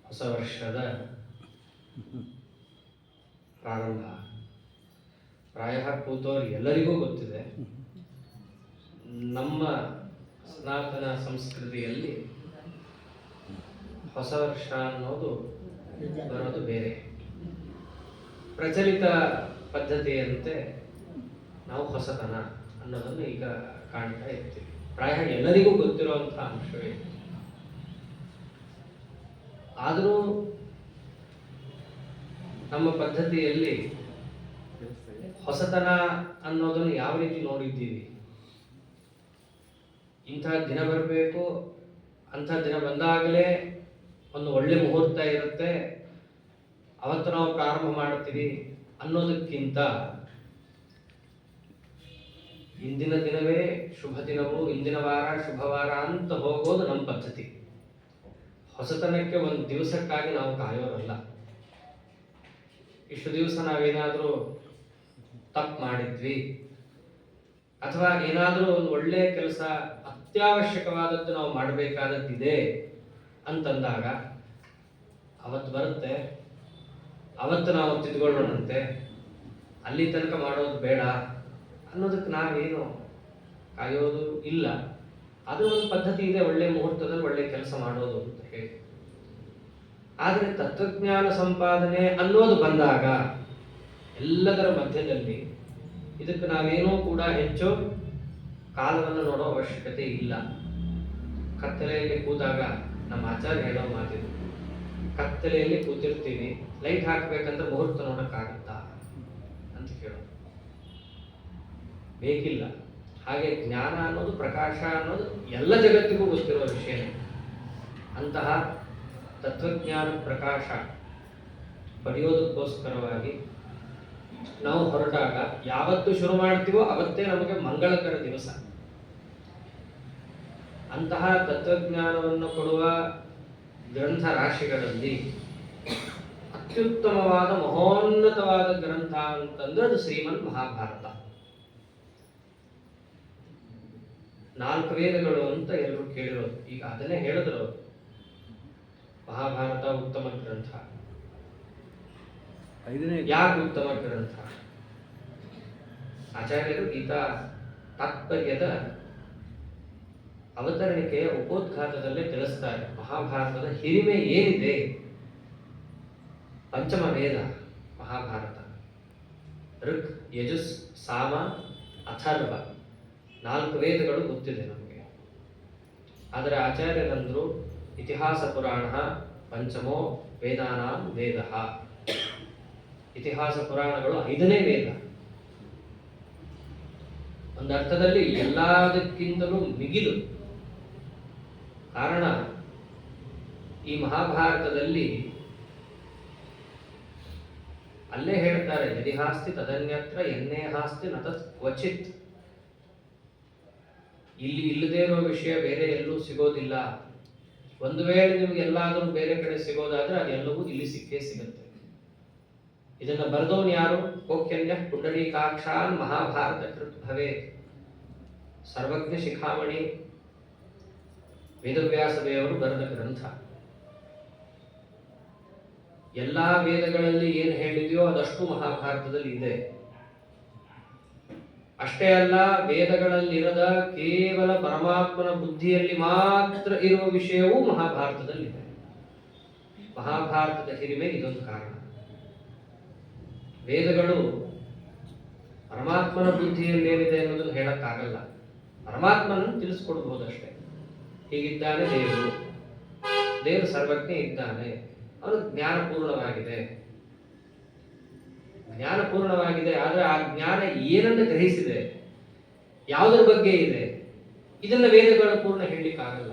ಹೊಸ ವರ್ಷದ ಪ್ರಾರಂಭ. ಪ್ರಾಯ ಕೂತವ್ರು ಎಲ್ಲರಿಗೂ ಗೊತ್ತಿದೆ, ನಮ್ಮ ಸನಾತನ ಸಂಸ್ಕೃತಿಯಲ್ಲಿ ಹೊಸ ವರ್ಷ ಅನ್ನೋದು ಬರೋದು ಬೇರೆ. ಪ್ರಚಲಿತ ಪದ್ಧತಿಯಂತೆ ನಾವು ಹೊಸತನ ಅನ್ನೋದನ್ನು ಈಗ ಕಾಣ್ತಾ ಇರ್ತೀವಿ. ಪ್ರಾಯ ಎಲ್ಲರಿಗೂ ಗೊತ್ತಿರುವಂತಹ ಅಂಶವೇ. ಆದರೂ ನಮ್ಮ ಪದ್ಧತಿಯಲ್ಲಿ ಹೊಸತನ ಅನ್ನೋದನ್ನು ಯಾವ ರೀತಿ ನೋಡಿದ್ದೀವಿ? ಇಂಥ ದಿನ ಬರಬೇಕು, ಅಂಥ ದಿನ ಬಂದಾಗಲೇ ಒಂದು ಒಳ್ಳೆ ಮುಹೂರ್ತ ಇರುತ್ತೆ, ಅವತ್ತು ನಾವು ಪ್ರಾರಂಭ ಮಾಡ್ತೀವಿ ಅನ್ನೋದಕ್ಕಿಂತ ಇಂದಿನ ದಿನವೇ ಶುಭ ದಿನವು, ಇಂದಿನ ವಾರ ಶುಭವಾರ ಅಂತ ಹೋಗೋದು ನಮ್ಮ ಪದ್ಧತಿ. ಹೊಸತನಕ್ಕೆ ಒಂದು ದಿವಸಕ್ಕಾಗಿ ನಾವು ಕಾಯೋರಲ್ಲ. ಇಷ್ಟು ದಿವಸ ನಾವೇನಾದರೂ ತಪ್ಪು ಮಾಡಿದ್ವಿ ಅಥವಾ ಏನಾದರೂ ಒಂದು ಒಳ್ಳೆಯ ಕೆಲಸ ಅತ್ಯವಶ್ಯಕವಾದದ್ದು ನಾವು ಮಾಡಬೇಕಾದದ್ದಿದೆ ಅಂತಂದಾಗ ಅವತ್ತು ಬರುತ್ತೆ, ಅವತ್ತು ನಾವು ತಿದ್ಕೊಳ್ಳೋಣಂತೆ, ಅಲ್ಲಿ ತನಕ ಮಾಡೋದು ಬೇಡ ಅನ್ನೋದಕ್ಕೆ ನಾವೇನು ಕಾಯೋದು ಇಲ್ಲ. ಅದು ಒಂದು ಪದ್ಧತಿ ಇದೆ, ಒಳ್ಳೆ ಮುಹೂರ್ತದಲ್ಲಿ ಒಳ್ಳೆ ಕೆಲಸ ಮಾಡೋದು ಅಂತ ಹೇಳಿ. ಆದರೆ ತತ್ವಜ್ಞಾನ ಸಂಪಾದನೆ ಅನ್ನೋದು ಬಂದಾಗ ಎಲ್ಲದರ ಮಧ್ಯದಲ್ಲಿ ಇದಕ್ಕೆ ನಾವೇನೂ ಕೂಡ ಹೆಚ್ಚು ಕಾಲವನ್ನು ನೋಡೋ ಅವಶ್ಯಕತೆ ಇಲ್ಲ. ಕತ್ತಲೆಯಲ್ಲಿ ಕೂತಾಗ ನಮ್ಮ ಆಚಾರ್ಯ ಹೇಳೋ ಮಾತಿದು, ಕತ್ತಲೆಯಲ್ಲಿ ಕೂತಿರ್ತೀವಿ, ಲೈಟ್ ಹಾಕಬೇಕಂದ್ರೆ ಮುಹೂರ್ತ ನೋಡೋಕ್ಕಾಗತ್ತಾ ಅಂತ ಕೇಳೋದು ಬೇಕಿಲ್ಲ. ಹಾಗೆ ಜ್ಞಾನ ಅನ್ನೋದು, ಪ್ರಕಾಶ ಅನ್ನೋದು ಎಲ್ಲ ಜಗತ್ತಿಗೂ ಗೊತ್ತಿರುವ ವಿಷಯ. ಅಂತಹ ತತ್ವಜ್ಞಾನ ಪ್ರಕಾಶ ಪಡೆಯೋದಕ್ಕೋಸ್ಕರವಾಗಿ ನಾವು ಹೊರಟಾಗ ಯಾವತ್ತು ಶುರು ಮಾಡ್ತೀವೋ ಅವತ್ತೇ ನಮಗೆ ಮಂಗಳಕರ ದಿವಸ. ಅಂತಹ ತತ್ವಜ್ಞಾನವನ್ನು ಕೊಡುವ ಗ್ರಂಥ ರಾಶಿಗಳಲ್ಲಿ ಅತ್ಯುತ್ತಮವಾದ ಮಹೋನ್ನತವಾದ ಗ್ರಂಥ ಅಂತಂದ್ರೆ ಅದು ಶ್ರೀಮನ್ ಮಹಾಭಾರತ. 4 ವೇದಗಳು ಅಂತ ಎಲ್ಲರೂ ಕೇಳಿರೋದು, ಈಗ ಅದನ್ನೇ ಹೇಳಿದ್ರು. ಮಹಾಭಾರತ ಉತ್ತಮ ಗ್ರಂಥ. ಯಾಕೆ ಉತ್ತಮ ಗ್ರಂಥ? ಆಚಾರ್ಯರು ಗೀತಾ ತಾತ್ಪರ್ಯದ ಅವತರಣಿಕೆಯ ಉಪೋದ್ಘಾತದಲ್ಲೇ ತಿಳಿಸ್ತಾರೆ, ಮಹಾಭಾರತದ ಹಿರಿಮೆ ಏನಿದೆ. ಪಂಚಮ ವೇದ ಮಹಾಭಾರತ, ಋಕ್, ಯಜುಸ್, ಸಾಮ, ಅಥರ್ವ, 4 ವೇದಗಳು ಗೊತ್ತಿದೆ ನಮಗೆ. ಆದರೆ ಆಚಾರ್ಯರಂದ್ರು ಇತಿಹಾಸ ಪುರಾಣ ಪಂಚಮೋ ವೇದಾನಾಂ ವೇದ. ಇತಿಹಾಸ ಪುರಾಣಗಳು 5ನೇ ವೇದ. ಒಂದು ಅರ್ಥದಲ್ಲಿ ಎಲ್ಲದಕ್ಕಿಂತಲೂ ಮಿಗಿಲು. ಕಾರಣ ಈ ಮಹಾಭಾರತದಲ್ಲಿ ಅಲ್ಲೇ ಹೇಳ್ತಾರೆ, ಯದಿಹಾಸ್ತಿ ತದನ್ಯತ್ರ ಎನ್ನೇಹಾಸ್ತಿ ನತತ್ ಕ್ವಚಿತ್. ಇಲ್ಲಿ ಇಲ್ಲದೇ ಇರೋ ವಿಷಯ ಬೇರೆ ಎಲ್ಲೂ ಸಿಗೋದಿಲ್ಲ. ಒಂದು ವೇಳೆ ನಿಮ್ಗೆ ಎಲ್ಲಾದರೂ ಬೇರೆ ಕಡೆ ಸಿಗೋದಾದ್ರೆ ಅದೆಲ್ಲವೂ ಇಲ್ಲಿ ಸಿಕ್ಕೇ ಸಿಗುತ್ತೆ. ಇದನ್ನ ಬರೆದವನು ಯಾರು? ಕೋಕ್ಯನ್ಯ ಪುಂಡರೀಕಾಕ್ಷಾನ್ ಮಹಾಭಾರತ ಕೃತ್ ಭವೇ. ಸರ್ವಜ್ಞ ಶಿಖಾಮಣಿ ವೇದವ್ಯಾಸ ದೇವರು ಬರೆದ ಗ್ರಂಥ. ಎಲ್ಲಾ ವೇದಗಳಲ್ಲಿ ಏನು ಹೇಳಿದೆಯೋ ಅದಷ್ಟು ಮಹಾಭಾರತದಲ್ಲಿ ಇದೆ. ಅಷ್ಟೇ ಅಲ್ಲ, ವೇದಗಳಲ್ಲಿರದ ಕೇವಲ ಪರಮಾತ್ಮನ ಬುದ್ಧಿಯಲ್ಲಿ ಮಾತ್ರ ಇರುವ ವಿಷಯವೂ ಮಹಾಭಾರತದಲ್ಲಿದೆ. ಮಹಾಭಾರತದ ಹಿರಿಮೆ ಇದೊಂದು ಕಾರಣ. ವೇದಗಳು ಪರಮಾತ್ಮನ ಬುದ್ಧಿಯಲ್ಲಿ ಏನಿದೆ ಅನ್ನೋದನ್ನು ಹೇಳಕ್ಕಾಗಲ್ಲ, ಪರಮಾತ್ಮನನ್ನು ತಿಳಿಸ್ಕೊಡ್ಬಹುದಷ್ಟೇ. ಹೀಗಿದ್ದಾನೆ ದೇವರು, ದೇವರು ಸರ್ವಜ್ಞ ಇದ್ದಾನೆ, ಅವನು ಜ್ಞಾನಪೂರ್ಣವಾಗಿದೆ. ಜ್ಞಾನಪೂರ್ಣವಾಗಿದೆ, ಆದರೆ ಆ ಜ್ಞಾನ ಏನನ್ನು ಗ್ರಹಿಸಿದೆ, ಯಾವುದರ ಬಗ್ಗೆ ಇದೆ, ಇದನ್ನ ವೇದಗಳ ಪೂರ್ಣ ಹೇಳಲಿಕ್ಕಾಗಲ್ಲ.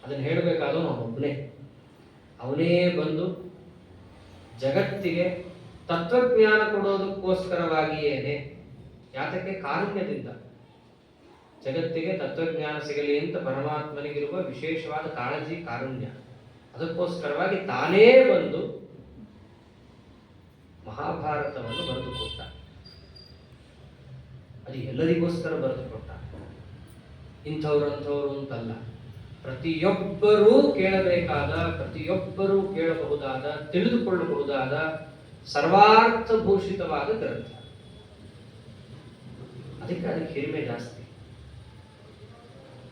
ಅದನ್ನು ಹೇಳಬೇಕಾದವನು ಅವನೊಬ್ಬನೇ. ಅವನೇ ಬಂದು ಜಗತ್ತಿಗೆ ತತ್ವಜ್ಞಾನ ಕೊಡೋದಕ್ಕೋಸ್ಕರವಾಗಿಯೇನೆ, ಯಾತಕ್ಕೆ? ಕಾರುಣ್ಯದಿಂದ. ಜಗತ್ತಿಗೆ ತತ್ವಜ್ಞಾನ ಸಿಗಲಿ ಅಂತ ಪರಮಾತ್ಮನಿಗಿರುವ ವಿಶೇಷವಾದ ಕಾಳಜಿ, ಕಾರುಣ್ಯ. ಅದಕ್ಕೋಸ್ಕರವಾಗಿ ತಾನೇ ಬಂದು ಮಹಾಭಾರತವನ್ನು ಬರೆದುಕೊಟ್ಟ. ಅದು ಎಲ್ಲರಿಗೋಸ್ಕರ ಬರೆದುಕೊಟ್ಟ, ಇಂಥವ್ರು ಅಂತಲ್ಲ. ಪ್ರತಿಯೊಬ್ಬರೂ ಕೇಳಬೇಕಾದ, ಪ್ರತಿಯೊಬ್ಬರೂ ಕೇಳಬಹುದಾದ, ತಿಳಿದುಕೊಳ್ಳಬಹುದಾದ ಸರ್ವಾರ್ಥಭೂಷಿತವಾದ ಗ್ರಂಥ. ಅದಕ್ಕೆ ಹಿರಿಮೆ ಜಾಸ್ತಿ.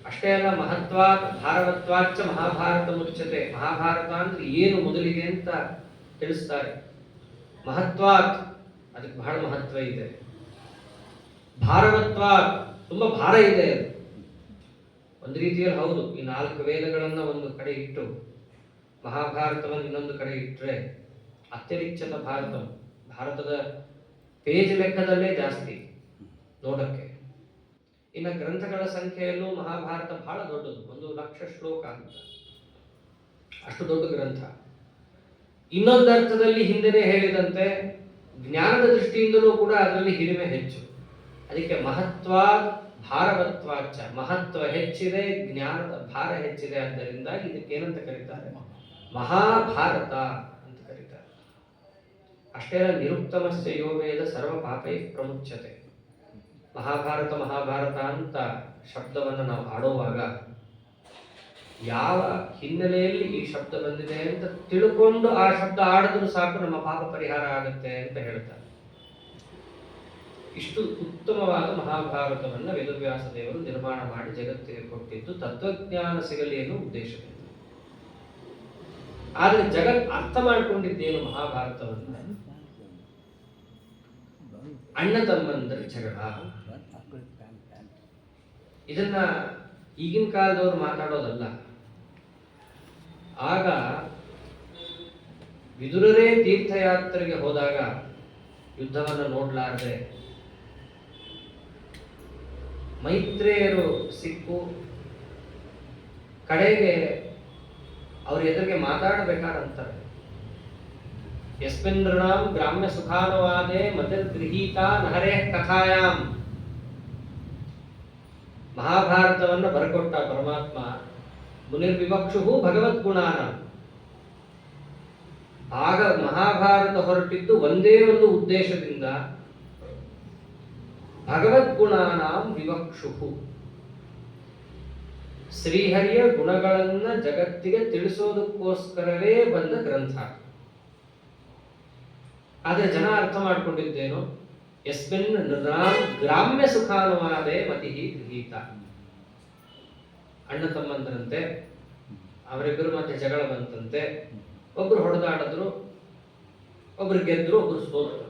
ಅಷ್ಟೇ ಅಲ್ಲ, ಮಹತ್ವಾತ್ ಭಾರವತ್ವಾಚ್ಚ ಮಹಾಭಾರತ ಮುಚ್ಚತೆ. ಮಹಾಭಾರತ ಅಂದ್ರೆ ಏನು ಮೊದಲಿಗೆ ಅಂತ ತಿಳಿಸ್ತಾರೆ. ಮಹತ್ವಾತ್ ಅದಕ್ಕೆ ಬಹಳ ಮಹತ್ವ ಇದೆ. ಭಾರವತ್ವಾತ್ ತುಂಬಾ ಭಾರ ಇದೆ ಅದು. ಒಂದು ರೀತಿಯಲ್ಲಿ ಹೌದು, ಈ 4 ವೇದಗಳನ್ನ ಒಂದು ಕಡೆ ಇಟ್ಟು ಮಹಾಭಾರತವನ್ನು ಇನ್ನೊಂದು ಕಡೆ ಇಟ್ಟರೆ ಅತ್ಯರಿಕ್ಷತ ಭಾರತದ ಪೇಜ್ ಲೆಕ್ಕದಲ್ಲೇ ಜಾಸ್ತಿ ನೋಡಕ್ಕೆ. ಇನ್ನು ಗ್ರಂಥಗಳ ಸಂಖ್ಯೆಯಲ್ಲೂ ಮಹಾಭಾರತ ಬಹಳ ದೊಡ್ಡದು, 1,00,000 ಶ್ಲೋಕ ಅಂತ, ಅಷ್ಟು ದೊಡ್ಡ ಗ್ರಂಥ. ಇನ್ನೊಂದು ಅರ್ಥದಲ್ಲಿ ಹಿಂದೆನೇ ಹೇಳಿದಂತೆ ಜ್ಞಾನದ ದೃಷ್ಟಿಯಿಂದಲೂ ಕೂಡ ಅದರಲ್ಲಿ ಹಿರಿಮೆ ಹೆಚ್ಚು. ಅದಕ್ಕೆ ಮಹತ್ವ ಭಾರವತ್ವಾಚ, ಮಹತ್ವ ಹೆಚ್ಚಿದೆ, ಜ್ಞಾನದ ಭಾರ ಹೆಚ್ಚಿದೆ. ಆದ್ದರಿಂದ ಇದಕ್ಕೆ ಏನಂತ ಕರೀತಾರೆ? ಮಹಾಭಾರತ ಅಂತ ಕರೀತಾರೆ. ಅಷ್ಟೇ ಅಲ್ಲ, ನಿರುಕ್ತಮಸ್ಯ ಯೋ ವೇದ ಸರ್ವ ಪಾಪೈ ಪ್ರಮುಚ್ಯತೆ. ಮಹಾಭಾರತ ಅಂತ ಶಬ್ದವನ್ನು ನಾವು ಆಡುವಾಗ ಯಾವ ಹಿನ್ನೆಲೆಯಲ್ಲಿ ಈ ಶಬ್ದ ಬಂದಿದೆ ಅಂತ ತಿಳ್ಕೊಂಡು ಆ ಶಬ್ದ ಆಡಿದ್ರು ಸಾಕು, ನಮ್ಮ ಪಾಪ ಪರಿಹಾರ ಆಗುತ್ತೆ ಅಂತ ಹೇಳ್ತಾರೆ. ಇಷ್ಟು ಉತ್ತಮವಾದ ಮಹಾಭಾರತವನ್ನು ವೇದವ್ಯಾಸ ದೇವರು ನಿರ್ಮಾಣ ಮಾಡಿ ಜಗತ್ತಿಗೆ ಕೊಟ್ಟಿದ್ದು ತತ್ವಜ್ಞಾನ ಸಿಗಲಿ ಎನ್ನುವ ಉದ್ದೇಶದಿಂದ. ಆದರೆ ಜಗತ್ ಅರ್ಥ ಮಾಡಿಕೊಂಡಿದ್ದೇನು ಮಹಾಭಾರತವನ್ನು? ಅಣ್ಣ ತಮ್ಮಂದರ ಜಗಳ. ಇದನ್ನ ಈಗಿನ ಕಾಲದವರು ಮಾತಾಡೋದಲ್ಲ. ಆಗ ವಿದುರರೇ ತೀರ್ಥಯಾತ್ರೆಗೆ ಹೋದಾಗ ಯುದ್ಧವನ್ನು ನೋಡ್ಲಾರ್ದೆ ಮೈತ್ರೇಯರು ಸಿಕ್ಕು ಕಡೆಗೆ ಅವ್ರ ಎದುರಿಗೆ ಮಾತಾಡಬೇಕಾದಂತಾರೆ. ಯಸ್ಮಿನ್ ನೃಣಾಂ ಗ್ರಾಮ್ಯ ಸುಖಾನುವಾದೆ ಮತಿರ್ಗೃಹೀತ ನಹರೇ ಕಥಾಯಾಮ್. ಮಹಾಭಾರತವನ್ನ ಬರಕೊಟ್ಟ ಪರಮಾತ್ಮ ಮುನಿರ್ವಿವಕ್ಷು ಭಗವದ್ಗುಣಾನ. ಆಗ ಮಹಾಭಾರತ ಹೊರಟಿದ್ದು ಒಂದೇ ಒಂದು ಉದ್ದೇಶದಿಂದ, ಭಗವದ್ಗುಣಾನಾಂ ವಿವಕ್ಷು, ಶ್ರೀಹರಿಯ ಗುಣಗಳನ್ನ ಜಗತ್ತಿಗೆ ತಿಳಿಸೋದಕ್ಕೋಸ್ಕರವೇ ಬಂದ ಗ್ರಂಥ. ಆದ್ರೆ ಜನ ಅರ್ಥ ಮಾಡ್ಕೊಂಡಿದ್ದೇನು? ಯಸ್ಮಿನ್ ಗ್ರಾಮ್ಯ ಸುಖಾನುವಾದೆ ಮತಿ ಗೃಹೀತ. ಅಣ್ಣ ತಮ್ಮಂತರಂತೆ, ಅವರಿಬ್ಬರು ಮಧ್ಯೆ ಜಗಳ ಬಂತಂತೆ, ಒಬ್ರು ಹೊಡೆದಾಡಿದ್ರು, ಒಬ್ರು ಗೆದ್ರು, ಒಬ್ರು ಸೋತರು.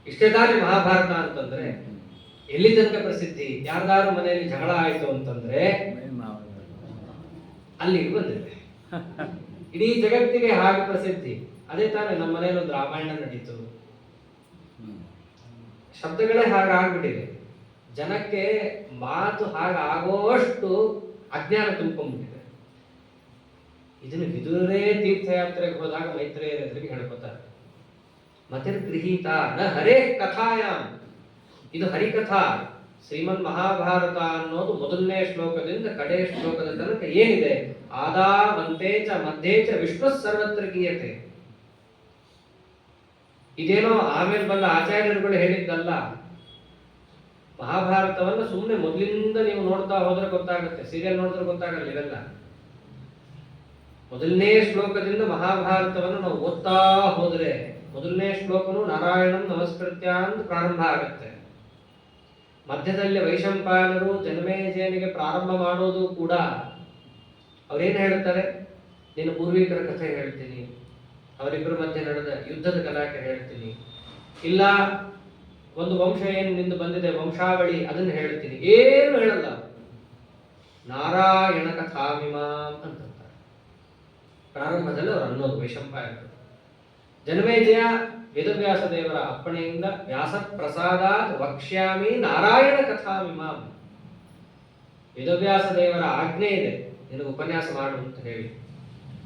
ಇಷ್ಟೇ ತಾನೇ ಮಹಾಭಾರತ ಅಂತಂದ್ರೆ. ಎಲ್ಲಿ ತನಕ ಪ್ರಸಿದ್ಧಿ? ಯಾರ್ದಾರು ಮನೆಯಲ್ಲಿ ಜಗಳ ಆಯ್ತು ಅಂತಂದ್ರೆ ಅಲ್ಲಿಗೆ ಬಂದಿದೆ. ಇಡೀ ಜಗತ್ತಿಗೆ ಹಾಗೆ ಪ್ರಸಿದ್ಧಿ. ಅದೇ ತಾನೇ ನಮ್ಮ ಮನೆಯಲ್ಲಿ ಒಂದು ರಾಮಾಯಣ ನಡೀತು. ಶಬ್ದಗಳೇ ಹಾಗಾಗ್ಬಿಟ್ಟಿದೆ. ಜನಕ್ಕೆ ಮಾತು ಹಾಗಾಗೋಷ್ಟು ಅಜ್ಞಾನ ತುಂಬಿಕೊಂಡ್ಬಿಟ್ಟಿದೆ. ಇದನ್ನು ವಿದುರರೇ ತೀರ್ಥಯಾತ್ರೆಗೆ ಹೋದಾಗ ಮೈತ್ರೇಯರ ಎದುರಿಗೆ ಹೇಳ್ಕೊತಾರೆ. ಮತಿರ್ಗೃಹೀತ ನ ಹರೇ ಕಥಾಯಾಮ್. ಇದು ಹರಿಕಥಾ. ಶ್ರೀಮನ್ ಮಹಾಭಾರತ ಅನ್ನೋದು ಮೊದಲನೇ ಶ್ಲೋಕದಿಂದ ಕಡೆ ಶ್ಲೋಕದ ತನಕ ಏನಿದೆ, ಆದಾವಂತೆ ಚ ಮಧ್ಯೆ ಚ ವಿಷ್ಣು ಸರ್ವತ್ರ ಗೀಯತೆ. ಇದೇನೋ ಆಮೇಲೆ ಬಂದ ಆಚಾರ್ಯರುಗಳು ಹೇಳಿದ್ದಲ್ಲ. ಮಹಾಭಾರತವನ್ನು ಸುಮ್ಮನೆ ಮೊದಲಿಂದ ನೀವು ನೋಡ್ತಾ ಹೋದ್ರೆ ಗೊತ್ತಾಗುತ್ತೆ, ಸೀರಿಯಲ್ ನೋಡಿದ್ರೆ ಗೊತ್ತಾಗಲ್ಲ ಇವೆಲ್ಲ. ಮೊದಲನೇ ಶ್ಲೋಕದಿಂದ ಮಹಾಭಾರತವನ್ನು ನಾವು ಓದ್ತಾ ಹೋದ್ರೆ ಮೊದಲನೇ ಶ್ಲೋಕನು ನಾರಾಯಣಂ ನಮಸ್ಕೃತ್ಯ ಅಂತ ಪ್ರಾರಂಭ ಆಗುತ್ತೆ. ಮಧ್ಯದಲ್ಲಿ ವೈಶಂಪಾಯನರು ಜನಮೇಜಯನಿಗೆ ಪ್ರಾರಂಭ ಮಾಡೋದು ಕೂಡ ಅವ್ರೇನು ಹೇಳ್ತಾರೆ? ನಿನ್ನ ಪೂರ್ವಿಕರ ಕಥೆ ಹೇಳ್ತೀನಿ, ಅವರಿಬ್ಬರ ಮಧ್ಯೆ ನಡೆದ ಯುದ್ಧದ ಗಲಾಟೆ ಹೇಳ್ತೀನಿ, ಇಲ್ಲ ಒಂದು ವಂಶ ಏನು ನಿಂದು ಬಂದಿದೆ ವಂಶಾವಳಿ ಅದನ್ನು ಹೇಳ್ತೀನಿ. ಏನು ಹೇಳಲ್ಲ. ನಾರಾಯಣ ಕಥಾಮಿಮಾಂ ಅಂತಾರೆ ಪ್ರಾರಂಭದಲ್ಲಿ ಅವರು ಅನ್ನೋದು ವೈಶಂಪಾಯನರು. ಜನಮೇಜಯ ವೇದವ್ಯಾಸ ದೇವರ ಅಪ್ಪಣೆಯಿಂದ ವ್ಯಾಸ ಪ್ರಸಾದಾತ್ ವಕ್ಷ್ಯಾಮಿ ನಾರಾಯಣ ಕಥಾಮಿಮಾಂ. ವೇದವ್ಯಾಸ ದೇವರ ಆಜ್ಞೆ ಇದೆ ನಿನಗೆ ಉಪನ್ಯಾಸ ಮಾಡು ಅಂತ ಹೇಳಿ.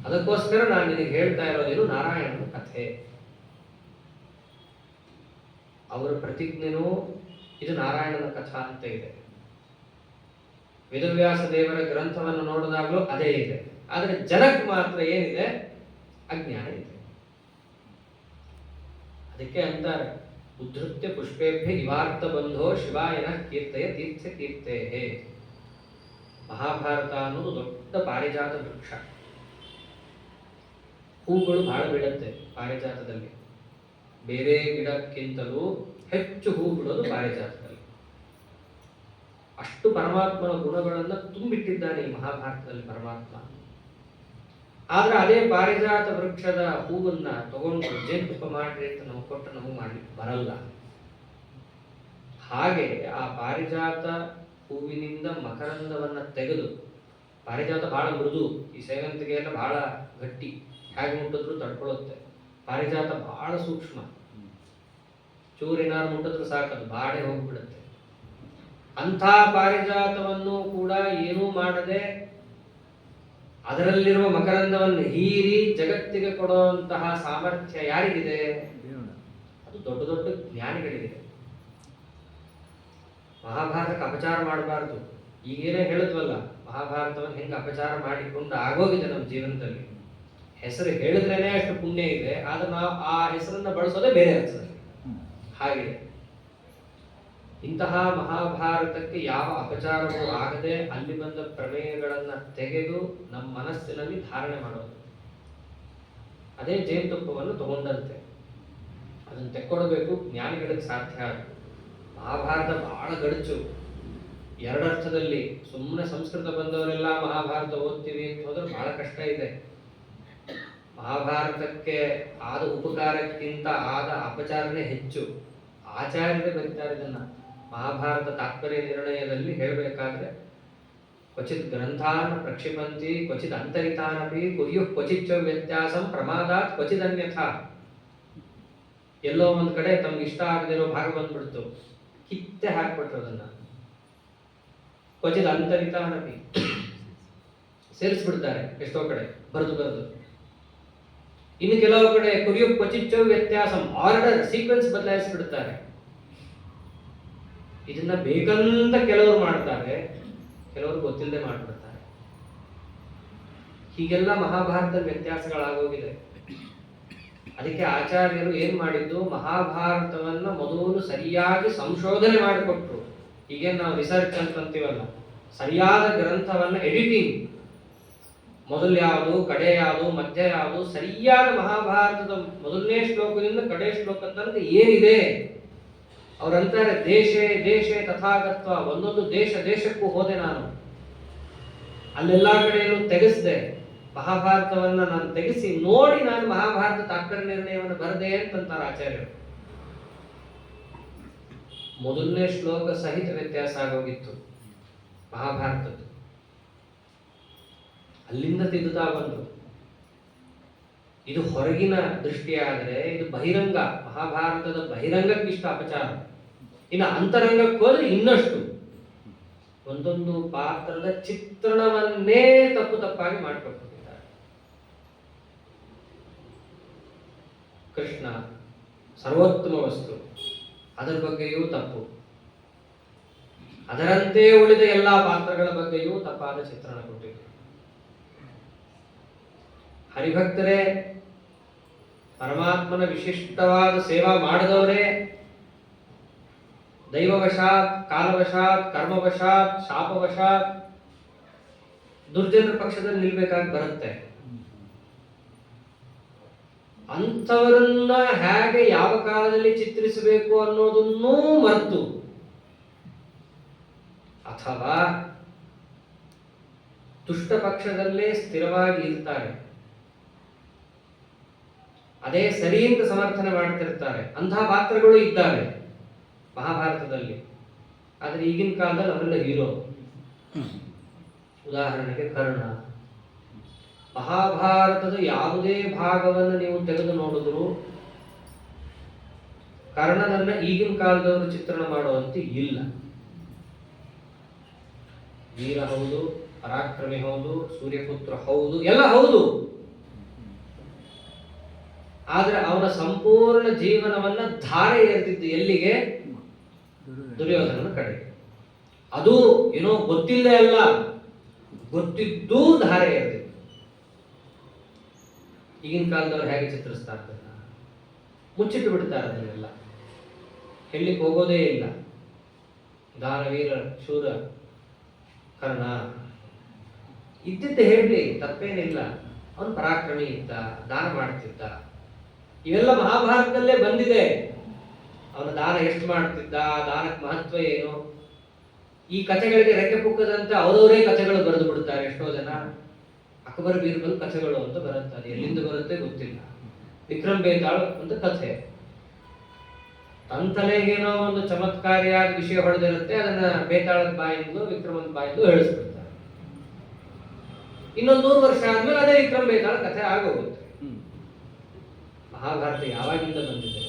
ಅದಕ್ಕೋಸ್ಕರ ನಾನು ನಿನಗೆ ಹೇಳ್ತಾ ಇರೋದೇನು ನಾರಾಯಣನ ಕಥೆ. ಅವರ ಪ್ರತಿಜ್ಞೆನೂ ಇದು ನಾರಾಯಣನ ಕಥಾ ಅಂತ ಇದೆ. ವೇದವ್ಯಾಸ ದೇವರ ಗ್ರಂಥವನ್ನು ನೋಡಿದಾಗಲೂ ಅದೇ ಇದೆ. ಆದರೆ ಜನಕ್ಕೆ ಮಾತ್ರ ಏನಿದೆ? ಅಜ್ಞಾನ ಇದೆ. ಅದಕ್ಕೆ ಅಂತಾರೆ ಉದ್ಧತ್ಯ ಪುಷ್ಪೇಭ್ಯ ಇವಾರ್ಥ ಬಂಧೋ ಶಿವಾಯನ ಕೀರ್ತಯ ತೀರ್ಥ ಕೀರ್ತೇ. ಮಹಾಭಾರತ ಅನ್ನೋದು ದೊಡ್ಡ ದೊಡ್ಡ ಪಾರಿಜಾತ ವೃಕ್ಷ. ಹೂಗಳು ಬಹಳ ಬಿಡುತ್ತೆ ಪಾರಿಜಾತದಲ್ಲಿ. ಬೇರೆ ಗಿಡಕ್ಕಿಂತಲೂ ಹೆಚ್ಚು ಹೂ ಬಿಡೋದು ಪಾರಿಜಾತದಲ್ಲಿ. ಅಷ್ಟು ಪರಮಾತ್ಮನ ಗುಣಗಳನ್ನು ತುಂಬಿಟ್ಟಿದ್ದಾನೆ ಈ ಮಹಾಭಾರತದಲ್ಲಿ ಪರಮಾತ್ಮ. ಆದ್ರೆ ಅದೇ ಪಾರಿಜಾತ ವೃಕ್ಷದ ಹೂವನ್ನ ತಗೊಂಡು ಜೇನುತುಪ್ಪ ಮಾಡ್ರಿ ಅಂತ ನಾವು ಕೊಟ್ಟು ನಮಗೆ ಮಾಡ್ಲಿಕ್ಕೆ ಬರಲ್ಲ. ಹಾಗೆ ಆ ಪಾರಿಜಾತ ಹೂವಿನಿಂದ ಮಕರಂದವನ್ನ ತೆಗೆದು, ಪಾರಿಜಾತ ಬಹಳ ಮೃದು, ಈ ಸೇವಂತಿಗೆ ಎಲ್ಲ ಬಹಳ ಗಟ್ಟಿ, ಹೇಗೆ ಮುಟ್ಟಿದ್ರು ತಡ್ಕೊಳ್ಳುತ್ತೆ. ಪಾರಿಜಾತ ಬಹಳ ಸೂಕ್ಷ್ಮ, ಚೂರಿನಾರು ಮುಟ್ಟಿದ್ರು ಸಾಕದು ಬಾಡೆ ಹೋಗ್ಬಿಡುತ್ತೆ. ಅಂಥ ಪಾರಿಜಾತವನ್ನು ಕೂಡ ಏನೂ ಮಾಡದೆ ಅದರಲ್ಲಿರುವ ಮಕರಂದವನ್ನು ಹೀರಿ ಜಗತ್ತಿಗೆ ಕೊಡುವಂತಹ ಸಾಮರ್ಥ್ಯ ಯಾರಿಗಿದೆ? ಅದು ದೊಡ್ಡ ದೊಡ್ಡ ಜ್ಞಾನಿಗಳಿಗಿದೆ. ಮಹಾಭಾರತಕ್ಕೆ ಅಪಚಾರ ಮಾಡಬಾರ್ದು. ಈಗೇನೇ ಹೇಳಿದ್ವಲ್ಲ, ಮಹಾಭಾರತವನ್ನು ಹೆಂಗೆ ಅಪಚಾರ ಮಾಡಿಕೊಂಡು ಆಗೋಗಿದೆ ನಮ್ಮ ಜೀವನದಲ್ಲಿ. ಹೆಸರು ಹೇಳಿದ್ರೇನೆ ಅಷ್ಟು ಪುಣ್ಯ ಇದೆ, ಆದ್ರೆ ನಾವು ಆ ಹೆಸರನ್ನ ಬಳಸೋದೇ ಬೇರೆ ಅರ್ಥದಲ್ಲಿ. ಹಾಗೆ ಇಂತಹ ಮಹಾಭಾರತಕ್ಕೆ ಯಾವ ಅಪಚಾರವೂ ಆಗದೆ ಅಲ್ಲಿ ಬಂದ ಪ್ರಮೇಯಗಳನ್ನ ತೆಗೆದು ನಮ್ಮ ಮನಸ್ಸಿನಲ್ಲಿ ಧಾರಣೆ ಮಾಡೋದು. ಅದೇ ಜೇನುತುಪ್ಪವನ್ನು ತಗೊಂಡಂತೆ ಅದನ್ನು ತೆಕ್ಕೊಡಬೇಕು. ಜ್ಞಾನಿಗಳಿಗೆ ಸಾಧ್ಯ. ಮಹಾಭಾರತ ಬಹಳ ಗಡಚು, ಎರಡರ್ಥದಲ್ಲಿ. ಸುಮ್ಮನೆ ಸಂಸ್ಕೃತ ಬಂದವರೆಲ್ಲ ಮಹಾಭಾರತ ಓದ್ತೀವಿ ಅಂತ ಹೋದ್ರೆ ಬಹಳ ಕಷ್ಟ ಇದೆ. ಮಹಾಭಾರತಕ್ಕೆ ಆದ ಉಪಕಾರಕ್ಕಿಂತ ಆದ ಅಪಚಾರನೇ ಹೆಚ್ಚು. ಆಚಾರ್ಯರೇ ಬರೀತಾರೆ ಇದನ್ನ. ಮಹಾಭಾರತ ತಾತ್ಪರ್ಯ ನಿರ್ಣಯದಲ್ಲಿ ಹೇಳಬೇಕಾದ್ರೆ, ಕ್ವಚಿತ್ ಗ್ರಂಥಾನ್ ಪ್ರಕ್ಷಿಪಂತಿ ಕ್ವಚಿತ್ ಅಂತರಿತಾನಪಿ ಕುರ್ಯು ಕ್ವಚಿತ್ ವ್ಯತ್ಯಾಸಂ ಪ್ರಮಾದಾತ್ ಕ್ವಚಿತ್ ಅನ್ಯಥಾ. ಎಲ್ಲೋ ಒಂದ್ ಕಡೆ ತಮ್ಗೆ ಇಷ್ಟ ಆಗದಿರೋ ಭಾಗ ಬಂದ್ಬಿಡ್ತು, ಕಿತ್ತೆ ಹಾಕ್ಬಿಟ್ರು ಅದನ್ನ. ಕ್ವಚಿತ್ ಅಂತರಿತಾನಪಿ ಸೇರಿಸ್ಬಿಡ್ತಾರೆ ಎಷ್ಟೋ ಕಡೆ ಬರೆದು. ಇನ್ನು ಕೆಲವು ಕಡೆ ಕುರಿಯು ಕ್ವಚಿತ್ ವ್ಯತ್ಯಾಸಂ, ಆರ್ಡರ್ ಸೀಕ್ವೆನ್ಸ್ ಬದಲಾಯಿಸ್ಬಿಡ್ತಾರೆ. ಇದನ್ನ ಬೇಕಂತ ಕೆಲವರು ಮಾಡ್ತಾರೆ, ಕೆಲವರು ಗೊತ್ತಿಲ್ಲದೆ ಮಾಡ್ಬಿಡ್ತಾರೆ. ಹೀಗೆಲ್ಲ ಮಹಾಭಾರತದ ವ್ಯತ್ಯಾಸಗಳಾಗೋಗಿದೆ. ಅದಕ್ಕೆ ಆಚಾರ್ಯರು ಏನ್ ಮಾಡಿದ್ದು, ಮಹಾಭಾರತವನ್ನ ಮೊದಲು ಸರಿಯಾಗಿ ಸಂಶೋಧನೆ ಮಾಡಿಕೊಟ್ರು. ಈಗೇನು ನಾವು ರಿಸರ್ಚ್ ಅಂತೀವಲ್ಲ, ಸರಿಯಾದ ಗ್ರಂಥವನ್ನ ಎಡಿಟಿಂಗ್, ಮೊದಲು ಯಾವುದು, ಕಡೆ ಯಾವುದು, ಮಧ್ಯ ಯಾವುದು, ಸರಿಯಾದ ಮಹಾಭಾರತದ ಮೊದಲನೇ ಶ್ಲೋಕದಿಂದ ಕಡೆ ಶ್ಲೋಕ ತನಕ ಏನಿದೆ. ಅವರಂತಾರೆ ದೇಶೇ ದೇಶೇ ತಥಾಗತ್ವ. ಒಂದೊಂದು ದೇಶಕ್ಕೂ ಹೋದೆ ನಾನು, ಅಲ್ಲೆಲ್ಲಾ ಕಡೆಯನ್ನು ತೆಗೆಸಿದೆ. ಮಹಾಭಾರತವನ್ನ ನಾನು ತೆಗೆಸಿ ನೋಡಿ ನಾನು ಮಹಾಭಾರತ ತಾತ್ಪರ್ಯ ನಿರ್ಣಯವನ್ನು ಬರದೆ ಅಂತಂತಾರೆ ಆಚಾರ್ಯರು. ಮೊದಲನೇ ಶ್ಲೋಕ ಸಹಿತ ವ್ಯತ್ಯಾಸ ಆಗೋಗಿತ್ತು ಮಹಾಭಾರತದ್ದು. ಅಲ್ಲಿಂದ ತಿದ್ದುತ್ತಾ ಬಂತು. ಇದು ಹೊರಗಿನ ದೃಷ್ಟಿಯಾದರೆ ಇದು ಬಹಿರಂಗ. ಮಹಾಭಾರತದ ಬಹಿರಂಗಕ್ಕಿಷ್ಟ ಅಪಚಾರ. ಇನ್ನು ಅಂತರಂಗಕ್ಕೆ ಹೋದ್ರೆ ಇನ್ನಷ್ಟು. ಒಂದೊಂದು ಪಾತ್ರದ ಚಿತ್ರಣವನ್ನೇ ತಪ್ಪಾಗಿ ಮಾಡಿಕೊಟ್ಟಿದ್ದಾರೆ. ಕೃಷ್ಣ ಸರ್ವೋತ್ತಮ ವಸ್ತು, ಅದರ ಬಗ್ಗೆಯೂ ತಪ್ಪು. ಅದರಂತೆ ಉಳಿದ ಎಲ್ಲಾ ಪಾತ್ರಗಳ ಬಗ್ಗೆಯೂ ತಪ್ಪಾದ ಚಿತ್ರಣ ಕೊಟ್ಟಿದೆ. ಹರಿಭಕ್ತರೇ, ಪರಮಾತ್ಮನ ವಿಶಿಷ್ಟವಾದ ಸೇವಾ ಮಾಡಿದವರೇ ದೈವವಶಾತ್, ಕಾಲವಶಾತ್, ಕರ್ಮವಶಾತ್, ಶಾಪವಶಾತ್ ದುರ್ಜನರ ಪಕ್ಷದಲ್ಲಿ ನಿಲ್ಬೇಕಾಗಿ ಬರುತ್ತೆ. ಅಂಥವರನ್ನ ಹೇಗೆ ಯಾವ ಕಾಲದಲ್ಲಿ ಚಿತ್ರಿಸಬೇಕು ಅನ್ನೋದನ್ನೂ ಮರೆತು, ಅಥವಾ ದುಷ್ಟ ಪಕ್ಷದಲ್ಲೇ ಸ್ಥಿರವಾಗಿ ಇರ್ತಾರೆ, ಅದೇ ಸರಿ ಅಂತ ಸಮರ್ಥನೆ ಮಾಡ್ತಿರ್ತಾರೆ. ಅಂತಹ ಪಾತ್ರಗಳು ಇದ್ದಾವೆ ಮಹಾಭಾರತದಲ್ಲಿ. ಆದ್ರೆ ಈಗಿನ ಕಾಲದಲ್ಲಿ ಅವರೆಲ್ಲ ಹೀರೋ. ಉದಾಹರಣೆಗೆ ಕರ್ಣ. ಮಹಾಭಾರತದ ಯಾವುದೇ ಭಾಗವನ್ನು ನೀವು ತೆಗೆದು ನೋಡಿದ್ರು ಕರ್ಣನನ್ನ ಈಗಿನ ಕಾಲದವರು ಚಿತ್ರಣ ಮಾಡುವಂತೆ ಇಲ್ಲ. ವೀರ ಹೌದು, ಪರಾಕ್ರಮಿ ಹೌದು, ಸೂರ್ಯಪುತ್ರ ಹೌದು, ಎಲ್ಲ ಹೌದು. ಆದ್ರೆ ಅವನ ಸಂಪೂರ್ಣ ಜೀವನವನ್ನ ಧಾರೆ ಎರೆದಿದ್ದು ಎಲ್ಲಿಗೆ? ದುರ್ಯೋಧನನ ಕಡೆ. ಅದು ಏನೋ ಗೊತ್ತಿಲ್ಲದೆ ಅಲ್ಲ, ಗೊತ್ತಿದ್ದೂ ಧಾರೆ ಎರೆದಿದ್ದು. ಈಗಿನ ಕಾಲದವ್ರು ಹೇಗೆ ಚಿತ್ರಿಸ್ತಾರೆ ಅದನ್ನ? ಮುಚ್ಚಿಟ್ಟು ಬಿಡ್ತಾರೆ ಅದನ್ನೆಲ್ಲ, ಹೇಳಲಿಕ್ಕೆ ಹೋಗೋದೇ ಇಲ್ಲ. ದಾನವೀರ ಶೂರ ಕರ್ಣ ಇದ್ದಿದ್ದು ಹೇಳಲಿ, ತಪ್ಪೇನಿಲ್ಲ. ಅವನು ಪರಾಕ್ರಮಿ ಇದ್ದ, ದಾನ ಮಾಡ್ತಿದ್ದ, ಇವೆಲ್ಲ ಮಹಾಭಾರತದಲ್ಲೇ ಬಂದಿದೆ. ಅವನ ದಾನ ಎಷ್ಟು ಮಾಡ್ತಿದ್ದ, ದಾನಕ್ಕೆ ಮಹತ್ವ ಏನು, ಈ ಕಥೆಗಳಿಗೆ ರೆಕ್ಕೆ ಪುಕ್ಕದಂತೆ ಅವರವರೇ ಕಥೆಗಳು ಬರೆದು ಬಿಡ್ತಾರೆ ಎಷ್ಟೋ ಜನ. ಅಕ್ಬರ್ ಬೀರ್ಬಲ್ ಕಥೆಗಳು ಅಂತ ಬರುತ್ತೆ, ಅದು ಎಲ್ಲಿಂದ ಬರುತ್ತೆ ಗೊತ್ತಿಲ್ಲ. ವಿಕ್ರಮ್ ಬೇತಾಳ್ ಒಂದು ಕಥೆ, ತನ್ನ ತಲೆಗೇನೋ ಒಂದು ಚಮತ್ಕಾರಿಯಾದ ವಿಷಯ ಹೊಡೆದಿರುತ್ತೆ, ಅದನ್ನ ಬೇತಾಳದ ಬಾಯಿಂದಲೂ ವಿಕ್ರಮನ ಬಾಯಿಂದಲೂ ಹೇಳಿಸ್ಬಿಡ್ತಾರೆ. ಇನ್ನೊಂದು 100 ವರ್ಷ ಆದ್ಮೇಲೆ ಅದೇ ವಿಕ್ರಮ್ ಬೇತಾಳ ಕಥೆ ಆಗೋಗುತ್ತೆ. ಮಹಾಭಾರತ ಯಾವಾಗಿಂದ ಬಂದಿದೆ,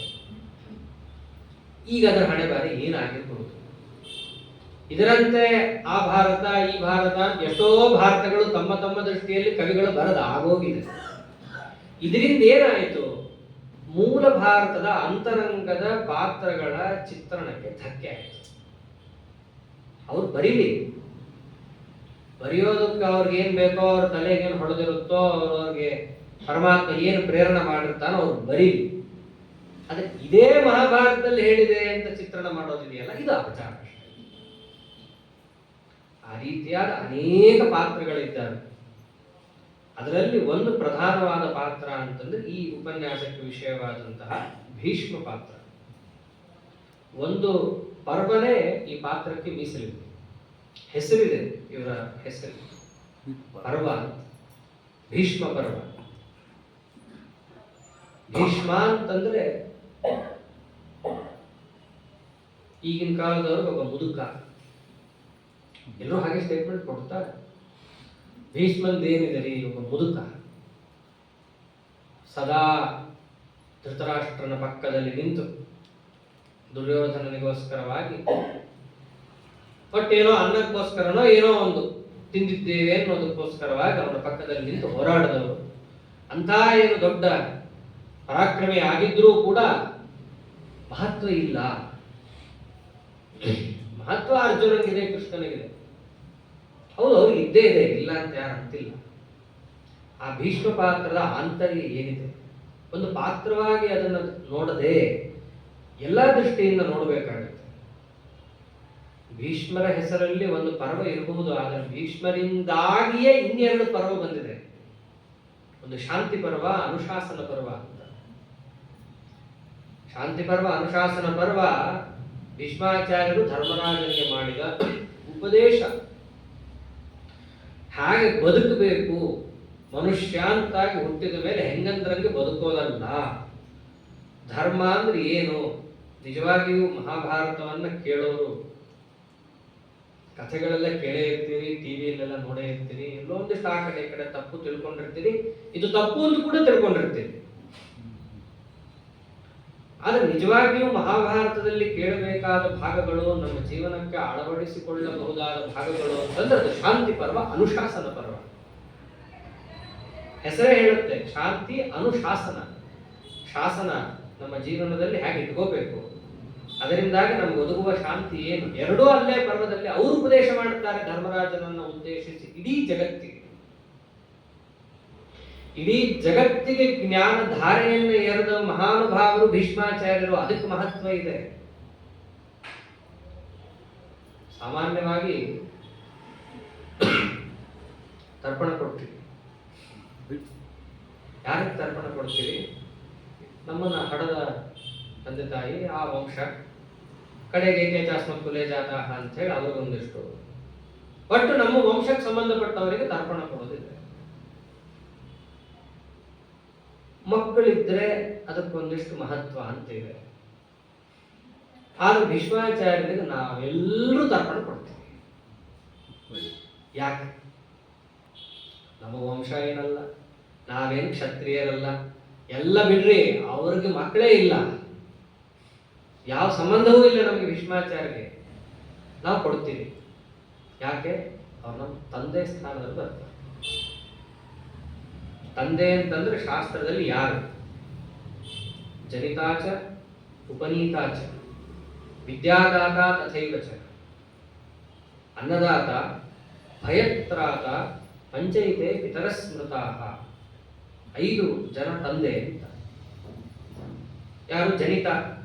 ಈಗ ಅದರ ಹಣೆ ಬಾರಿ ಏನಾಗಿರ್ಬೋದು. ಇದರಂತೆ ಆ ಭಾರತ ಈ ಭಾರತ ಎಷ್ಟೋ ಭಾರತಗಳು ತಮ್ಮ ತಮ್ಮ ದೃಷ್ಟಿಯಲ್ಲಿ ಕವಿಗಳು ಬರೆದ ಆಗೋಗಿದೆ. ಇದರಿಂದ ಏನಾಯಿತು, ಮೂಲ ಭಾರತದ ಅಂತರಂಗದ ಪಾತ್ರಗಳ ಚಿತ್ರಣಕ್ಕೆ ಧಕ್ಕೆ ಆಯಿತು. ಅವ್ರು ಬರೆಯೋದಕ್ಕೆ ಅವ್ರಿಗೆ ಏನ್ ಬೇಕೋ, ಅವ್ರ ತಲೆಗೆ ಏನು ಹೊಡೆದಿರುತ್ತೋ, ಅವ್ರಿಗೆ ಪರಮಾತ್ಮ ಏನು ಪ್ರೇರಣೆ ಮಾಡಿರ್ತಾನೋ ಅವ್ರು ಬರೀಲಿ. ಆದ್ರೆ ಇದೇ ಮಹಾಭಾರತದಲ್ಲಿ ಹೇಳಿದೆ ಅಂತ ಚಿತ್ರಣ ಮಾಡೋದಿದೆಯಲ್ಲ, ಇದು ಅಪಚಾರ. ಆ ರೀತಿಯಾದ ಅನೇಕ ಪಾತ್ರಗಳಿದ್ದಾವೆ. ಅದರಲ್ಲಿ ಒಂದು ಪ್ರಧಾನವಾದ ಪಾತ್ರ ಅಂತಂದ್ರೆ ಈ ಉಪನ್ಯಾಸಕ್ಕೆ ವಿಷಯವಾದಂತಹ ಭೀಷ್ಮ ಪಾತ್ರ. ಒಂದು ಪರ್ವನೇ ಈ ಪಾತ್ರಕ್ಕೆ ಮೀಸಲಿದೆ, ಹೆಸರಿದೆ, ಇವರ ಹೆಸರು ಪರ್ವ, ಭೀಷ್ಮ ಪರ್ವ. ಭೀಷ್ಮ ಅಂತಂದ್ರೆ ಈಗಿನ ಕಾಲದವ್ರಿಗೆ ಒಬ್ಬ ಮುದುಕ, ಎಲ್ಲರೂ ಹಾಗೆ ಸ್ಟೇಟ್ಮೆಂಟ್ ಕೊಡ್ತಾರೆ. ಭೀಷ್ಮಂದ್ ಏನಿದೆ ರೀ, ಒಬ್ಬ ಮುದುಕ, ಸದಾ ಧೃತರಾಷ್ಟ್ರನ ಪಕ್ಕದಲ್ಲಿ ನಿಂತು ದುರ್ಯೋಧನನಿಗೋಸ್ಕರವಾಗಿ ಒಟ್ಟೇನೋ ಅನ್ನಕ್ಕೋಸ್ಕರನೋ ಏನೋ ಒಂದು ತಿಂದಿದ್ದೇವೆ ಅನ್ನೋದಕ್ಕೋಸ್ಕರವಾಗಿ ಅವನ ಪಕ್ಕದಲ್ಲಿ ನಿಂತು ಹೋರಾಡಿದವರು. ಅಂತ ಏನು ದೊಡ್ಡ ಪರಾಕ್ರಮಿ ಆಗಿದ್ರೂ ಕೂಡ ಮಹತ್ವ ಇಲ್ಲ. ಮಹತ್ವ ಅರ್ಜುನನಿಗಿದೆ, ಕೃಷ್ಣನಿಗಿದೆ, ಹೌದು ಅವ್ರಿಗೆ ಇದ್ದೇ ಇದೆ, ಇಲ್ಲ ಅಂತ ಯಾರು ಅಂತಿಲ್ಲ. ಆ ಭೀಷ್ಮ ಪಾತ್ರದ ಆಂತರ್ಯ ಏನಿದೆ, ಒಂದು ಪಾತ್ರವಾಗಿ ಅದನ್ನು ನೋಡದೆ ಎಲ್ಲ ದೃಷ್ಟಿಯಿಂದ ನೋಡಬೇಕಾಗುತ್ತೆ. ಭೀಷ್ಮರ ಹೆಸರಲ್ಲಿ ಒಂದು ಪರ್ವ ಇರಬಹುದು, ಆದರೆ ಭೀಷ್ಮರಿಂದಾಗಿಯೇ ಇನ್ನೆರಡು ಪರ್ವ ಬಂದಿದೆ. ಒಂದು ಶಾಂತಿ ಪರ್ವ, ಅನುಶಾಸನ ಪರ್ವ ಅಂತ. ಶಾಂತಿ ಪರ್ವ, ಅನುಶಾಸನ ಪರ್ವ ಭೀಷ್ಮಾಚಾರ್ಯರು ಧರ್ಮರಾಜನಿಗೆ ಮಾಡಿದ ಉಪದೇಶ. ಹಾಗೆ ಬದುಕಬೇಕು, ಮನುಷ್ಯ ಅಂತಾಗಿ ಹುಟ್ಟಿದ ಮೇಲೆ ಹೆಂಗಂದ್ರಂಗೆ ಬದುಕೋದಲ್ಲ. ಧರ್ಮ ಅಂದ್ರೆ ಏನು, ನಿಜವಾಗಿಯೂ ಮಹಾಭಾರತವನ್ನ ಕೇಳೋರು ಕಥೆಗಳೆಲ್ಲ ಕೇಳೇ ಇರ್ತೀರಿ, ಟಿವಿಯಲ್ಲೆಲ್ಲ ನೋಡೇ ಇರ್ತೀರಿ, ಎಲ್ಲೋ ಒಂದಿಷ್ಟು ಆ ಕಡೆ ಈ ಕಡೆ ತಪ್ಪು ತಿಳ್ಕೊಂಡಿರ್ತೀರಿ, ಇದು ತಪ್ಪು ಅಂತ ಕೂಡ ತಿಳ್ಕೊಂಡಿರ್ತೀರಿ. ಆದರೆ ನಿಜವಾಗಿಯೂ ಮಹಾಭಾರತದಲ್ಲಿ ಕೇಳಬೇಕಾದ ಭಾಗಗಳು, ನಮ್ಮ ಜೀವನಕ್ಕೆ ಅಳವಡಿಸಿಕೊಳ್ಳಬಹುದಾದ ಭಾಗಗಳು ಅಂತಂದ್ರೆ ಅದು ಶಾಂತಿ ಪರ್ವ, ಅನುಶಾಸನ ಪರ್ವ. ಹೆಸರೇ ಹೇಳುತ್ತೆ, ಶಾಂತಿ ಅನುಶಾಸನ. ಶಾಸನ ನಮ್ಮ ಜೀವನದಲ್ಲಿ ಹೇಗೆ ಇಟ್ಕೋಬೇಕು, ಅದರಿಂದಾಗಿ ನಮ್ಗೆ ಒದಗುವ ಶಾಂತಿ ಏನು, ಎರಡೂ ಅಲ್ಲೇ ಪರ್ವದಲ್ಲಿ ಅವರು ಉಪದೇಶ ಮಾಡುತ್ತಾರೆ. ಧರ್ಮರಾಜನನ್ನು ಉದ್ದೇಶಿಸಿ ಇಡೀ ಜಗತ್ತಿಗೆ ಜ್ಞಾನ ಧಾರೆಯನ್ನು ಎರೆದ ಮಹಾನುಭಾವರು ಭೀಷ್ಮಾಚಾರ್ಯರು. ಅದಕ್ಕೆ ಮಹತ್ವ ಇದೆ. ಸಾಮಾನ್ಯವಾಗಿ ತರ್ಪಣ ಕೊಡ್ತೀವಿ, ಯಾರಿಗೆ ತರ್ಪಣ ಕೊಡ್ತೀವಿ? ನಮ್ಮನ್ನ ಹಡದ ತಂದೆ ತಾಯಿ, ಆ ವಂಶ, ಕಡೆಗೆ ಏಕೇಚಾಸ್ಮತ್ ಕುಲೇ ಜಾತಃ ಅಂತ ಹೇಳಿ ಅವ್ರಿಗೊಂದಿಷ್ಟು, ಒಟ್ಟು ನಮ್ಮ ವಂಶಕ್ಕೆ ಸಂಬಂಧಪಟ್ಟವರಿಗೆ ತರ್ಪಣ ಕೊಡೋದಿದೆ. ಮಕ್ಕಳಿದ್ರೆ ಅದಕ್ಕೊಂದಿಷ್ಟು ಮಹತ್ವ ಅಂತ ಇದೆ. ಆದ್ರೆ ಭೀಷ್ಮಾಚಾರ್ಯರಿಗೆ ನಾವೆಲ್ಲರೂ ತರ್ಪಣ ಕೊಡ್ತೀವಿ. ಯಾಕೆ? ನಮ್ಮ ವಂಶ ಏನಲ್ಲ, ನಾವೇನು ಕ್ಷತ್ರಿಯರಲ್ಲ, ಎಲ್ಲ ಬಿಡ್ರಿ, ಅವ್ರಿಗೆ ಮಕ್ಕಳೇ ಇಲ್ಲ, ಯಾವ ಸಂಬಂಧವೂ ಇಲ್ಲ ನಮಗೆ ಭೀಷ್ಮಾಚಾರ್ಯರಿಗೆ, ನಾವು ಕೊಡ್ತೀವಿ. ಯಾಕೆ? ಅವ್ರು ನಮ್ಮ ತಂದೆ ಸ್ಥಾನದಲ್ಲಿ ಬರ್ತಾರೆ. ತಂದೆ ಅಂತಂದ್ರೆ ಶಾಸ್ತ್ರದಲ್ಲಿ ಯಾರು? ಜನಿತಾಚ ಉಪನೀತಾಚ ವಿದ್ಯಾದಾತ ತಥೈವಚ ಅನ್ನದಾತ ಭಯತ್ರಾತ ಪಂಚೈತೆ ಪಿತರ ಸ್ಮೃತಾಃ. 5 ಜನ ತಂದೆ ಅಂತ. ಯಾರು? ಜನಿತ,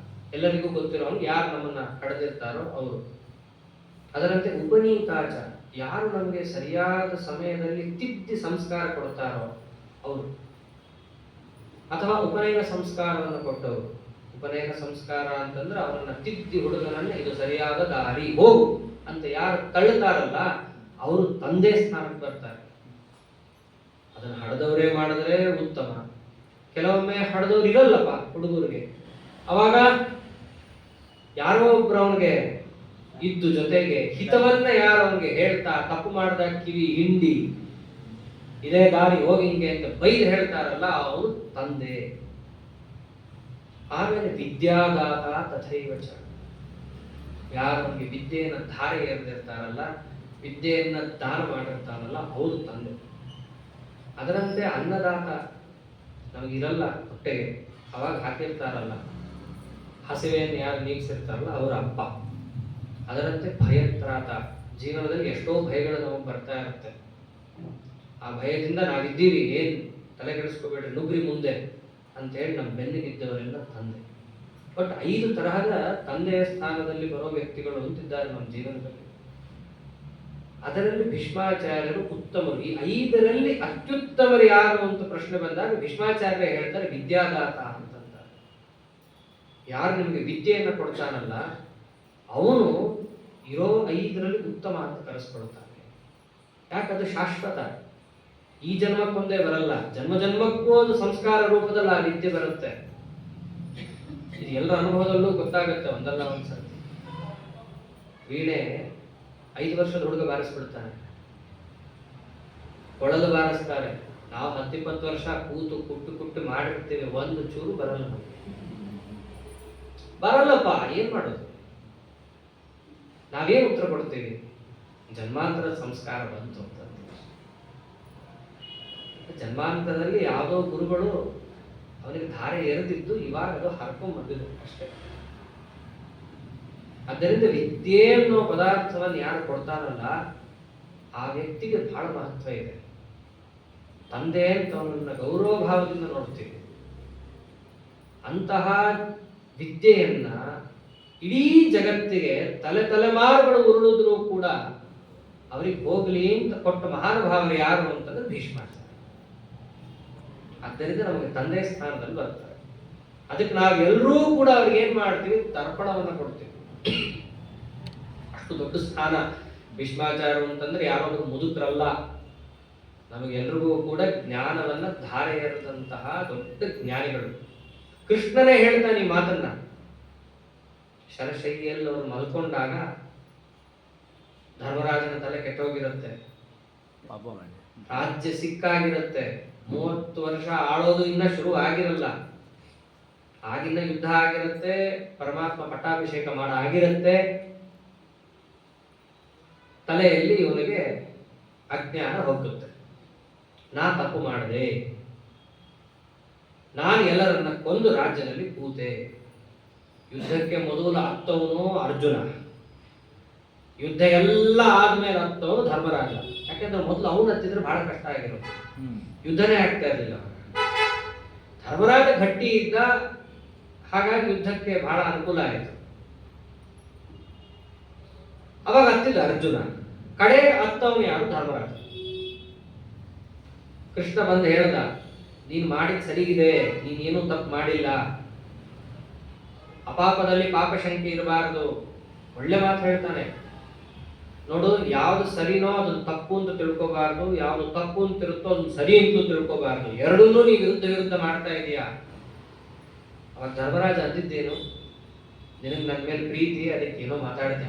ಎಲ್ಲರಿಗೂ ಗೊತ್ತಿರೋನು, ಯಾರು ನಮ್ಮನ್ನ ಕಳೆದಿರ್ತಾರೋ ಅವರು. ಅದರಂತೆ ಉಪನೀತಾಚ, ಯಾರು ನಮಗೆ ಸರಿಯಾದ ಸಮಯದಲ್ಲಿ ತಿದ್ದಿ ಸಂಸ್ಕಾರ ಕೊಡ್ತಾರೋ ಅವರು, ಅಥವಾ ಉಪನಯನ ಸಂಸ್ಕಾರವನ್ನು ಕೊಟ್ಟವರು. ಉಪನಯನ ಸಂಸ್ಕಾರ ಅಂತಂದ್ರೆ ಅವರನ್ನ ತಿದ್ದಿ ಹುಡುಗನನ್ನ ಇದು ಸರಿಯಾದ ದಾರಿ ಹೋಗು ಅಂತ ಯಾರು ತಳ್ಳುತ್ತಾರಲ್ಲ ಅವರು ತಂದೆ ಸ್ಥಾನಕ್ಕೆ ಬರ್ತಾರೆ. ಅದನ್ನು ಹಡದವರೇ ಮಾಡಿದ್ರೆ ಉತ್ತಮ. ಕೆಲವೊಮ್ಮೆ ಹಡದವ್ರು ಇರಲ್ಲಪ್ಪ ಹುಡುಗರಿಗೆ, ಅವಾಗ ಯಾರೋ ಒಬ್ರು ಅವನಿಗೆ ಇದ್ದು ಜೊತೆಗೆ ಹಿತವನ್ನ ಯಾರು ಅವನಿಗೆ ಹೇಳ್ತಾ ತಪ್ಪು ಮಾಡ್ದ ಕಿವಿ ಹಿಂಡಿ ಇದೇ ದಾರಿ ಹೋಗಿ ಹಿಂಗೆ ಅಂತ ಬೈದು ಹೇಳ್ತಾರಲ್ಲ ಅವರು ತಂದೆ. ಆಮೇಲೆ ವಿದ್ಯಾದಾತ ತಥೈವಚ, ಯಾರು ಅವನಿಗೆ ವಿದ್ಯೆಯನ್ನ ಧಾರೆ ಎರೆದಿರ್ತಾರಲ್ಲ, ವಿದ್ಯೆಯನ್ನ ದಾನ ಮಾಡಿರ್ತಾರಲ್ಲ ಅವರು ತಂದೆ. ಅದರಂತೆ ಅನ್ನದಾತ ನಮಗಿರಲ್ಲ ಹೊಟ್ಟೆಗೆ, ಅವಾಗ ಹಾಕಿರ್ತಾರಲ್ಲ ಹಸಿವೆಯನ್ನು ಯಾರು ನೀಗಿಸಿರ್ತಾರಲ್ಲ ಅವರ ಅಪ್ಪ. ಅದರಂತೆ ಭಯತ್ರಾತ, ಜೀವನದಲ್ಲಿ ಎಷ್ಟೋ ಭಯಗಳು ನಮಗೆ ಬರ್ತಾ ಇರುತ್ತೆ. ಆ ಭಯದಿಂದ ನಾವಿದ್ದೀವಿ, ಏನ್ ತಲೆ ಕೆಡಿಸ್ಕೋಬೇಡ್ರಿ, ನುಗ್ರಿ ಮುಂದೆ ಅಂತ ಹೇಳಿ ನಮ್ಮ ಬೆನ್ನಿಗಿದ್ದವರೆಲ್ಲ ತಂದೆ. ಬಟ್ 5 ತರಹದ ತಂದೆಯ ಸ್ಥಾನದಲ್ಲಿ ಬರೋ ವ್ಯಕ್ತಿಗಳು ಅಂತಿದ್ದಾರೆ ನಮ್ಮ ಜೀವನದಲ್ಲಿ. ಅದರಲ್ಲಿ ಭೀಷ್ಮಾಚಾರ್ಯರು ಉತ್ತಮರು. ಈ 5ರಲ್ಲಿ ಅತ್ಯುತ್ತಮರು ಯಾರು ಅಂತ ಪ್ರಶ್ನೆ ಬಂದಾಗ ಭೀಷ್ಮಾಚಾರ್ಯ ಹೇಳ್ತಾರೆ ವಿದ್ಯಾದಾತ ಅಂತಂತಾರೆ. ಯಾರು ನಿಮಗೆ ವಿದ್ಯೆಯನ್ನು ಕೊಡ್ತಾನಲ್ಲ ಅವನು ಇರೋ 5ರಲ್ಲಿ ಉತ್ತಮ ಅಂತ ಕರೆಸ್ಕೊಳ್ತಾನೆ. ಯಾಕದು ಶಾಶ್ವತ, ಈ ಜನ್ಮಕ್ಕೊಂದೇ ಬರಲ್ಲ, ಜನ್ಮ ಜನ್ಮಕ್ಕೂ ಅದು ಸಂಸ್ಕಾರ ರೂಪದಲ್ಲಿ ಆ ವಿದ್ಯೆ ಬರುತ್ತೆ. ಇದು ಎಲ್ಲರ ಅನುಭವದಲ್ಲೂ ಗೊತ್ತಾಗುತ್ತೆ ಒಂದಲ್ಲ ಒಂದ್ಸತಿ. ವೀಣೆ 5 ವರ್ಷದ ಹುಡುಗ ಬಾರಿಸ್ಬಿಡ್ತಾನೆ, ಕೊಳಲು ಬಾರಿಸ್ತಾರೆ. ನಾವು 10-20 ವರ್ಷ ಕೂತು ಕುಟ್ಟು ಮಾಡಿರ್ತೀವಿ, ಒಂದು ಚೂರು ಬರಲ್ಲ ನಮಗೆ. ಬರಲ್ಲಪ್ಪ, ಏನ್ ಮಾಡೋದು? ನಾವೇನು ಉತ್ತರ ಕೊಡ್ತೀವಿ? ಜನ್ಮಾಂತರದ ಸಂಸ್ಕಾರ ಬಂತು ಅಂತ. ಜನ್ಮಾಂತರದಲ್ಲಿ ಯಾವುದೋ ಗುರುಗಳು ಅವನಿಗೆ ಧಾರೆ ಎರೆದಿದ್ದು ಇವಾಗ ಅದು ಹರ್ಕೊಂಡ್ ಬಂದಿದ್ದು ಅಷ್ಟೇ. ಆದ್ದರಿಂದ ವಿದ್ಯೆ ಅನ್ನೋ ಪದಾರ್ಥವನ್ನು ಯಾರು ಕೊಡ್ತಾರಲ್ಲ ಆ ವ್ಯಕ್ತಿಗೆ ಬಹಳ ಮಹತ್ವ ಇದೆ. ತಂದೆ ಅಂತ ಅವನನ್ನ ಗೌರವ ಭಾವದಿಂದ ನೋಡ್ತೀವಿ. ಅಂತಹ ವಿದ್ಯೆಯನ್ನ ಇಡೀ ಜಗತ್ತಿಗೆ ತಲೆಮಾರುಗಳು ಉರುಳಿದ್ರು ಕೂಡ ಅವರಿಗೆ ಹೋಗ್ಲಿ ಅಂತ ಕೊಟ್ಟ ಮಹಾನುಭಾವರು ಯಾರು ಅಂತಂದ್ರೆ ಭೀಷ್ಮಾಚಾರ್ಯ. ಆದ್ದರಿಂದ ನಮಗೆ ತಂದೆ ಸ್ಥಾನದಲ್ಲಿ ಬರ್ತಾರೆ. ಅದಕ್ಕೆ ನಾವೆಲ್ಲರೂ ಕೂಡ ಅವ್ರಿಗೆ ಏನ್ ಮಾಡ್ತೀವಿ? ತರ್ಪಣವನ್ನ ಕೊಡ್ತೀವಿ. ಅಷ್ಟು ದೊಡ್ಡ ಸ್ಥಾನ ಭೀಷ್ಮಾಚಾರ್ಯ ಅಂತಂದ್ರೆ ಯಾರೊಬ್ಬರು ಮುದುಕರಲ್ಲ, ನಮಗೆಲ್ರಿಗೂ ಕೂಡ ಜ್ಞಾನವನ್ನ ಧಾರೆ ಎರೆದಂತಹ ದೊಡ್ಡ ಜ್ಞಾನಿಗಳು. ಕೃಷ್ಣನೇ ಹೇಳ್ತಾನೆ ಈ ಮಾತನ್ನ. ಶರಶೈಲಿಯಲ್ಲಿ ಅವರು ಮಲ್ಕೊಂಡಾಗ ಧರ್ಮರಾಜನ ತಲೆ ಕೆಟ್ಟೋಗಿರುತ್ತೆ, ರಾಜ್ಯ ಸಿಕ್ಕಾಗಿರುತ್ತೆ, 30 ವರ್ಷ ಆಳೋದು ಇನ್ನ ಶುರು ಆಗಿರಲ್ಲ, ಆಗಿನ ಯುದ್ಧ ಆಗಿರುತ್ತೆ, ಪರಮಾತ್ಮ ಪಟ್ಟಾಭಿಷೇಕ ಮಾಡ ಆಗಿರುತ್ತೆ. ತಲೆಯಲ್ಲಿ ಇವನಿಗೆ ಅಜ್ಞಾನ ಹೋಗುತ್ತೆ. ನಾ ತಪ್ಪು ಮಾಡಿದೆ, ನಾನು ಎಲ್ಲರನ್ನ ಕೊಂದು ರಾಜ್ಯದಲ್ಲಿ ಕೂತೆ. ಯುದ್ಧಕ್ಕೆ ಮೊದಲು ಹತ್ತವನು ಅರ್ಜುನ, ಯುದ್ಧ ಎಲ್ಲ ಆದ್ಮೇಲೆ ಹತ್ತವನು ಧರ್ಮರಾಜ. ಯಾಕೆಂದ್ರೆ ಮೊದಲು ಅವನು ಹತ್ತಿದ್ರೆ ಬಹಳ ಕಷ್ಟ ಆಗಿರೋದು, ಯುದ್ಧನೇ ಆಗ್ತಾ ಇರಲಿಲ್ಲ. ಧರ್ಮರಾಜ ಗಟ್ಟಿ ಇದ್ದ, ಹಾಗಾಗಿ ಯುದ್ಧಕ್ಕೆ ಬಹಳ ಅನುಕೂಲ ಆಯಿತು. ಅವಾಗ ಹತ್ತಿದ ಅರ್ಜುನ, ಕಡೆ ಹತ್ತವನು ಯಾರು? ಧರ್ಮರಾಜ. ಕೃಷ್ಣ ಬಂದು ಹೇಳ್ದ, ನೀನ್ ಮಾಡಿದ್ ಸರಿಗಿದೆ, ನೀನೇನು ತಪ್ಪು ಮಾಡಿಲ್ಲ, ಅಪಾಪದಲ್ಲಿ ಪಾಪಶಂಕೆ ಇರಬಾರದು. ಒಳ್ಳೆ ಮಾತು ಹೇಳ್ತಾನೆ ನೋಡು. ಯಾವ್ದು ಸರಿನೋ ಅದನ್ನ ತಪ್ಪು ಅಂತ ತಿಳ್ಕೋಬಾರ್ದು, ಯಾವ್ದು ತಪ್ಪು ಅಂತ ಇರುತ್ತೋ ಅದನ್ನ ಸರಿ ಅಂತ ತಿಳ್ಕೋಬಾರ್ದು. ಎರಡನ್ನೂ ನೀ ವಿರುದ್ಧ ಮಾಡ್ತಾ ಇದೀಯಾ. ಅವಾಗ ಧರ್ಮರಾಜ ಅಂದಿದ್ದೇನು? ನಿನಗೆ ನನ್ನ ಮೇಲೆ ಪ್ರೀತಿ, ಅದಕ್ಕೆ ಏನೋ ಮಾತಾಡ್ತೀಯ.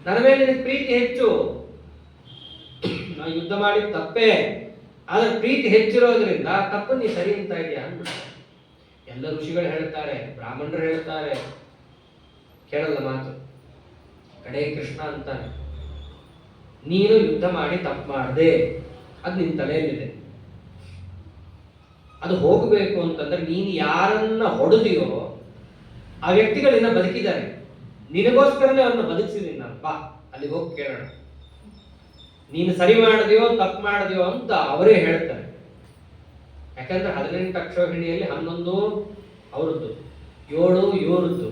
ನನ್ನ ಮೇಲೆ ನಿನಗೆ ಪ್ರೀತಿ ಹೆಚ್ಚು, ನಾವು ಯುದ್ಧ ಮಾಡಿದ ತಪ್ಪೇ, ಆದ್ರೆ ಪ್ರೀತಿ ಹೆಚ್ಚಿರೋದ್ರಿಂದ ತಪ್ಪು ನೀ ಸರಿ ಅಂತ ಇದೆಯಾ ಅಂದ್ಬಿಟ್ಟು. ಎಲ್ಲ ಋಷಿಗಳು ಹೇಳ್ತಾರೆ, ಬ್ರಾಹ್ಮಣರು ಹೇಳ್ತಾರೆ, ಕೇಳಲ್ಲ ಮಾತು. ಕಡೆ ಕೃಷ್ಣ ಅಂತಾನೆ, ನೀನು ಯುದ್ಧ ಮಾಡಿ ತಪ್ಪು ಮಾಡದೆ, ಅದು ನಿನ್ನ ತಲೆಯಲ್ಲಿದೆ. ಅದು ಹೋಗಬೇಕು ಅಂತಂದ್ರೆ ನೀನು ಯಾರನ್ನ ಹೊಡೆದಿಯೋ ಆ ವ್ಯಕ್ತಿಗಳಿನ್ನ ಬದುಕಿದ್ದಾರೆ, ನಿನಗೋಸ್ಕರನೇ ಅವ್ರನ್ನ ಬದುಕಿಸಿದೀನಿ ನಾನು, ಬಾ ಅಲ್ಲಿಗೆ ಹೋಗಿ ಕೇಳೋಣ. ನೀನು ಸರಿ ಮಾಡಿದೆಯೋ ತಪ್ಪು ಮಾಡಿದೆಯೋ ಅಂತ ಅವರೇ ಹೇಳ್ತಾರೆ. ಯಾಕಂದ್ರೆ 18 ಅಕ್ಷೋಹಿಣಿಯಲ್ಲಿ 11 ಅವರದ್ದು, 7 ಇವರದ್ದು,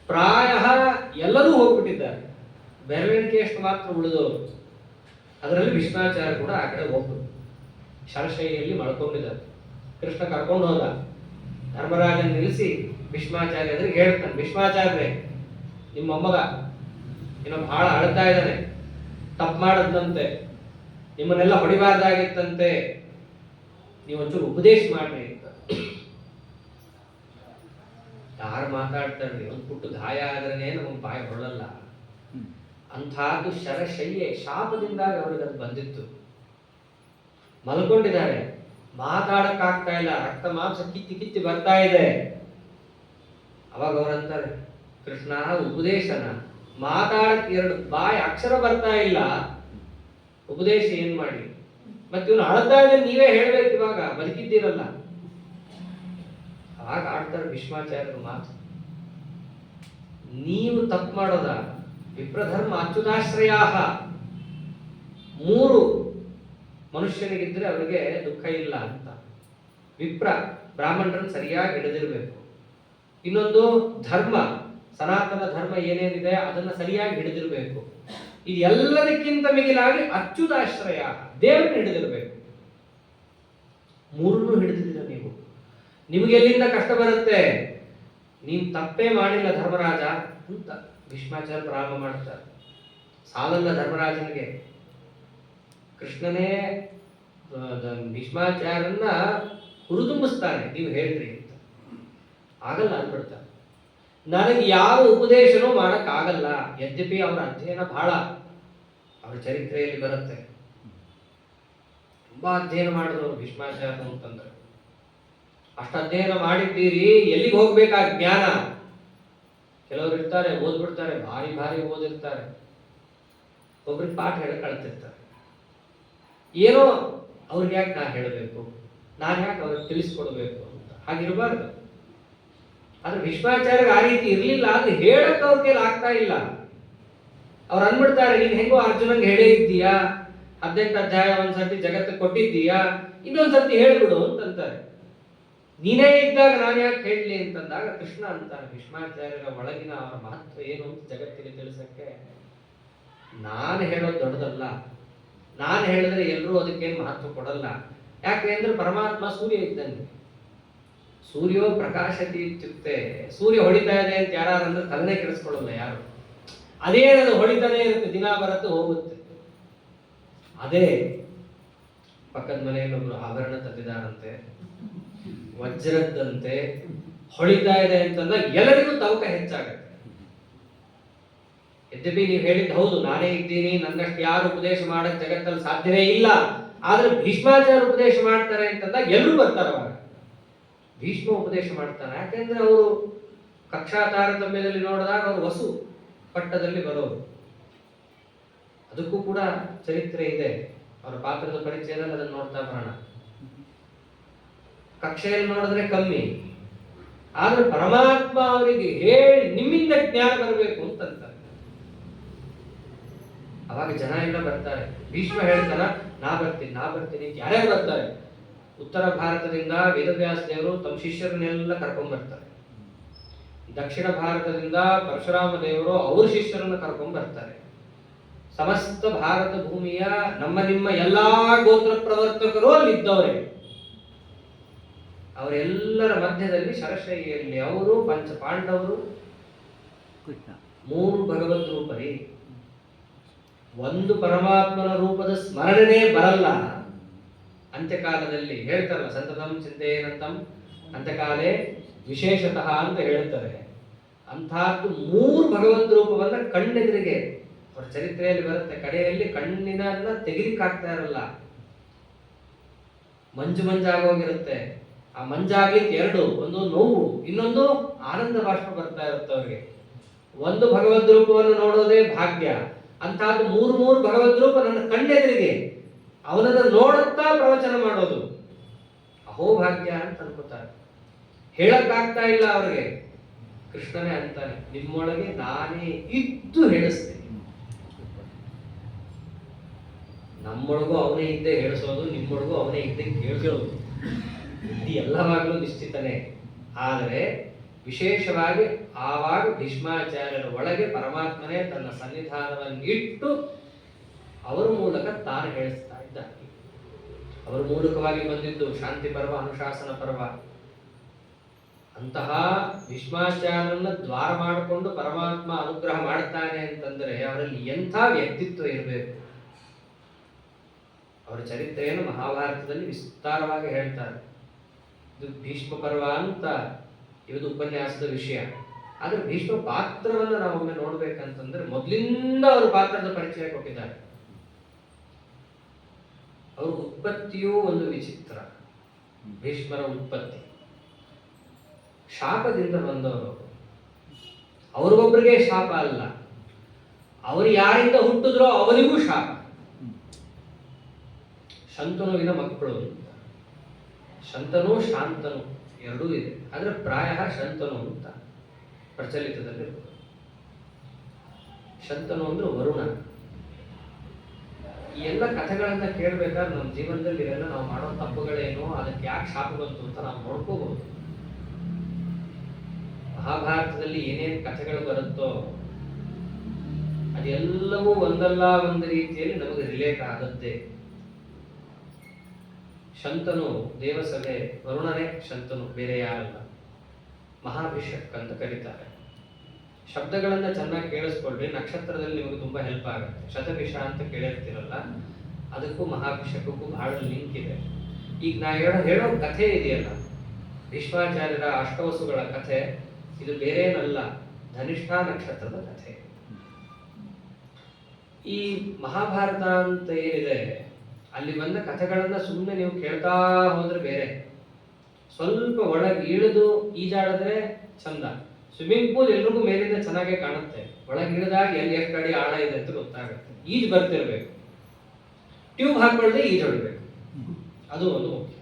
ಪ್ರಾಯ ಎಲ್ಲರೂ ಹೋಗ್ಬಿಟ್ಟಿದ್ದಾರೆ. ಬೆರಳಿಕೆಯಷ್ಟು ಮಾತ್ರ ಉಳಿದವರು. ಅದರಲ್ಲಿ ಭೀಷ್ಮಾಚಾರ್ಯ ಕೂಡ ಆ ಕಡೆ ಒಬ್ಬರು ಶರಶೈಲಿಯಲ್ಲಿ ಮಳ್ಕೊಂಡಿದ್ದಾರೆ. ಕೃಷ್ಣ ಕರ್ಕೊಂಡು ಹೋದ, ಧರ್ಮರಾಜನ ನಿಲ್ಲಿಸಿ ಭೀಷ್ಮಾಚಾರ್ಯ ಎದುರಿಗೆ ಹೇಳ್ತಾನೆ, ಭೀಷ್ಮಾಚಾರ್ಯ ನಿಮ್ಮ ಮೊಮ್ಮಗ ಏನೋ ಬಹಳ ಅಳ್ತಾ ಇದ್ದಾನೆ, ತಪ್ಪು ಮಾಡದಂತೆ, ನಿಮ್ಮನ್ನೆಲ್ಲ ಹೊಡಿಬಾರ್ದಾಗಿತ್ತಂತೆ, ನೀವು ಒಂಚೂರು ಉಪದೇಶ ಮಾಡ್ರಿ ಅಂತ. ಯಾರು ಮಾತಾಡ್ತಾರ್ರಿ, ಒಂದು ಪುಟ್ಟು ಗಾಯ ಆದ್ರೇ ನಮಗೆ ಬಾಯಿ ಹೊರಳಲ್ಲ. ಅಂಥದ್ದು ಶರಶಯ್ಯೆ ಶಾಪದಿಂದಾಗಿ ಅವ್ರಿಗೆ ಅದು ಬಂದಿತ್ತು. ಮಲ್ಕೊಂಡಿದ್ದಾರೆ, ಮಾತಾಡಕ್ಕಾಗ್ತಾ ಇಲ್ಲ, ರಕ್ತ ಮಾಂಸ ಕಿತ್ತಿ ಕಿತ್ತಿ ಬರ್ತಾ ಇದೆ. ಅವಾಗ ಅವ್ರಂತಾರೆ, ಕೃಷ್ಣ ಉಪದೇಶನ ಮಾತಾಡಕ್ ಎರಡು ಬಾಯಿ ಅಕ್ಷರ ಬರ್ತಾ ಇಲ್ಲ, ಉಪದೇಶ ಏನ್ ಮಾಡಿ? ಮತ್ತೆ ಇವನು ಅಳ್ತಾ ಇದ್ರೆ ನೀವೇ ಹೇಳ್ಬೇಕು, ಇವಾಗ ಬದುಕಿದ್ದೀರಲ್ಲ. ಅವಾಗ ಆಡ್ತಾರೆ ಭೀಷ್ಮಾಚಾರ್ಯರು ಮಾತು, ನೀವು ತಪ್ಪು ಮಾಡೋದ? ವಿಪ್ರಧರ್ಮ ಅಚ್ಯುತಾಶ್ರಯ, 3 ಮನುಷ್ಯನಿಗಿದ್ರೆ ಅವರಿಗೆ ದುಃಖ ಇಲ್ಲ ಅಂತ. ವಿಪ್ರ ಬ್ರಾಹ್ಮಣರನ್ನು ಸರಿಯಾಗಿ ಹಿಡಿದಿರ್ಬೇಕು. ಇನ್ನೊಂದು ಧರ್ಮ, ಸನಾತನ ಧರ್ಮ ಏನೇನಿದೆ ಅದನ್ನ ಸರಿಯಾಗಿ ಹಿಡಿದಿರ್ಬೇಕು. ಇದು ಎಲ್ಲದಕ್ಕಿಂತ ಮಿಗಿಲಾಗಿ ಅಚ್ಯುತಾಶ್ರಯ, ದೇವರನ್ನ ಹಿಡಿದಿರ್ಬೇಕು. 3 ಹಿಡಿದಿದ್ದೀರ ನೀವು. ನಿಮಗೆ ಎಲ್ಲಿಂದ ಕಷ್ಟ ಬರುತ್ತೆ? ನೀನ್ ತಪ್ಪೇ ಮಾಡಿಲ್ಲ ಧರ್ಮರಾಜ ಅಂತ ಭೀಷ್ಮಾಚಾರ್ಯ ಪ್ರಾರಂಭ ಮಾಡ್ತಾರೆ. ಸಾಲಲ್ಲ ಧರ್ಮರಾಜನಿಗೆ. ಕೃಷ್ಣನೇ ಭೀಷ್ಮಾಚಾರ್ಯನ್ನ ಹುರಿದುಂಬಿಸ್ತಾನೆ, ನೀವು ಹೇಳ್ರಿ ಅಂತ. ಆಗಲ್ಲ ಅಂದ್ಬಿಡ್ತಾರೆ. ನನಗೆ ಯಾವ ಉಪದೇಶನೂ ಮಾಡಕ್ ಆಗಲ್ಲ. ಯದ್ಯಪಿ ಅವರ ಅಧ್ಯಯನ ಬಹಳ, ಅವರ ಚರಿತ್ರೆಯಲ್ಲಿ ಬರುತ್ತೆ, ತುಂಬಾ ಅಧ್ಯಯನ ಮಾಡಿದವರು ಭೀಷ್ಮಾಚಾರ್ಯ ಅಂತಂದ್ರೆ. ಅಷ್ಟು ಅಧ್ಯಯನ ಮಾಡಿದ್ದೀರಿ, ಎಲ್ಲಿಗೆ ಹೋಗ್ಬೇಕಾ ಜ್ಞಾನ? ಕೆಲವರು ಇರ್ತಾರೆ ಓದ್ಬಿಡ್ತಾರೆ, ಭಾರಿ ಭಾರಿ ಓದಿರ್ತಾರೆ, ಒಬ್ರಿಗೆ ಪಾಠ ಹೇಳಕ್ ಕಳ್ತಿರ್ತಾರೆ. ಏನೋ ಅವ್ರಿಗೆ ಯಾಕೆ ನಾ ಹೇಳಬೇಕು, ನಾನು ಯಾಕೆ ಅವ್ರಿಗೆ ತಿಳಿಸ್ಕೊಡ್ಬೇಕು ಅಂತ. ಹಾಗಿರಬಾರ್ದು. ಆದ್ರೆ ಭೀಷ್ಮಾಚಾರ್ಯ ಆ ರೀತಿ ಇರ್ಲಿಲ್ಲ. ಅದು ಹೇಳಕ್ ಅವ್ರ ಕೈಲಿ ಆಗ್ತಾ ಇಲ್ಲ. ಅವ್ರು ಅಂದ್ಬಿಡ್ತಾರೆ, ನೀನ್ ಹೆಂಗೋ ಅರ್ಜುನಂಗೆ ಹೇಳೇ ಇದ್ದೀಯಾ, 18 ಅಧ್ಯಾಯ ಒಂದ್ಸರ್ತಿ ಜಗತ್ತಿಗೆ ಕೊಟ್ಟಿದ್ದೀಯಾ, ಇನ್ನೊಂದ್ಸರ್ತಿ ಹೇಳ್ಬಿಡು ಅಂತಂತಾರೆ. ನೀನೇ ಇದ್ದಾಗ ನಾನು ಯಾಕೆ ಹೇಳಲಿ ಅಂತಂದಾಗ ಕೃಷ್ಣ ಅಂತಾನೆ, ಭೀಷ್ಮಾಚಾರ್ಯರ ಒಳಗಿನ ಅವರ ಮಹತ್ವ ಏನು ಅಂತ ಜಗತ್ತಿಗೆ ತಿಳಿಸಕ್ಕೆ, ನಾನು ಹೇಳೋದು ದೊಡ್ಡದಲ್ಲ, ನಾನು ಹೇಳಿದ್ರೆ ಎಲ್ಲರೂ ಅದಕ್ಕೇನು ಮಹತ್ವ ಕೊಡಲ್ಲ. ಯಾಕೆ ಅಂದ್ರೆ ಪರಮಾತ್ಮ ಸೂರ್ಯ ಇದ್ದಂಗೆ. ಸೂರ್ಯೋ ಪ್ರಕಾಶತಿ ಇತ್ಯುಕ್ತೆ, ಸೂರ್ಯ ಹೊಡಿತಾ ಇದೆ ಅಂತ ಯಾರಂದ್ರೆ ತಲೆನೇ ಕೆಡಿಸ್ಕೊಳ್ಳಲ್ಲ ಯಾರು. ಅದೇನದು ಹೊಡಿತಾನೆ ಇರುತ್ತೆ, ದಿನ ಬರುತ್ತೆ ಹೋಗುತ್ತೆ. ಅದೇ ಪಕ್ಕದ ಮನೆಯಲ್ಲಿ ಒಬ್ರು ಆಭರಣ ತಂದಿದ್ದಾರಂತೆ, ವಜ್ರದ್ದಂತೆ ಹೊಳಿತಾ ಇದೆ ಅಂತಂದಾಗ ಎಲ್ಲರಿಗೂ ತವಕ ಹೆಚ್ಚಾಗತ್ತೆ. ಯದ್ಯಪಿ ನೀವು ಹೇಳಿದ್ದು ಹೌದು, ನಾನೇ ಇದ್ದೀನಿ, ನನ್ನಷ್ಟು ಯಾರು ಉಪದೇಶ ಮಾಡಕ್ ಜಗತ್ತಲ್ಲಿ ಸಾಧ್ಯವೇ ಇಲ್ಲ, ಆದ್ರೆ ಭೀಷ್ಮಾಚಾರ್ಯ ಉಪದೇಶ ಮಾಡ್ತಾರೆ ಅಂತಂದಾಗ ಎಲ್ಲರೂ ಬರ್ತಾರೆ. ಅವಾಗ ಭೀಷ್ಮ ಉಪದೇಶ ಮಾಡ್ತಾನೆ, ಯಾಕೆಂದ್ರೆ ಅವರು ಕಕ್ಷಾ ತಾರತಮ್ಯದಲ್ಲಿ ನೋಡಿದಾಗ ಅವರು ವಸು ಪಟ್ಟದಲ್ಲಿ ಬರೋರು. ಅದಕ್ಕೂ ಕೂಡ ಚರಿತ್ರೆ ಇದೆ, ಅವರ ಪಾತ್ರದ ಪರಿಚಯದಲ್ಲಿ ಅದನ್ನು ನೋಡ್ತಾ ಬರೋಣ. ಕಕ್ಷೆಯಲ್ಲಿ ನೋಡಿದ್ರೆ ಕಮ್ಮಿ, ಆದ್ರೆ ಪರಮಾತ್ಮ ಅವರಿಗೆ ಹೇಳಿ ನಿಮ್ಮಿಂದ ಜ್ಞಾನ ಬರಬೇಕು ಅಂತಂತಾರೆ. ಅವಾಗ ಜನ ಎಲ್ಲ ಬರ್ತಾರೆ. ಭೀಷ್ಮ ಹೇಳ್ತಾರ, ನಾ ಬರ್ತೀನಿ ಅಂತ ಯಾರ್ಯಾರು ಬರ್ತಾರೆ? ಉತ್ತರ ಭಾರತದಿಂದ ವೇದವ್ಯಾಸ ದೇವರು ತಮ್ಮ ಶಿಷ್ಯರನ್ನೆಲ್ಲ ಕರ್ಕೊಂಡ್ ಬರ್ತಾರೆ. ದಕ್ಷಿಣ ಭಾರತದಿಂದ ಪರಶುರಾಮ ದೇವರು ಅವ್ರ ಶಿಷ್ಯರನ್ನ ಕರ್ಕೊಂಡ್ ಬರ್ತಾರೆ. ಸಮಸ್ತ ಭಾರತ ಭೂಮಿಯ ನಮ್ಮ ನಿಮ್ಮ ಎಲ್ಲಾ ಗೋತ್ರ ಪ್ರವರ್ತಕರು ಅಲ್ಲಿದ್ದವರೇ. ಅವರೆಲ್ಲರ ಮಧ್ಯದಲ್ಲಿ ಶರಶೈಲಿಯಲ್ಲಿ ಅವರು ಪಂಚ ಪಾಂಡವರು, 3 ಭಗವದ್ ರೂಪರಿ. ಒಂದು ಪರಮಾತ್ಮನ ರೂಪದ ಸ್ಮರಣೆನೇ ಬರಲ್ಲ. ಅಂತ್ಯಕಾಲದಲ್ಲಿ ಹೇಳ್ತಾರಲ್ಲ, ಸಂತತಂ ಚಿಂತೆಯನಂತಂ ಅಂತ್ಯಕಾಲೇ ವಿಶೇಷತಃ ಅಂತ ಹೇಳ್ತಾರೆ. ಅಂಥದ್ದು 3 ಭಗವದ್ ರೂಪವನ್ನ ಕಣ್ಣೆದುರಿಗೆ ಅವರ ಚರಿತ್ರೆಯಲ್ಲಿ ಬರುತ್ತೆ. ಕಡೆಯಲ್ಲಿ ಕಣ್ಣಿನನ್ನ ತೆಗಿಲಿಕ್ಕಾಗ್ತಾ ಇರಲ್ಲ, ಮಂಜಾಗೋಗಿರುತ್ತೆ. ಆ ಮಂಜಾಗ್ಲಿಕ್ಕೆ 2, ಒಂದು ನೋವು, ಇನ್ನೊಂದು ಆನಂದ ಬಾಷ್ಪ ಬರ್ತಾ ಇರುತ್ತೆ ಅವ್ರಿಗೆ. ಒಂದು ಭಗವದ್ ರೂಪವನ್ನು ನೋಡೋದೇ ಭಾಗ್ಯ. ಅಂಥದ್ದು 3 ಭಗವದ್ ರೂಪ ನನ್ನ ಕಣ್ಣೆದುರಿಗೆ, ಅವನನ್ನ ನೋಡುತ್ತಾ ಪ್ರವಚನ ಮಾಡೋದು ಅಹೋಭಾಗ್ಯ ಅಂತ ಅನ್ಕೋತಾರೆ. ಹೇಳಕ್ಕಾಗ್ತಾ ಇಲ್ಲ ಅವ್ರಿಗೆ. ಕೃಷ್ಣನೇ ಅಂತಾನೆ, ನಿಮ್ಮೊಳಗೆ ನಾನೇ ಇದ್ದು ಹೇಳಿಸ್ತೇನೆ. ನಮ್ಮೊಳಗೂ ಅವನೇ ಇದ್ದೇ ಹೇಳಿಸೋದು, ನಿಮ್ಮೊಳಗೂ ಅವನೇ ಇದ್ದೇ ಕೇಳಿಸೋದು. ಇದು ಎಲ್ಲವಾಗಲೂ ನಿಶ್ಚಿತನೇ. ಆದರೆ ವಿಶೇಷವಾಗಿ ಆವಾಗ ಭೀಷ್ಮಾಚಾರ್ಯರ ಒಳಗೆ ಪರಮಾತ್ಮನೇ ತನ್ನ ಸನ್ನಿಧಾನವನ್ನು ಇಟ್ಟು ಅವರ ಮೂಲಕ ತಾನು ಹೇಳಿಸ್ತಾ ಇದ್ದಾನೆ. ಅವರ ಮೂಲಕವಾಗಿ ಬಂದಿದ್ದು ಶಾಂತಿ ಪರ್ವ, ಅನುಶಾಸನ ಪರ್ವ. ಅಂತಹ ಭೀಷ್ಮಾಚಾರ್ಯರನ್ನ ದ್ವಾರ ಮಾಡಿಕೊಂಡು ಪರಮಾತ್ಮ ಅನುಗ್ರಹ ಮಾಡ್ತಾನೆ ಅಂತಂದ್ರೆ ಅವರಲ್ಲಿ ಎಂಥ ವ್ಯಕ್ತಿತ್ವ ಇರಬೇಕು. ಅವರ ಚರಿತ್ರೆಯನ್ನು ಮಹಾಭಾರತದಲ್ಲಿ ವಿಸ್ತಾರವಾಗಿ ಹೇಳ್ತಾರೆ. ಇದು ಭೀಷ್ಮ ಪರ್ವ ಅಂತ ಇವತ್ತು ಉಪನ್ಯಾಸದ ವಿಷಯ. ಆದ್ರೆ ಭೀಷ್ಮ ಪಾತ್ರವನ್ನು ನಾವೊಮ್ಮೆ ನೋಡ್ಬೇಕಂತಂದ್ರೆ ಮೊದಲಿಂದ ಅವರು ಪಾತ್ರದ ಪರಿಚಯ ಕೊಟ್ಟಿದ್ದಾರೆ. ಅವ್ರ ಉತ್ಪತ್ತಿಯೂ ಒಂದು ವಿಚಿತ್ರ. ಭೀಷ್ಮರ ಉತ್ಪತ್ತಿ ಶಾಪದಿಂದ ಬಂದವರು. ಅವ್ರಿಗೊಬ್ಬರಿಗೆ ಶಾಪ ಅಲ್ಲ, ಅವರು ಯಾರಿಂದ ಹುಟ್ಟಿದ್ರೋ ಅವರಿಗೂ ಶಾಪ. ಶಂತನುವಿನ ಮಕ್ಕಳು ಅಂತ. ಶಂತನು ಶಾಂತನು ಎರಡೂ ಇದೆ, ಆದ್ರೆ ಪ್ರಾಯ ಶಂತನು ಅಂತ ಪ್ರಚಲಿತದಲ್ಲಿ. ಶಂತನು ಅಂದ್ರೆ ವರುಣ. ಈ ಎಲ್ಲ ಕಥೆಗಳನ್ನ ಕೇಳ್ಬೇಕಾದ್ರೆ ನಮ್ಮ ಜೀವನದಲ್ಲಿ ಇವೆಲ್ಲ ನಾವು ಮಾಡೋ ತಪ್ಪುಗಳೇನು, ಅದಕ್ಕೆ ಯಾಕೆ ಶಾಪ ಬಂತು ಅಂತ ನಾವು ನೋಡ್ಕೋಬಹುದು. ಮಹಾಭಾರತದಲ್ಲಿ ಏನೇನು ಕಥೆಗಳು ಬರುತ್ತೋ ಅದೆಲ್ಲವೂ ಒಂದಲ್ಲ ಒಂದು ರೀತಿಯಲ್ಲಿ ನಮಗೆ ರಿಲೇಟ್ ಆಗುತ್ತೆ. ಶಂತನು ದೇವಸಭೆ, ವರುಣನೇ ಶಂತನು, ಬೇರೆ ಯಾರಲ್ಲ. ಮಹಾಭಿಷಕ್ ಅಂತ ಕರೀತಾರೆ. ಶಬ್ದಗಳನ್ನ ಚೆನ್ನಾಗಿ ಕೇಳಿಸ್ಕೊಳ್ರಿ, ನಕ್ಷತ್ರದಲ್ಲಿ ನಿಮಗೆ ತುಂಬಾ ಹೆಲ್ಪ್ ಆಗುತ್ತೆ. ಶತಭಿಷ ಅಂತ ಕೇಳಿರ್ತೀರಲ್ಲ, ಅದಕ್ಕೂ ಮಹಾಭಿಷಕ್ಕೂ ಬಹಳ ಲಿಂಕ್ ಇದೆ. ಈಗ ನಾ ಹೇಳೋ ಕಥೆ ಇದೆಯಲ್ಲ, ಭೀಷ್ಮಾಚಾರ್ಯರ ಅಷ್ಟವಸುಗಳ ಕಥೆ, ಇದು ಬೇರೇನಲ್ಲ, ಧನಿಷ್ಠಾ ನಕ್ಷತ್ರದ ಕಥೆ. ಈ ಮಹಾಭಾರತ ಅಂತ ಏನಿದೆ, ಅಲ್ಲಿ ಬಂದ ಕಥೆಗಳನ್ನ ಸುಮ್ಮನೆ ನೀವು ಕೇಳ್ತಾ ಹೋದ್ರೆ ಬೇರೆ. ಸ್ವಲ್ಪ ಒಳಗೆ ಇಳಿದು ಈಜಾಡಿದ್ರೆ ಚಂದ. ಸ್ವಿಮ್ಮಿಂಗ್ ಪೂಲ್ ಎಲ್ರಿಗೂ ಮೇಲಿಂದ ಚೆನ್ನಾಗೇ ಕಾಣುತ್ತೆ, ಒಳಗೆ ಇಳಿದಾಗ ಎಲ್ಲಿ ಎಷ್ಟು ಅಡಿ ಆಳ ಇದೆ ಅಂತ ಗೊತ್ತಾಗುತ್ತೆ. ಈಜು ಬರ್ತಿರ್ಬೇಕು, ಟ್ಯೂಬ್ ಹಾಕೊಳ್ಳದೆ ಈಜು ಹೊಡಿಬೇಕು, ಅದು ಒಂದು ಮುಖ್ಯ.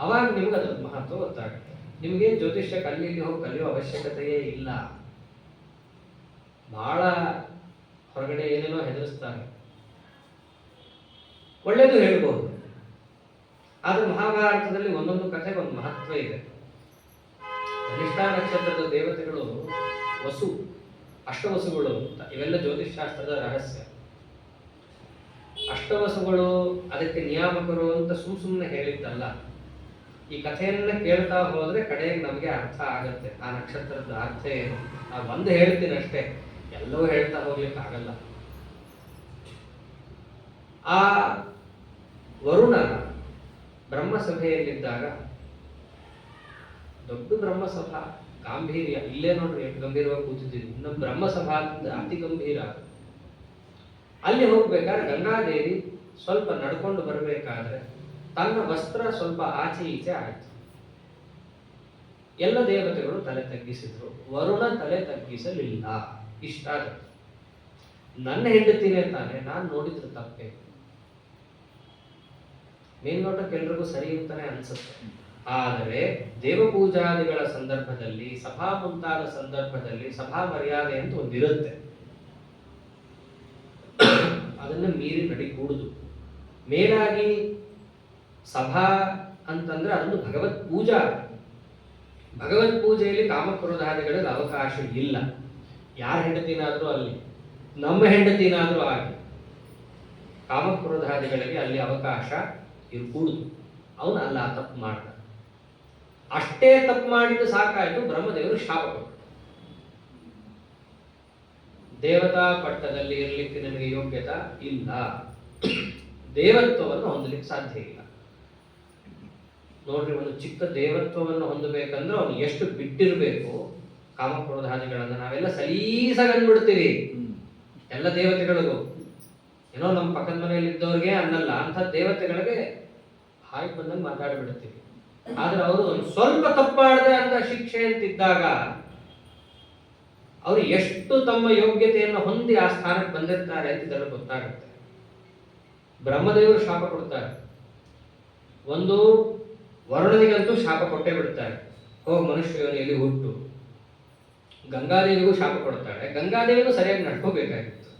ಅವಾಗ ನಿಮ್ಗೆ ಅದ್ರ ಮಹತ್ವ ಗೊತ್ತಾಗುತ್ತೆ. ನಿಮಗೆ ಜ್ಯೋತಿಷ್ಯಕ್ಕೆ ಅಲ್ಲಿ ಇಲ್ಲಿ ಹೋಗಿ ಕಲಿಯೋ ಅವಶ್ಯಕತೆಯೇ ಇಲ್ಲ. ಬಹಳ ಹೊರಗಡೆ ಏನೇನೋ ಹೆದರಿಸ್ತಾರೆ, ಒಳ್ಳೇದು ಹೇಳ್ಬೋದು. ಆದ್ರೆ ಮಹಾಭಾರತದಲ್ಲಿ ಒಂದೊಂದು ಕಥೆಗೆ ಒಂದು ಮಹತ್ವ ಇದೆ. ಧನಿಷ್ಠಾ ನಕ್ಷತ್ರದ ದೇವತೆಗಳು ವಸು, ಅಷ್ಟವಸುಗಳು ಅಂತ, ಇವೆಲ್ಲ ಜ್ಯೋತಿಷ್ಶಾಸ್ತ್ರದ ರಹಸ್ಯ. ಅಷ್ಟವಸುಗಳು ಅದಕ್ಕೆ ನಿಯಾಮಕರು ಅಂತ ಸುಮ್ಮನೆ ಹೇಳಿದ್ದಲ್ಲ. ಈ ಕಥೆಯನ್ನ ಕೇಳ್ತಾ ಹೋದ್ರೆ ಕಡೆಗೆ ನಮಗೆ ಅರ್ಥ ಆಗತ್ತೆ ಆ ನಕ್ಷತ್ರದ ಅರ್ಥ ಏನು. ನಾನು ಒಂದು ಹೇಳ್ತೀನಿ ಅಷ್ಟೇ, ಎಲ್ಲವೂ ಹೇಳ್ತಾ ಹೋಗ್ಲಿಕ್ಕೆ ಆಗಲ್ಲ. ಆ ವರುಣ ಬ್ರಹ್ಮಸಭೆಯಲ್ಲಿದ್ದಾಗ, ದೊಡ್ಡ ಬ್ರಹ್ಮಸಭಾ, ಗಾಂಭೀರ್ಯ, ಇಲ್ಲೇ ನೋಡ್ರಿ ಎಷ್ಟು ಗಂಭೀರವಾಗಿ ಕೂತಿದ್ದೀವಿ. ನಮ್ಮ ಬ್ರಹ್ಮಸಭಾ ಅತಿ ಗಂಭೀರ. ಅಲ್ಲಿ ಹೋಗ್ಬೇಕಾದ್ರೆ ಗಂಗಾದೇವಿ ಸ್ವಲ್ಪ ನಡ್ಕೊಂಡು ಬರಬೇಕಾದ್ರೆ ತನ್ನ ವಸ್ತ್ರ ಸ್ವಲ್ಪ ಆಚೆ ಈಚೆ ಆಯ್ತು. ಎಲ್ಲ ದೇವತೆಗಳು ತಲೆ ತಗ್ಗಿಸಿದ್ರು, ವರುಣ ತಲೆ ತಗ್ಗಿಸಲಿಲ್ಲ. ಇಷ್ಟ ಆಗುತ್ತೆ. ನನ್ನ ಹೆಂಡತಿನೇ ತಾನೆ, ನಾನು ನೋಡಿದ್ರೆ ತಪ್ಪೆ. ಮೇಲ್ನೋಟಕ್ಕೆ ಎಲ್ರಿಗೂ ಸರಿ ಅಂತಾನೆ ಅನ್ಸುತ್ತೆ. ಆದರೆ ದೇವಪೂಜಾದಿಗಳ ಸಂದರ್ಭದಲ್ಲಿ, ಸಭಾ ಮುಂತಾದ ಸಂದರ್ಭದಲ್ಲಿ ಸಭಾ ಮರ್ಯಾದೆ ಅಂತ ಒಂದಿರುತ್ತೆ. ಅದನ್ನ ಮೀರಿ ನಡಿಕೂಡುದು. ಮೇಲಾಗಿ ಸಭಾ ಅಂತಂದ್ರೆ ಅದೊಂದು ಭಗವತ್ ಪೂಜಾ. ಭಗವತ್ ಪೂಜೆಯಲ್ಲಿ ಕಾಮಕ್ರೋಧಾದಿಗಳಿಗೆ ಅವಕಾಶ ಇಲ್ಲ. ಯಾರ ಹೆಂಡತಿನಾದ್ರೂ ಅಲ್ಲಿ, ನಮ್ಮ ಹೆಂಡತಿನಾದ್ರೂ ಆಗಿ, ಕಾಮಕ್ರೋಧಾದಿಗಳಿಗೆ ಅಲ್ಲಿ ಅವಕಾಶ ಇರ್ಕೂಡುದು. ಅವನು ಅಲ್ಲ ತಪ್ಪು ಮಾಡ್ದ. ಅಷ್ಟೇ ತಪ್ಪು ಮಾಡಿದ್ದು ಸಾಕಾಯ್ತು, ಬ್ರಹ್ಮದೇವರು ಶಾಪ ಕೊಟ್ಟರು. ದೇವತಾ ಪಟ್ಟದಲ್ಲಿ ಇರಲಿಕ್ಕೆ ನಿನಗೆ ಯೋಗ್ಯತಾ ಇಲ್ಲ, ದೇವತ್ವವನ್ನು ಹೊಂದಲಿಕ್ಕೆ ಸಾಧ್ಯ ಇಲ್ಲ. ನೋಡ್ರಿ, ಒಂದು ಚಿಕ್ಕ ದೇವತ್ವವನ್ನು ಹೊಂದಬೇಕಂದ್ರೆ ಅವನು ಎಷ್ಟು ಬಿಟ್ಟಿರ್ಬೇಕು ಕಾಮಕ್ರೋಧಾದಿಗಳನ್ನ. ನಾವೆಲ್ಲ ಸಲೀಸಾಗಿ ಅಂದ್ಬಿಡ್ತೀವಿ ಎಲ್ಲ ದೇವತೆಗಳಿಗೂ. ಏನೋ ನಮ್ಮ ಪಕ್ಕದ ಮನೆಯಲ್ಲಿ ಇದ್ದವ್ರಿಗೆ ಅನ್ನಲ್ಲ, ಅಂಥ ದೇವತೆಗಳಿಗೆ ಹಾಯ್ ಬಂದಂಗೆ ಮಾತಾಡ್ಬಿಡ್ತೀವಿ. ಆದ್ರೆ ಅವರು ಒಂದು ಸ್ವಲ್ಪ ತಪ್ಪಾಡದೆ ಅಂತ ಶಿಕ್ಷೆ ಅಂತಿದ್ದಾಗ ಅವರು ಎಷ್ಟು ತಮ್ಮ ಯೋಗ್ಯತೆಯನ್ನು ಹೊಂದಿ ಆ ಸ್ಥಾನಕ್ಕೆ ಬಂದಿರ್ತಾರೆ ಅಂತ ಇದೆಲ್ಲ ಗೊತ್ತಾಗುತ್ತೆ. ಬ್ರಹ್ಮದೇವರು ಶಾಪ ಕೊಡ್ತಾರೆ. ಒಂದು ವರುಣನಿಗಂತೂ ಶಾಪ ಕೊಟ್ಟೇ ಬಿಡ್ತಾರೆ, ಹೋಗಿ ಮನುಷ್ಯ ಯೋನಿಯಲ್ಲಿ ಹುಟ್ಟು. ಗಂಗಾದೇವಿಗೂ ಶಾಪ ಕೊಡ್ತಾಳೆ. ಗಂಗಾದೇವಿಗೂ ಸರಿಯಾಗಿ ನಡ್ಕೋಬೇಕಾಗಿತ್ತು.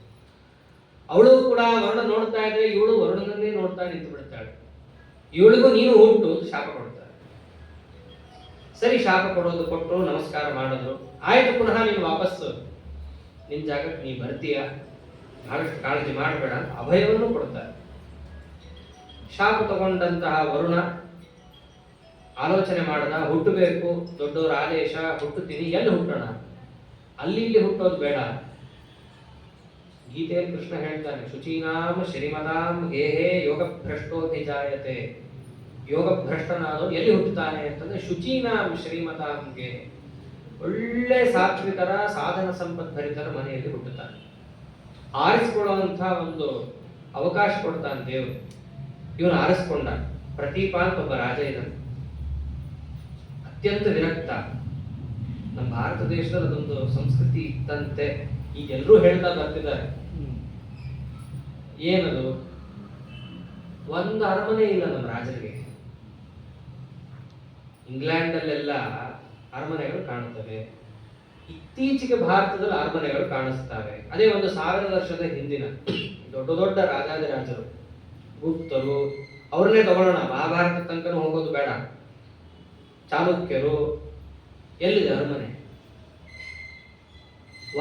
ಅವಳು ಕೂಡ ವರುಣ ನೋಡ್ತಾ ಇದ್ರೆ ಇವಳು ವರುಣನನ್ನೇ ನೋಡ್ತಾ ನಿಂತು ಬಿಡ್ತಾಳೆ. ಇವಳಿಗೂ ನೀನು ಹುಟ್ಟು ಶಾಪ ಕೊಡ್ತಾಳೆ. ಸರಿ, ಶಾಪ ಕೊಡೋದು ಕೊಟ್ಟರು, ನಮಸ್ಕಾರ ಮಾಡಿದ್ರು, ಆಯ್ತು, ಪುನಃ ನೀನು ವಾಪಸ್ ನಿನ್ನ ಜಾಗಕ್ಕೆ ನೀ ಬರ್ತೀಯ, ಬಹಳಷ್ಟು ಕಾಳಜಿ ಮಾಡಬೇಡ ಅಂತ ಅಭಯವನ್ನು ಕೊಡ್ತಾರೆ. ಶಾಪ ತಗೊಂಡಂತಹ ವರುಣ ಆಲೋಚನೆ ಮಾಡದ, ಹುಟ್ಟಬೇಕು, ದೊಡ್ಡವರ ಆದೇಶ, ಹುಟ್ಟುತ್ತೀನಿ, ಎಲ್ಲಿ ಹುಟ್ಟೋಣ, ಅಲ್ಲಿ ಇಲ್ಲಿ ಹುಟ್ಟೋದು ಬೇಡ. ಗೀತೆಯಲ್ಲಿ ಕೃಷ್ಣ ಹೇಳ್ತಾನೆ, ಶುಚೀನಾಂ ಶ್ರೀಮದಾಂ ಗೇಹೇ ಯೋಗ ಭ್ರಷ್ಟೋಭಿಜಾಯತೆ. ಯೋಗ ಭ್ರಷ್ಟನಾದವನು ಎಲ್ಲಿ ಹುಟ್ಟುತ್ತಾನೆ ಅಂತಂದ್ರೆ ಶುಚೀನಾಂ ಶ್ರೀಮತಾಂ ಗೇಹೇ, ಒಳ್ಳೆ ಸಾತ್ವಿಕರ ಸಾಧನ ಸಂಪದ್ಭರಿತರ ಮನೆಯಲ್ಲಿ ಹುಟ್ಟುತ್ತಾನೆ. ಆರಿಸಿಕೊಳ್ಳುವಂಥ ಒಂದು ಅವಕಾಶ ಕೊಡ್ತಾನೆ ದೇವರು. ಇವನು ಆರಿಸ್ಕೊಂಡ. ಪ್ರತೀಪ ಅಂತ ಒಬ್ಬ ರಾಜ ಇದ್ದಾನೆ, ಅತ್ಯಂತ ವಿರಕ್ತ. ನಮ್ಮ ಭಾರತ ದೇಶದಲ್ಲಿ ಅದೊಂದು ಸಂಸ್ಕೃತಿ ಇತ್ತಂತೆ, ಈಗ ಎಲ್ಲರೂ ಹೇಳ್ತಾ ಬರ್ತಿದ್ದಾರೆ. ಏನದು? ಒಂದು ಅರಮನೆ ಇಲ್ಲ ನಮ್ಮ ರಾಜರಿಗೆ. ಇಂಗ್ಲೆಂಡಲ್ಲೆಲ್ಲ ಅರಮನೆಗಳು ಕಾಣುತ್ತವೆ, ಇತ್ತೀಚೆಗೆ ಭಾರತದಲ್ಲಿ ಅರಮನೆಗಳು ಕಾಣಿಸ್ತವೆ. ಅದೇ 1000 ವರ್ಷದ ಹಿಂದಿನ ದೊಡ್ಡ ದೊಡ್ಡ ರಾಜಾದಿರಾಜರು, ಗುಪ್ತರು, ಅವ್ರನ್ನೇ ತಗೊಳ್ಳೋಣ, ಮಹಾಭಾರತ ತನಕನೂ ಹೋಗೋದು ಬೇಡ, ಚಾಲುಕ್ಯರು, ಎಲ್ಲಿದೆ ಅರಮನೆ?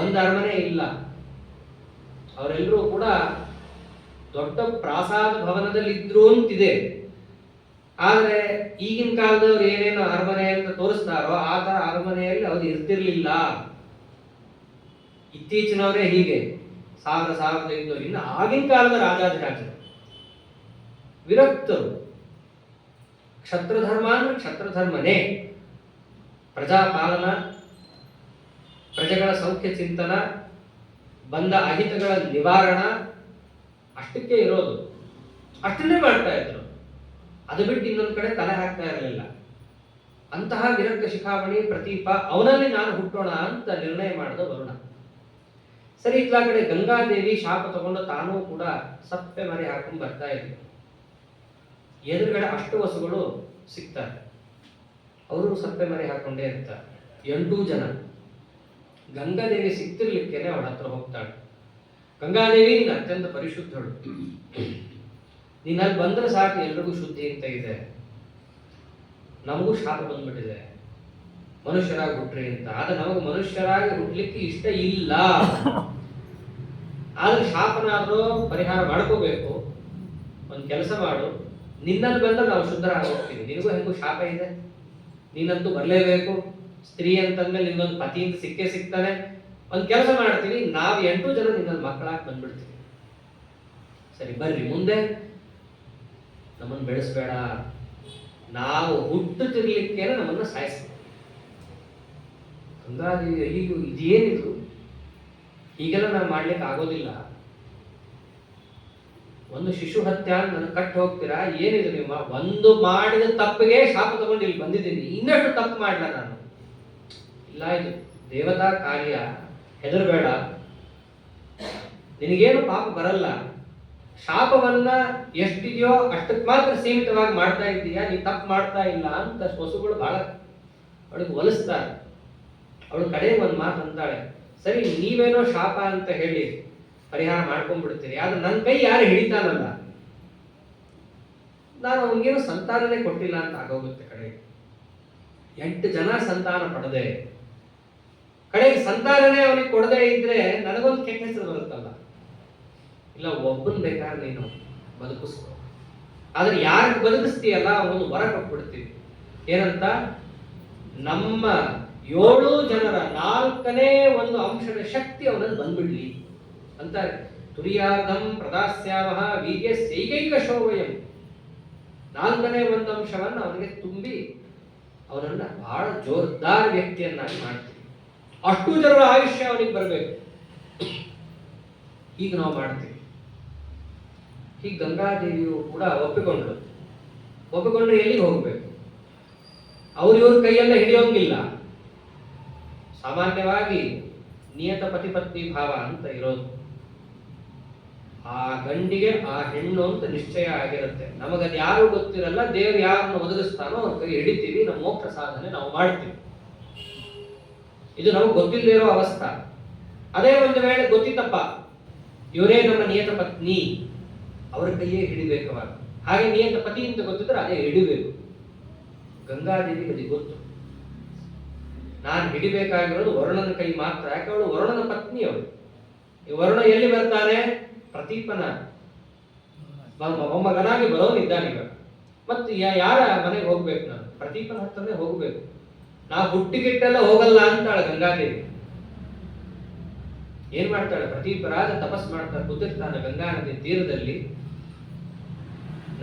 ಒಂದು ಅರಮನೆ ಇಲ್ಲ. ಅವರೆಲ್ಲರೂ ಕೂಡ ದೊಡ್ಡ ಪ್ರಾಸಾದ ಭವನದಲ್ಲಿ ಇದ್ರು ಅಂತಿದೆ. ಆದರೆ ಈಗಿನ ಕಾಲದವ್ರು ಏನೇನು ಅರಮನೆ ಅಂತ ತೋರಿಸ್ತಾರೋ ಆ ತರ ಅರಮನೆಯಲ್ಲಿ ಅವ್ರು ಇರ್ತಿರ್ಲಿಲ್ಲ. ಇತ್ತೀಚಿನವರೇ ಹೀಗೆ 1500 ಇನ್ನು ಆಗಿನ ಕಾಲದ ರಾಜಾದಿರಾಜರು ವಿರಕ್ತರು. ಕ್ಷತ್ರಧರ್ಮ ಅಂದ್ರೆ ಕ್ಷತ್ರಧರ್ಮನೇ, ಪ್ರಜಾಪಾಲನ, ಪ್ರಜೆಗಳ ಸೌಖ್ಯ ಚಿಂತನ, ಬಂದ ಅಹಿತಗಳ ನಿವಾರಣ, ಅಷ್ಟಕ್ಕೆ ಇರೋದು, ಅಷ್ಟನ್ನೇ ಮಾಡ್ತಾ ಇದ್ರು. ಅದು ಬಿಟ್ಟು ಇನ್ನೊಂದು ಕಡೆ ತಲೆ ಹಾಕ್ತಾ ಇರಲಿಲ್ಲ. ಅಂತಹ ವಿರಕ್ತ ಶಿಖಾಮಣಿ ಪ್ರತೀಪ, ಅವನಲ್ಲಿ ನಾನು ಹುಟ್ಟೋಣ ಅಂತ ನಿರ್ಣಯ ಮಾಡಿದ ವರುಣ. ಸರಿ, ಇತ್ಲಾ ಕಡೆ ಗಂಗಾದೇವಿ ಶಾಪ ತಗೊಂಡು ತಾನೂ ಕೂಡ ಸಪ್ಪೆ ಮರೆ ಹಾಕೊಂಡು ಬರ್ತಾ ಇದ್ರು. ಎದುರುಗಡೆ ಅಷ್ಟವಸುಗಳು ಸಿಗ್ತಾರೆ, ಅವರು ಸಪ್ಪೆ ಮರೆ ಹಾಕೊಂಡೇ ಇರ್ತಾರೆ. 8 ಜನ. ಗಂಗಾದೇವಿ ಸಿಕ್ತಿರ್ಲಿಕ್ಕೇನೆ ಅವಳ ಹತ್ರ ಹೋಗ್ತಾಳೆ. ಗಂಗಾದೇವಿ, ನೀನು ಅತ್ಯಂತ ಪರಿಶುದ್ಧಳು, ನೀನಲ್ಲಿ ಬಂದ್ರೆ ಸಾಕು ಎಲ್ರಿಗೂ ಶುದ್ಧಿ ಅಂತ ಇದೆ. ನಮಗೂ ಶಾಪ ಬಂದ್ಬಿಟ್ಟಿದೆ, ಮನುಷ್ಯರಾಗಿ ಹುಟ್ಟ್ರಿ ಅಂತ. ಆದ್ರೆ ನಮಗೆ ಮನುಷ್ಯರಾಗಿ ಹುಟ್ಲಿಕ್ಕೆ ಇಷ್ಟ ಇಲ್ಲ. ಆದ್ರೆ ಶಾಪನಾದ್ರೂ ಪರಿಹಾರ ಮಾಡ್ಕೋಬೇಕು. ಒಂದು ಕೆಲಸ ಮಾಡು, ನಿನ್ನಲ್ಲಿ ಬಂದ್ರೆ ನಾವು ಶುದ್ಧರಾಗಿ ಹೋಗ್ತೀವಿ. ನಿನಗೂ ಹೆಂಗೂ ಶಾಪ ಇದೆ, ನೀನಂತೂ ಬರಲೇಬೇಕು. ಸ್ತ್ರೀ ಅಂತಂದ್ಮೇಲೆ ನಿನ್ಗೊಂದು ಪತಿಯಿಂದ ಸಿಕ್ಕೇ ಸಿಗ್ತಾನೆ. ಒಂದು ಕೆಲಸ ಮಾಡ್ತೀವಿ, ನಾವು 8 ಜನ ನಿನ್ನಲ್ಲಿ ಮಕ್ಕಳಾಗಿ ಬಂದ್ಬಿಡ್ತೀವಿ. ಸರಿ, ಬರ್ರಿ ಮುಂದೆ, ನಮ್ಮನ್ನು ಬೆಳೆಸ್ಬೇಡ, ನಾವು ಹುಟ್ಟುತ್ತಿರ್ಲಿಕ್ಕೇನೆ ನಮ್ಮನ್ನ ಸಾಯಿಸ್ಬೇಕು. ಹಂಗಾಗಿ ಅಯ್ಯೋ ಇದೇನಿದು, ಹೀಗೆಲ್ಲ ನಾವು ಮಾಡ್ಲಿಕ್ಕೆ ಆಗೋದಿಲ್ಲ. ಒಂದು ಶಿಶು ಹತ್ಯೆ ಅಂತ ನನಗೆ ಕಟ್ಟಿ ಹೋಗ್ತೀರಾ? ಏನಿದು ನಿಮ್ಮ ಒಂದು ಮಾಡಿದ ತಪ್ಪಿಗೆ ಶಾಪ ತಗೊಂಡು ಇಲ್ಲಿ ಬಂದಿದ್ದೀನಿ, ಇನ್ನಷ್ಟು ತಪ್ಪು ಮಾಡಲ ನಾನು? ಇಲ್ಲ, ಇದು ದೇವತಾ ಕಾರ್ಯ, ಹೆದರಬೇಡ, ನಿನಗೇನು ಪಾಪ ಬರಲ್ಲ. ಶಾಪವನ್ನ ಎಷ್ಟಿದೆಯೋ ಅಷ್ಟಕ್ಕೆ ಮಾತ್ರ ಸೀಮಿತವಾಗಿ ಮಾಡ್ತಾ ಇದ್ದೀಯಾ, ನೀ ತಪ್ಪು ಮಾಡ್ತಾ ಇಲ್ಲ ಅಂತ ಹೊಸುಗಳು ಬಹಳ ಅವಳಿಗೆ ಒಲಿಸ್ತಾರೆ. ಅವಳು ಕಡೆ ಒಂದು ಮಾತು ಅಂತಾಳೆ, ಸರಿ ನೀವೇನೋ ಶಾಪ ಅಂತ ಹೇಳಿ ಪರಿಹಾರ ಮಾಡ್ಕೊಂಡ್ಬಿಡ್ತೀರಿ, ಆದ್ರೆ ನನ್ನ ಕೈ ಯಾರು ಹಿಡಿತಾನಲ್ಲ, ನಾನು ಅವನಿಗೇನು ಸಂತಾನನೇ ಕೊಟ್ಟಿಲ್ಲ ಅಂತ ಆಗೋಗುತ್ತೆ. ಕಡೆ 8 ಜನ ಸಂತಾನ ಪಡೆದೆ, ಕಡೆಗೆ ಸಂತಾನನೇ ಅವನಿಗೆ ಕೊಡದೇ ಇದ್ರೆ ನನಗೊಂದು ಕೆಟ್ಟ ಹೆಸರು ಬರುತ್ತಲ್ಲ. ಇಲ್ಲ, ಒಬ್ಬನ್ ಬೇಕಾದ್ರೆ ನೀನು ಬದುಕಿಸ್ಕೊ, ಆದ್ರೆ ಯಾರಿಗೆ ಬದುಕಿಸ್ತೀಯಲ್ಲ ಅವನು ವರ ಕೊಟ್ಬಿಡ್ತೀವಿ. ಏನಂತ? ನಮ್ಮ 7 ಜನರ 4ನೇ ಒಂದು ಅಂಶದ ಶಕ್ತಿ ಅವನಲ್ಲಿ ಬಂದ್ಬಿಡ್ಲಿ ಅಂತಾರೆ. ತುರಿಯಾರ್ಧಂ ಪ್ರದಾಸ್ಯಾಮಃ ವೀರ್ಯ ಸೈಕೈಕ ಶೋಭಯಂ. 4ನೇ ಒಂದು ಅಂಶವನ್ನು ಅವನಿಗೆ ತುಂಬಿ ಅವನನ್ನ ಬಹಳ ಜೋರ್ದಾರ್ ವ್ಯಕ್ತಿಯನ್ನಾಗಿ ಮಾಡ್ತೀವಿ. ಅಷ್ಟು ಜನರ ಆಯುಷ್ಯ ಅವನಿಗೆ ಬರಬೇಕು. ಈಗ ನಾವು ಮಾಡ್ತೀವಿ. ಹೀಗೆ ಗಂಗಾದೇವಿಯು ಕೂಡ ಒಪ್ಪಿಕೊಂಡ್ರೆ ಎಲ್ಲಿಗೆ ಹೋಗ್ಬೇಕು? ಇವ್ರ ಕೈಯೆಲ್ಲ ಹಿಡಿಯೋಂಗಿಲ್ಲ. ಸಾಮಾನ್ಯವಾಗಿ ನಿಯತ ಪತಿಪತ್ನಿ ಭಾವ ಅಂತ ಇರೋದು. ಆ ಗಂಡಿಗೆ ಆ ಹೆಣ್ಣು ಅಂತ ನಿಶ್ಚಯ ಆಗಿರುತ್ತೆ. ನಮಗದು ಯಾರು ಗೊತ್ತಿರಲ್ಲ, ದೇವ್ರು ಯಾರನ್ನು ಒದಗಿಸ್ತಾನೋ ಅವ್ರ ಕೈ ಹಿಡಿತೀವಿ, ನಮ್ಮ ಮೋಕ್ಷ ಸಾಧನೆ ನಾವು ಮಾಡ್ತೀವಿ. ಇದು ನಮಗೆ ಗೊತ್ತಿಲ್ಲದೆ ಇರೋ ಅವಸ್ಥಾ. ಅದೇ ಒಂದು ವೇಳೆ ಗೊತ್ತಿತ್ತಪ್ಪ, ಇವರೇ ನಮ್ಮ ನಿಯತ ಪತ್ನಿ, ಅವರ ಕೈಯೇ ಹಿಡಿಬೇಕು. ಅವಾಗ ಹಾಗೆ ನಿಯತ ಪತಿ ಅಂತ ಗೊತ್ತಿದ್ರೆ ಅದೇ ಹಿಡಿಬೇಕು. ಗಂಗಾದೇವಿಗೆ ಅದು ಗೊತ್ತು. ನಾನು ಹಿಡಿಬೇಕಾಗಿರೋದು ವರುಣನ ಕೈ ಮಾತ್ರ. ಯಾಕೆ ಅವಳು ವರುಣನ ಪತ್ನಿ. ಅವಳು ಈ ವರುಣ ಎಲ್ಲಿ ಬರ್ತಾನೆ? ಪ್ರತೀಪನ ಮೊಮ್ಮಗನಾಗಿ ಬರೋನಿದ್ದಾನೆ ಇವಾಗ. ಮತ್ತೆ ಯಾರ ಮನೆಗೆ ಹೋಗ್ಬೇಕು? ನಾನು ಪ್ರತೀಪನ ಹತ್ರನೇ ಹೋಗ್ಬೇಕು. ನಾ ಹುಟ್ಟಿಗಿಟ್ಟೆಲ್ಲ ಹೋಗಲ್ಲ ಅಂತಾಳೆ ಗಂಗಾದೇವಿ. ಏನ್ ಮಾಡ್ತಾಳೆ? ಪ್ರತೀಪರಾಜ ತಪಸ್ ಮಾಡ್ತಾಳೆ, ಕೂತಿರ್ತಾನೆ ಗಂಗಾ ನದಿ ತೀರದಲ್ಲಿ.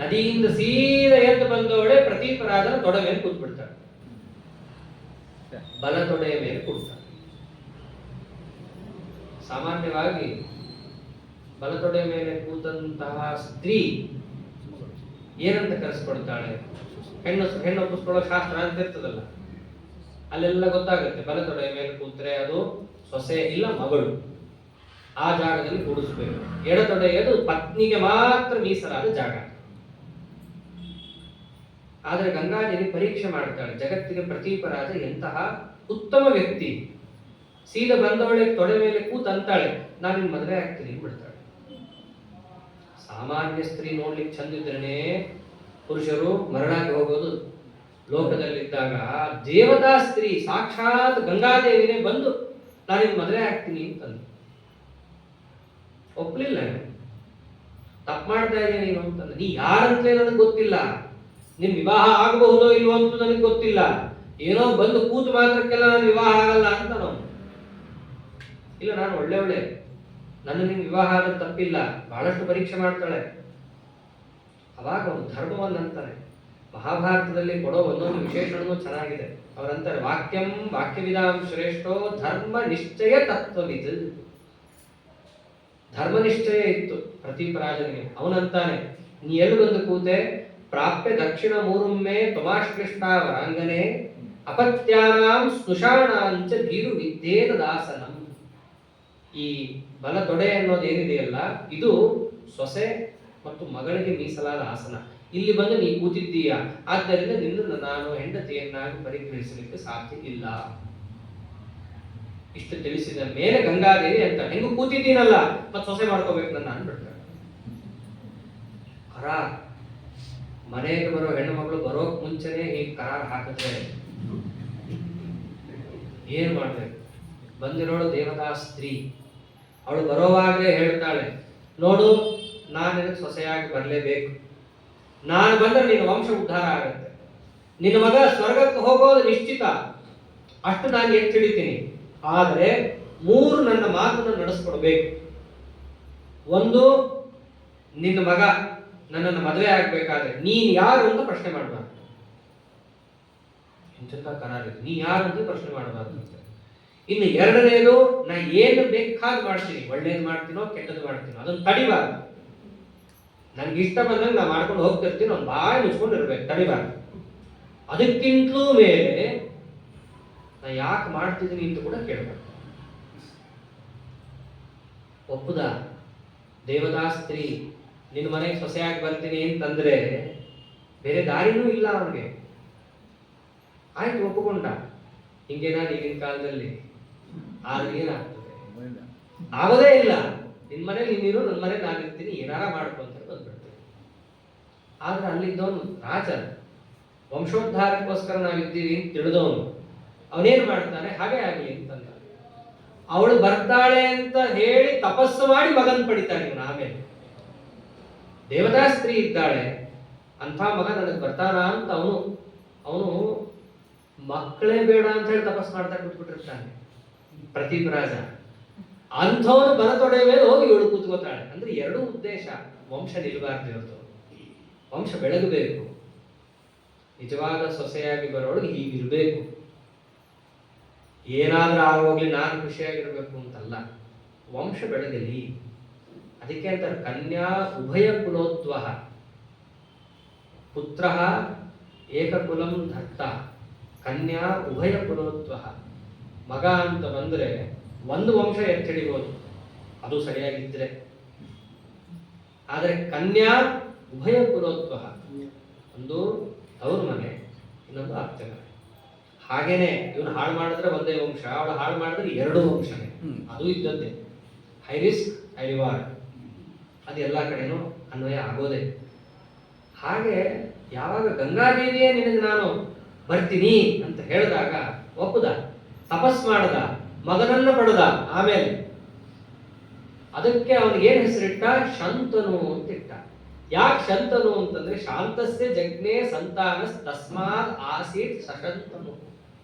ನದಿಯಿಂದ ಸೀದಾ ಎದ್ದು ಬಂದವಳೆ ಪ್ರತೀಪರಾಜನ ತೊಡೆ ಮೇಲೆ ಕೂತ್ಬಿಡ್ತಾಳೆ, ಬಲ ತೊಡೆಯ ಮೇಲೆ ಕೂಡ್ತಾಳೆ. ಸಾಮಾನ್ಯವಾಗಿ ಬಲತೊಡೆಯ ಮೇಲೆ ಕೂತಂತಹ ಸ್ತ್ರೀ ಏನಂತ ಕರೆಸ್ಕೊಳ್ತಾಳೆ? ಹೆಣ್ಣು ಒಪ್ಪಿಸ್ಕೊಳ್ಳೋ ಶಾಸ್ತ್ರ ಅಂತ ಇರ್ತದಲ್ಲ, ಅಲ್ಲೆಲ್ಲ ಗೊತ್ತಾಗುತ್ತೆ. ಬಲತೊಡೆಯ ಮೇಲೆ ಕೂತ್ರೆ ಅದು ಸೊಸೆ ಇಲ್ಲ ಮಗಳು, ಆ ಜಾಗದಲ್ಲಿ ಕೂಡಿಸ್ಬೇಕು. ಎಡತೊಡೆಯದು ಪತ್ನಿಗೆ ಮಾತ್ರ ಮೀಸಲಾದ ಜಾಗ. ಆದರೆ ಗಂಗಾದೇವಿ ಪರೀಕ್ಷೆ ಮಾಡ್ತಾಳೆ, ಜಗತ್ತಿಗೆ ಪ್ರತೀಪರಾಜ ಎಂತಹ ಉತ್ತಮ ವ್ಯಕ್ತಿ. ಸೀದಾ ಬಂದವಳೆ ತೊಡೆ ಮೇಲೆ ಕೂತ್ ಅಂತಾಳೆ, ನಾನು ನಿನ್ ಮದುವೆ ಆಗ್ತೀನಿ ಬಿಡ್ತಾಳೆ. ಸಾಮಾನ್ಯ ಸ್ತ್ರೀ ನೋಡ್ಲಿಕ್ಕೆ ಚಂದಿದ್ರೇನೆ ಪುರುಷರು ಮರಳಾಗಿ ಹೋಗೋದು ಲೋಕದಲ್ಲಿದ್ದಾಗ, ದೇವತಾ ಸ್ತ್ರೀ ಸಾಕ್ಷಾತ್ ಗಂಗಾದೇವಿನೇ ಬಂದು ನಾನು ನಿನ್ ಮದುವೆ ಆಗ್ತೀನಿ ಅಂತಂದು ಒಪ್ಲಿಲ್ಲ. ತಪ್ಪು ಮಾಡ್ತಾ ಇದ್ದೀನಿ ನೀನು ಅಂತಂದ್ರೆ, ನೀ ಯಾರಂತಲೇ ನನಗೆ ಗೊತ್ತಿಲ್ಲ, ನಿನ್ ವಿವಾಹ ಆಗಬಹುದೋ ಇಲ್ವೋ ಅಂತ ನನಗೆ ಗೊತ್ತಿಲ್ಲ, ಏನೋ ಬಂದು ಕೂತು ಮಾತ್ರಕ್ಕೆಲ್ಲ ನಾನು ವಿವಾಹ ಆಗಲ್ಲ ಅಂತ ನಾವು. ಇಲ್ಲ, ನಾನು ಒಳ್ಳೆ ನನ್ನ ನಿನ್ ವಿವಾಹ ಆದ್ರೆ ತಪ್ಪಿಲ್ಲ. ಬಹಳಷ್ಟು ಪರೀಕ್ಷೆ ಮಾಡ್ತಾಳೆ. ಅವಾಗ ಅವನು ಧರ್ಮವನ್ನಂತಾನೆ. ಮಹಾಭಾರತದಲ್ಲಿ ಕೊಡೋ ಒಂದೊಂದು ವಿಶೇಷಣನೂ ಚೆನ್ನಾಗಿದೆ. ಅವರಂತಾರೆ, ವಾಕ್ಯವಿದಾಂ ಶ್ರೇಷ್ಠೋ ಧರ್ಮ ನಿಶ್ಚಯ ತತ್ವವಿದ್. ಧರ್ಮ ನಿಶ್ಚಯ ಇತ್ತು ಪ್ರತೀಪರಾಜನಿಗೆ. ಅವನಂತಾನೆ, ನೀ ಎಲ್ಲಿ ಬಂದು ಕೂತೆ? ಪ್ರಾಪ್ಯ ದಕ್ಷಿಣ ಮೂರುಮ್ಮೆ ತ್ವಮಾಶ್ಲಿಷ್ಟ ವರಾಂಗನೆ ಅಪತ್ಯಾನಾಂ ಸ್ನುಷಾಣಾಂಚ ಧೀರು ವಿದ್ಯೇನ ದಾಸನಂ. ಈ ಬಲ ತೊಡೆ ಅನ್ನೋದೇನಿದೆಯಲ್ಲ, ಇದು ಸೊಸೆ ಮತ್ತು ಮಗಳಿಗೆ ಮೀಸಲಾದ ಆಸನ. ಇಲ್ಲಿ ಬಂದು ನೀ ಕೂತಿದ್ದೀಯ, ಆದ್ದರಿಂದ ನಿನ್ನನ್ನು ನಾನು ಹೆಂಡತಿಯನ್ನಾಗಿ ಪರಿಗ್ರಹಿಸಲಿಕ್ಕೆ ಸಾಧ್ಯ ಇಲ್ಲ. ಇಷ್ಟು ತಿಳಿಸಿದ ಮೇಲೆ ಗಂಗಾದೇವಿ ಅಂತ, ಹೆಂಗು ಕೂತಿದ್ದೀನಲ್ಲ ಮತ್ತೆ ಸೊಸೆ ಮಾಡ್ಕೋಬೇಕು ನನ್ನ ಅನ್ಬಿಡ್ತಾಳೆ. ಕರಾರ್ ಮನೆಗೆ ಬರೋ ಹೆಣ್ಣು ಮಗಳು ಬರೋಕ್ ಮುಂಚೆನೆ ಹೀಗೆ ಕರಾರ್ ಹಾಕಿದ್ರೆ ಏನ್ ಮಾಡ್ಬೇಕು? ಬಂದಿರೋಳು ದೇವತಾ ಸ್ತ್ರೀ. ಅವಳು ಬರೋವಾಗಲೇ ಹೇಳ್ತಾಳೆ, ನೋಡು, ನಾನು ನಿನಗೆ ಸೊಸೆಯಾಗಿ ಬರಲೇಬೇಕು. ನಾನು ಬಂದ್ರೆ ನಿನ್ನ ವಂಶ ಉದ್ಧಾರ ಆಗುತ್ತೆ. ನಿನ್ನ ಮಗ ಸ್ವರ್ಗಕ್ಕೆ ಹೋಗೋದು ನಿಶ್ಚಿತ, ಅಷ್ಟು ನಾನು ಎತ್ತಿ ಹಿಡಿತೀನಿ. ಆದರೆ 3 ನನ್ನ ಮಾತನ್ನು ನಡೆಸ್ಕೊಡ್ಬೇಕು. ಒಂದು, ನಿನ್ನ ಮಗ ನನ್ನನ್ನು ಮದುವೆ ಆಗ್ಬೇಕಾದ್ರೆ ನೀನ್ ಯಾರು ಅಂತ ಪ್ರಶ್ನೆ ಮಾಡಬಾರ್ದು. ಎಂತ ಕರಾರಿದೆ, ನೀ ಯಾರು ಅಂತ ಪ್ರಶ್ನೆ ಮಾಡಬಾರ್ದು. ಇನ್ನು ಎರಡನೇದು, ನಾ ಏನು ಬೇಕಾದ್ ಮಾಡ್ತೀನಿ, ಒಳ್ಳೇದು ಮಾಡ್ತೀನೋ ಕೆಟ್ಟದ್ದು ಮಾಡ್ತೀನೋ ಅದನ್ನು ತಡಿಬಾರ್ದು. ನನ್ಗೆ ಇಷ್ಟ ಬಂದಂಗೆ ನಾ ಮಾಡ್ಕೊಂಡು ಹೋಗ್ತಿರ್ತೀನಿ, ಅವ್ನು ಬಾಯಿ ಮುಚ್ಕೊಂಡು ಇರ್ಬೇಕು, ತಡಿಬಾರ್ದು. ಅದಕ್ಕಿಂತಲೂ ಮೇಲೆ ನಾ ಯಾಕೆ ಮಾಡ್ತಿದ್ದೀನಿ ಅಂತ ಕೂಡ ಕೇಳಬಾರ್ದು. ಒಪ್ಪುದ ದೇವತಾ ಸ್ತ್ರೀ ನಿನ್ನ ಮನೆಗೆ ಸೊಸೆಯಾಗಿ ಬರ್ತೀನಿ ಅಂತಂದ್ರೆ ಬೇರೆ ದಾರಿನೂ ಇಲ್ಲ ಅವನಿಗೆ. ಆಯ್ತು, ಒಪ್ಪುಕೊಂಡ. ಹಿಂಗೇನಾದ್ರು ಈಗಿನ ಕಾಲದಲ್ಲಿ ಆದ್ರೆ ಏನಾಗ್ತದೆ? ಆಗೋದೇ ಇಲ್ಲ. ನಿನ್ ಮನೇಲಿ ನೀನು, ನನ್ನ ಮನೇಲಿ ನಾನು ಇರ್ತೀನಿ, ಏನಾರ ಮಾಡ್ಕೊಂತ ಬಂದ್ಬಿಡ್ತೀನಿ. ಆದ್ರೆ ಅಲ್ಲಿದ್ದವನು ರಾಜ, ವಂಶೋದ್ಧಾರಕ್ಕೋಸ್ಕರ ನಾವಿದ್ದೀವಿ ಅಂತ ತಿಳಿದವನು. ಅವನೇನ್ ಮಾಡ್ತಾನೆ? ಹಾಗೆ ಆಗ್ಲಿ ಅಂತಂದ. ಅವಳು ಬರ್ತಾಳೆ ಅಂತ ಹೇಳಿ ತಪಸ್ಸು ಮಾಡಿ ಮಗನ್ ಪಡಿತಾನೆ ಇವನು. ಆಮೇಲೆ ದೇವತಾ ಸ್ತ್ರೀ ಇದ್ದಾಳೆ, ಅಂಥ ಮಗ ನನಗೆ ಬರ್ತಾನ ಅಂತ ಅವನು ಮಕ್ಕಳೇ ಬೇಡ ಅಂತ ಹೇಳಿ ತಪಸ್ ಮಾಡ್ತಾ ಕೂತ್ಬಿಟ್ಟಿರ್ತಾನೆ ಪ್ರತೀಪರಾಜ. ಅಂಥವನು ಬಲತೊಡೆ ಮೇಲೆ ಹೋಗಿ ಇವಳು ಕೂತ್ಕೋತಾಳೆ. ಅಂದ್ರೆ ಎರಡೂ ಉದ್ದೇಶ, ವಂಶ ನಿಲ್ಬಾರ್ದು ಇವತ್ತು, ವಂಶ ಬೆಳಗಬೇಕು. ನಿಜವಾದ ಸೊಸೆಯಾಗಿ ಬರೋಳಿಗೆ ಹೀಗಿರ್ಬೇಕು. ಏನಾದ್ರೂ ಆಗೋಗ್ಲಿ ನಾನು ಖುಷಿಯಾಗಿರ್ಬೇಕು ಅಂತಲ್ಲ, ವಂಶ ಬೆಳಗಲಿ. ಅದಕ್ಕೆ ಅಂತಾರೆ ಕನ್ಯಾ ಉಭಯ ಕುಲೋದ್ವ ಪುತ್ರ ಏಕಕುಲಂ ದತ್ತ. ಕನ್ಯಾ ಉಭಯ ಕುಲೋದ್ವ. ಮಗ ಅಂತ ಬಂದ್ರೆ ಒಂದು ವಂಶ ಎತ್ತಿಡಿಬೋದು, ಅದು ಸರಿಯಾಗಿದ್ರೆ. ಆದರೆ ಕನ್ಯಾ ಉಭಯ ಕುಲೋದ್ವ, ಒಂದು ತವರು ಮನೆ, ಇನ್ನೊಂದು ಅತ್ತೆ ಮನೆ. ಹಾಗೇನೆ ಇವನು ಹಾಳು ಮಾಡಿದ್ರೆ ಒಂದೇ ವಂಶ, ಅವಳು ಹಾಳು ಮಾಡಿದ್ರೆ 2 ವಂಶನೇ. ಅದು ಇದ್ದದ್ದೇ. ಹೈ ರಿಸ್ಕ್ ಹೈ ರಿವಾರ್ಡ್, ಅದು ಎಲ್ಲ ಕಡೆನೂ ಅನ್ವಯ ಆಗೋದೇ. ಹಾಗೆ ಯಾವಾಗ ಗಂಗಾದೇವಿಯೇ ನಿನಗೆ ನಾನು ಬರ್ತೀನಿ ಅಂತ ಹೇಳಿದಾಗ ಒಪ್ಪುದ. ತಪಸ್ ಮಾಡದ, ಮಗನನ್ನ ಪಡೆದ. ಆಮೇಲೆ ಅದಕ್ಕೆ ಅವನಿಗೆ ಏನ್ ಹೆಸರಿಟ್ಟ? ಶಂತನು ಅಂತ ಇಟ್ಟ. ಯಾಕೆ ಶಂತನು ಅಂತಂದ್ರೆ ಶಾಂತಸ್ಯ ಜಜ್ಞೆ ಸಂತಾನ ತಸ್ಮಾತ್ ಆಸೀತ್ ಸಶಂತನು.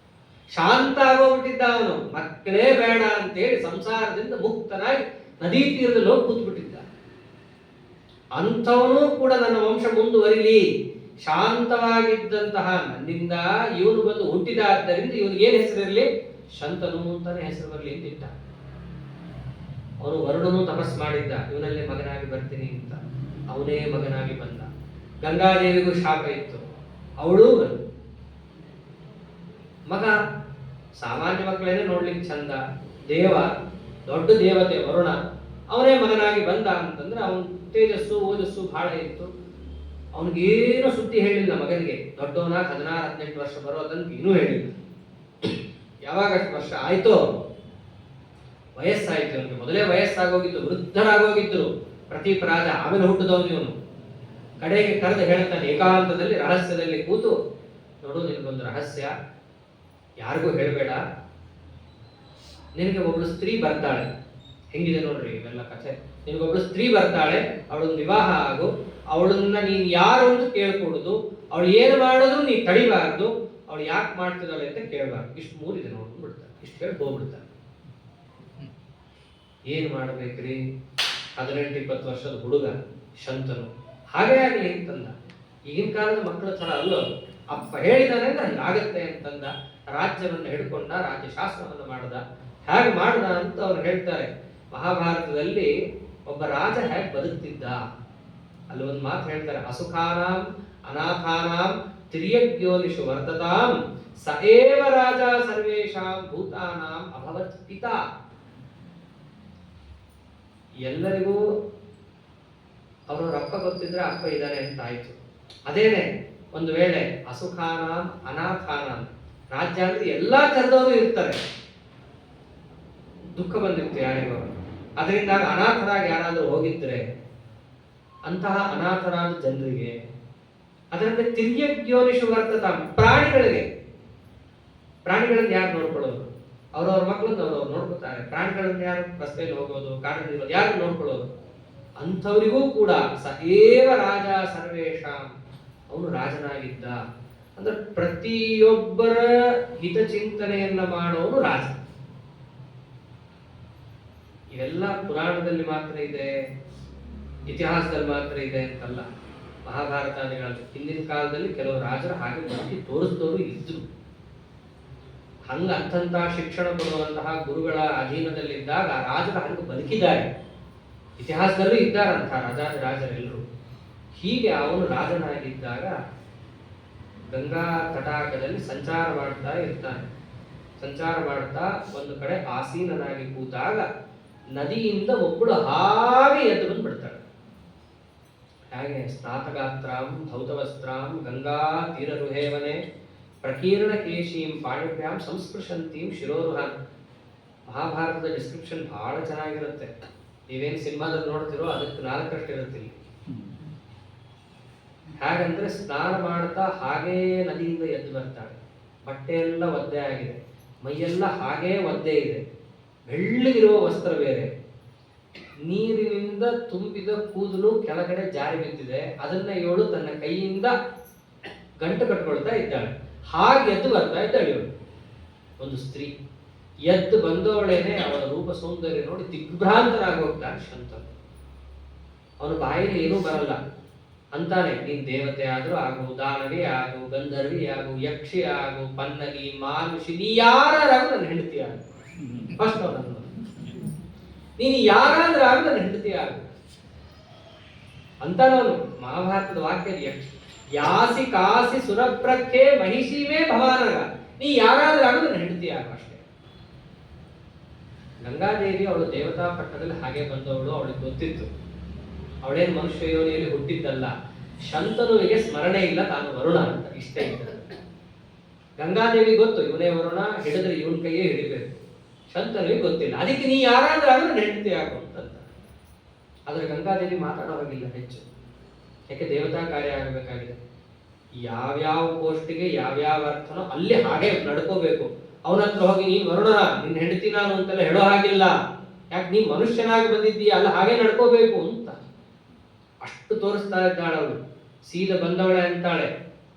ಶಾಂತ ಆಗೋಗ್ಬಿಟ್ಟಿದ್ದ ಅವನು, ಮಕ್ಕಳೇ ಬೇಡ ಅಂತೇಳಿ ಸಂಸಾರದಿಂದ ಮುಕ್ತನಾಗಿ ನದಿ ತೀರದಲ್ಲಿ ಹೋಗಿ ಕೂತ್ಬಿಟ್ಟಿದ್ದ. ಅಂಥವನು ಕೂಡ ನನ್ನ ವಂಶ ಮುಂದುವರಿಲಿ, ಶಾಂತವಾಗಿದ್ದಂತಹ ನನ್ನಿಂದ ಇವನು ಬಂದು ಹುಟ್ಟಿದ, ಆದ್ದರಿಂದ ಇವನಿಗೆ ಏನ್ ಹೆಸರಿರಲಿ? ಶಂತನು ಅಂತಾನೆ ಹೆಸರು ಬರಲಿ ಅಂತಿಟ್ಟ. ಅವನು ವರುಣನು ತಪಸ್ ಮಾಡಿದ್ದ, ಇವನಲ್ಲೇ ಮಗನಾಗಿ ಬರ್ತೀನಿ ಅಂತ. ಅವನೇ ಮಗನಾಗಿ ಬಂದ. ಗಂಗಾದೇವಿಗೂ ಶಾಪ ಇತ್ತು, ಅವಳು ಮಗ. ಸಾಮಾನ್ಯ ಮಕ್ಕಳೇನೆ ನೋಡ್ಲಿಕ್ಕೆ ಚಂದ, ದೇವ ದೊಡ್ಡ ದೇವತೆ ವರುಣ ಅವನೇ ಮಗನಾಗಿ ಬಂದ ಅಂತಂದ್ರೆ ಅವನ ತೇಜಸ್ಸು ಓಜಸ್ಸು ಬಹಳ ಇತ್ತು. ಅವನಿಗೇನು ಸುದ್ದಿ ಹೇಳಿಲ್ಲ ಮಗನಿಗೆ. ದೊಡ್ಡವನಾಗ 16-18 ವರ್ಷ ಬರೋದಂತ ಇನ್ನೂ ಹೇಳಿಲ್ಲ. ಯಾವಾಗ ಅಷ್ಟು ವರ್ಷ ಆಯ್ತೋ, ವಯಸ್ಸಾಯ್ತು ಅವನಿಗೆ. ಮೊದಲೇ ವಯಸ್ಸಾಗೋಗಿದ್ದು, ವೃದ್ಧರಾಗೋಗಿದ್ರು ಪ್ರತೀಪ ರಾಜ. ಆಮೇಲೆ ಹುಟ್ಟಿದವನು ಇವನು. ಕಡೆಗೆ ಕರೆದು ಹೇಳ್ತಾನೆ ಏಕಾಂತದಲ್ಲಿ ರಹಸ್ಯದಲ್ಲಿ ಕೂತು, ನೋಡು ನಿನಗೊಂದು ರಹಸ್ಯ, ಯಾರಿಗೂ ಹೇಳಬೇಡ. ನಿನಗೆ ಒಬ್ಳು ಸ್ತ್ರೀ ಬರ್ತಾಳೆ. ಹೆಂಗಿದೆ ನೋಡ್ರಿ ಇವೆಲ್ಲ ಕಥೆ. ನಿನಗೊಬ್ಳು ಸ್ತ್ರೀ ಬರ್ತಾಳೆ, ಅವಳೊಂದು ವಿವಾಹ ಆಗು. ಅವಳನ್ನ ನೀನ್ ಯಾರು ಅಂತ ಕೇಳ್ಕೊಡುದು, ಅವಳು ಏನು ಮಾಡಿದ್ರು ನೀ ತಡಿಬಾರ್ದು, ಅವಳು ಯಾಕೆ ಮಾಡ್ತಿದ್ದಾಳೆ ಅಂತ ಕೇಳಬಾರ್ದು. ಇಷ್ಟು ಮೂರಿದೆ ನೋಡ್ಬಿಡ್ತಾರೆ. ಇಷ್ಟು ಹೇಳಿ ಹೋಗ್ಬಿಡ್ತಾರೆ. ಏನ್ ಮಾಡ್ಬೇಕ್ರಿ? 18-20 ವರ್ಷದ ಹುಡುಗ ಶಂತನು. ಹಾಗೇ ಆಗಲಿ ಅಂತಂದ. ಈಗಿನ ಕಾಲದ ಮಕ್ಕಳ ತರ ಅಲ್ಲ, ಅಪ್ಪ ಹೇಳಿದಾನೆ ಅಂದ್ರೆ ಹಂಗಾಗತ್ತೆ ಅಂತಂದ. ರಾಜ್ಯವನ್ನು ಹಿಡ್ಕೊಂಡ, ರಾಜ್ಯ ಶಾಸನವನ್ನು ಮಾಡ್ದ. ಹೇಗೆ ಮಾಡ್ದ ಅಂತ ಅವ್ರು ಹೇಳ್ತಾರೆ. ಮಹಾಭಾರತದಲ್ಲಿ ಒಬ್ಬ ರಾಜ ಹೇಗೆ ಬದುಕ್ತಿದ್ದ ಅಲ್ಲಿ ಒಂದು ಮಾತು ಹೇಳ್ತಾರೆ. ಅಸುಖಾನಾಂ ಅನಾಥಾನಾಂ ತಿರ್ಯಜ್ಞೋನಿಷು ವರ್ತತಾಂ ಸ ಏವ ರಾಜ ಸರ್ವೇಷಾಂ ಭೂತಾನಾಂ ಅಭವತ್ ಪಿತಾ. ಎಲ್ಲರಿಗೂ ಅವರವ್ರ ಅಪ್ಪ ಗೊತ್ತಿದ್ರೆ ಅಪ್ಪ ಇದ್ದಾನೆ ಅಂತ ಆಯ್ತು. ಅದೇನೆ ಒಂದು ವೇಳೆ ಅಸುಖಾನಾಂ ಅನಾಥಾನಾಂ, ರಾಜ್ಯ ಅಂದ್ರೆ ಎಲ್ಲಾ ತರದವರು ಇರ್ತಾರೆ. ದುಃಖ ಬಂದಿತ್ತು ಯಾರಿಗೂ, ಅದರಿಂದ ಅನಾಥರಾಗಿ ಯಾರಾದರೂ ಹೋಗಿದ್ರೆ ಅಂತಹ ಅನಾಥರಾದ ಜನರಿಗೆ, ಅದರಂತೆ ತಿರ್ಯಜ್ಞೋನಿಷು ವರ್ತತಾಂ, ಪ್ರಾಣಿಗಳಿಗೆ ಯಾರು ನೋಡ್ಕೊಳ್ಳೋದು? ಅವ್ರವ್ರ ಮಕ್ಕಳನ್ನ ಅವ್ರವ್ರು ನೋಡ್ಕೊತಾರೆ. ಪ್ರಾಣಿಗಳನ್ನ ಯಾರು ರಸ್ತೆಯಲ್ಲಿ ಹೋಗೋದು, ಕಾಡಿನಲ್ಲಿ ಯಾರು ನೋಡ್ಕೊಳ್ಳೋದು? ಅಂಥವರಿಗೂ ಕೂಡ ಸ ಏವ ರಾಜ ಸರ್ವೇಷಾಂ, ಅವನು ರಾಜನಾಗಿದ್ದ. ಅಂದ್ರೆ ಪ್ರತಿಯೊಬ್ಬರ ಹಿತಚಿಂತನೆಯನ್ನ ಮಾಡೋನು ರಾಜ. ಇವೆಲ್ಲ ಪುರಾಣದಲ್ಲಿ ಮಾತ್ರ ಇದೆ, ಇತಿಹಾಸದಲ್ಲಿ ಮಾತ್ರ ಇದೆ ಅಂತಲ್ಲ. ಮಹಾಭಾರತಾದಿಗಳಲ್ಲಿ ಹಿಂದಿನ ಕಾಲದಲ್ಲಿ ಕೆಲವು ರಾಜರು ಹಾಗೆ ಬದುಕಿ ತೋರಿಸಿದವರು ಇದ್ರು. ಅಂತಂತ ಶಿಕ್ಷಣ ಕೊಡುವಂತಹ ಗುರುಗಳ ಅಧೀನದಲ್ಲಿದ್ದಾಗ ರಾಜರು ಹಂಗೆ ಬದುಕಿದ್ದಾರೆ. ಇತಿಹಾಸದಲ್ಲೂ ಇದ್ದಾರಂತಹ ರಾಜರೆಲ್ಲರೂ. ಹೀಗೆ ಅವನು ರಾಜನಾಗಿದ್ದಾಗ ಗಂಗಾ ತಟಾಕದಲ್ಲಿ ಸಂಚಾರ ಮಾಡ್ತಾ ಇರ್ತಾನೆ. ಸಂಚಾರ ಮಾಡ್ತಾ ಒಂದು ಕಡೆ ಆಸೀನನಾಗಿ ಕೂತಾಗ ನದಿಯಿಂದ ಒಬ್ಬಳು ಹಾಗೆ ಎದ್ದು ಬಂದು ಬಿಡ್ತಾಳೆ. ಹಾಗೆ ಸ್ನಾತಗಾತ್ರಾಂ ಧೌತವಸ್ತ್ರಾಂ ಗಂಗಾ ತೀರರುಹೇವನೆ ಪ್ರಕೀರ್ಣ ಕೇಶೀಂ ಪಾಣಿಭ್ಯಾಂ ಸಂಸ್ಪೃಶಂತೀಂ ಶಿರೋರುಹಾನ್. ಮಹಾಭಾರತದ ಡಿಸ್ಕ್ರಿಪ್ಷನ್ ಬಹಳ ಚೆನ್ನಾಗಿರುತ್ತೆ. ನೀವೇನು ಸಿನಿಮಾದಲ್ಲಿ ನೋಡ್ತಿರೋ ಅದಕ್ಕೆ 4 ಇರುತ್ತೆ. ಹಾಗಂದ್ರೆ ಸ್ನಾನ ಮಾಡ್ತಾ ಹಾಗೇ ನದಿಯಿಂದ ಎದ್ದು ಬರ್ತಾಳೆ. ಬಟ್ಟೆ ಎಲ್ಲ ಒದ್ದೆ ಆಗಿದೆ, ಮೈಯೆಲ್ಲ ಹಾಗೇ ಒದ್ದೆ ಇದೆ, ಬೆಳ್ಳಗಿರುವ ವಸ್ತ್ರ ಬೇರೆ, ನೀರಿನಿಂದ ತುಂಬಿದ ಕೂದಲು ಕೆಳಗಡೆ ಜಾರಿ ಬಿದ್ದಿದೆ. ಅದನ್ನ ಇವಳು ತನ್ನ ಕೈಯಿಂದ ಗಂಟು ಕಟ್ಕೊಳ್ತಾ ಇದ್ದಾಳೆ. ಹಾಗೆ ಎದ್ದು ಬರ್ತಾ ಇದ್ದಾಳೆ ಇವಳು. ಒಂದು ಸ್ತ್ರೀ ಎದ್ದು ಬಂದವಳೇನೆ ಅವಳ ರೂಪ ಸೌಂದರ್ಯ ನೋಡಿ ದಿಗ್ಭ್ರಾಂತನಾಗಿ ಹೋಗ್ತಾನೆ ಶಂತನು. ಅವನ ಬಾಯಿಗೆ ಏನೂ ಬರಲ್ಲ ಅಂತಾನೆ, ನೀನ್ ದೇವತೆ ಆದ್ರೂ ಆಗು, ದಾನವಿ ಆಗು, ಗಂಧರ್ವಿ ಆಗು, ಯಕ್ಷಿ ಆಗು, ಪನ್ನಗಿ, ಮಾನುಷಿ, ನೀ ಯಾರಾದ್ರೂ ನನ್ನ ಹೆಂಡತಿ ಆಗು. ಫಸ್ಟ್ ಅವನನ್ನು ನೀನು ಯಾರಾದ್ರೂ ಆಗು ನನ್ನ ಹೆಂಡತಿ ಆಗು ಅಂತ ನಾನು. ಮಹಾಭಾರತದ ವಾಕ್ಯ ಯಾಸಿ ಕಾಸಿ ಸುರಪ್ರಖ್ಯೆ ಮಹಿಷೀಮೇ ಭವಾನಗ, ನೀ ಯಾರಾದ್ರೂ ಆಗು ನನ್ನ ಹೆಂಡತಿ ಆಗು ಅಷ್ಟೇ. ಗಂಗಾದೇವಿ ಅವಳು ದೇವತಾ ಪಟ್ಟದಲ್ಲಿ ಹಾಗೆ ಬಂದವಳು. ಅವಳಿಗೆ ಗೊತ್ತಿತ್ತು ಅವಳೇನು ಮನುಷ್ಯ ಯೋನಿಯಲ್ಲಿ ಹುಟ್ಟಿದ್ದಲ್ಲ. ಶಂತನುವಿಗೆ ಸ್ಮರಣೆ ಇಲ್ಲ ತಾನು ವರುಣ ಅಂತ, ಇಷ್ಟೇ ಇದ್ದ. ಗಂಗಾದೇವಿ ಗೊತ್ತು ಇವನೇ ವರುಣ, ಹಿಡಿದ್ರೆ ಇವನ್ ಕೈಯೇ ಹಿಡಿಬೇಕು. ಶಂತನುವಿಗೆ ಗೊತ್ತಿಲ್ಲ. ಅದಕ್ಕೆ ನೀ ಯಾರಾದ್ರೂ ಆದ್ರೂ ಹೆಂಡತಿ ಆಗು ಅಂತ. ಆದ್ರೆ ಗಂಗಾದೇವಿ ಮಾತಾಡೋ ಹಾಗಿಲ್ಲ ಹೆಚ್ಚು, ಯಾಕೆ ದೇವತಾ ಕಾರ್ಯ ಆಗಬೇಕಾಗಿದೆ. ಯಾವ್ಯಾವ ಪೋಸ್ಟಿಗೆ ಯಾವ್ಯಾವ ಅರ್ಥನೋ ಅಲ್ಲಿ ಹಾಗೆ ನಡ್ಕೋಬೇಕು. ಅವನ ಹತ್ರ ಹೋಗಿ ನೀನ್ ವರುಣ ನಿನ್ನ ಹೆಂಡತಿ ನಾನು ಅಂತೆಲ್ಲ ಹೇಳೋ ಹಾಗಿಲ್ಲ, ಯಾಕೆ ನೀನ್ ಮನುಷ್ಯನಾಗಿ ಬಂದಿದ್ದೀಯ ಅಲ್ಲ, ಹಾಗೆ ನಡ್ಕೋಬೇಕು ಅಂತ ಅಷ್ಟು ತೋರಿಸ್ತಾ ಇದ್ದಾಳೆ ಅವಳು. ಸೀದ ಬಂದವಳೆ ಅಂತಾಳೆ,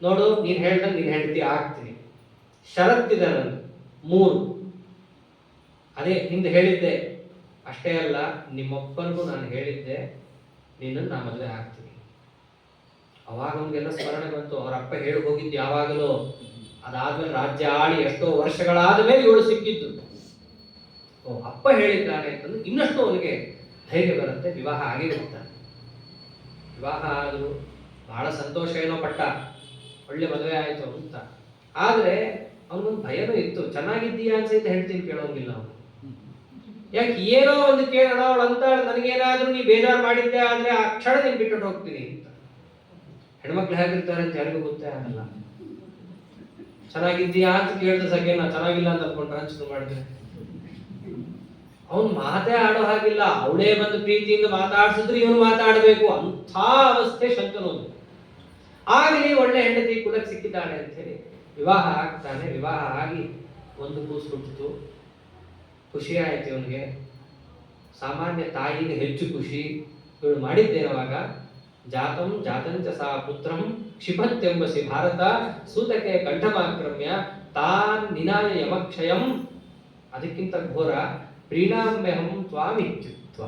ನೋಡು ನೀನ್ ಹೇಳ್ದಂಗೆ ನಿನ್ ಹೆಂಡತಿ ಆಗ್ತೀನಿ, ಷರತ್ತಿದೆ ನಾನು 3. ಅದೇ ನಿಂದು ಹೇಳಿದ್ದೆ, ಅಷ್ಟೇ ಅಲ್ಲ ನಿಮ್ಮಪ್ಪನಿಗೂ ನಾನು ಹೇಳಿದ್ದೆ ನಿನ್ನನ್ನು ನಾ ಮದುವೆ ಆಗ್ತೀನಿ. ಅವಾಗ ಅವನಿಗೆಲ್ಲ ಸ್ಮರಣೆ ಬಂತು, ಅವ್ರ ಅಪ್ಪ ಹೇಳಿ ಹೋಗಿದ್ದು ಯಾವಾಗಲೂ. ಅದಾದ್ಮೇಲೆ ರಾಜ್ಯ ಆಳಿ ಎಷ್ಟೋ ವರ್ಷಗಳಾದ ಮೇಲೆ ಇವಳು ಸಿಕ್ಕಿದ್ದು. ಓ ಅಪ್ಪ ಹೇಳಿದ್ದಾನೆ ಅಂತಂದ್ರೆ ಇನ್ನಷ್ಟು ಅವನಿಗೆ ಧೈರ್ಯ ಬರುತ್ತೆ. ವಿವಾಹ ಆಗೇ ಬಿಡ್ತಾನೆ. ವಿವಾಹ ಆದರೂ ಬಹಳ ಸಂತೋಷ ಏನೋ ಪಟ್ಟ, ಒಳ್ಳೆ ಮದುವೆ ಆಯಿತು ಅಂತ. ಆದರೆ ಅವನಿಗೊಂದು ಭಯನೂ ಇತ್ತು. ಚೆನ್ನಾಗಿದ್ದೀಯಾ ಅನ್ಸೈತೆ ಹೇಳ್ತೀನಿ ಕೇಳೋಂಗಿಲ್ಲ ಅವನು. ಯಾಕೆ ಏನೋ ಒಂದು ಕೇಳೋಣ ಅವಳು ಅಂತ, ನನಗೇನಾದ್ರೂ ನೀ ಬೇಜಾರು ಮಾಡಿದ್ದೆ ಆದ್ರೆ ಆ ಕ್ಷಣ ನೀನು ಬಿಟ್ಟು ಹೋಗ್ತೀನಿ ಅಂತ. ಹೆಣ್ಮಕ್ಳು ಹೇಗಿರ್ತಾರೆ ಅಂತ ಯಾರಿಗೂ ಗೊತ್ತೇ ಆಗಲ್ಲ. ಚೆನ್ನಾಗಿದ್ದೀಯಾ ಅಂತ ಕೇಳಿದ ಸಗೆ ನಾ ಚೆನ್ನಾಗಿಲ್ಲ ಅಂತ ಅನ್ಕೊಂಡ್ರೆ ಶುರು ಮಾಡಿದ್ರೆ ಅವನು ಮಾತೇ ಆಡೋ ಹಾಗಿಲ್ಲ. ಅವಳೇ ಬಂದು ಪ್ರೀತಿಯಿಂದ ಮಾತಾಡ್ಸಿದ್ರೆ ಇವನು ಮಾತಾಡಬೇಕು, ಅಂಥ ಅವಸ್ಥೆ ಶಂತನೋದು. ಆಗಲಿ ಒಳ್ಳೆ ಹೆಂಡತಿ ಕುಲಕ್ಕೆ ಸಿಕ್ಕಿದ್ದಾಳೆ ಅಂತ ಹೇಳಿ ವಿವಾಹ ಆಗ್ತಾನೆ. ವಿವಾಹ ಆಗಿ ಒಂದು ಕೂಸು ಹುಟ್ಟಿತು. ಖುಷಿ ಆಯ್ತು ಇವನಿಗೆ. ಸಾಮಾನ್ಯ ತಾಯಿಗೆ ಹೆಚ್ಚು ಖುಷಿ. ಇವಳು ಮಾಡಿದ್ದೇನವಾಗ, ಜಾತಂ ಜಾತಂಚ ಸಾ ಪುತ್ರಂ ಕ್ಷಿಪತ್ಯಂಬಸಿ ಭಾರತ ಸೂತಕ್ಕೆ ಕಂಠಮಾಕ್ರಮ್ಯ ತಾನ್ ನಿನಾಯ ಯಮಕ್ಷಯಂ. ಅದಕ್ಕಿಂತ ಘೋರ ಪ್ರೀಣಾಮ್ಯಹಂ ತ್ವಾಮಿತ್ಯುಕ್ತ.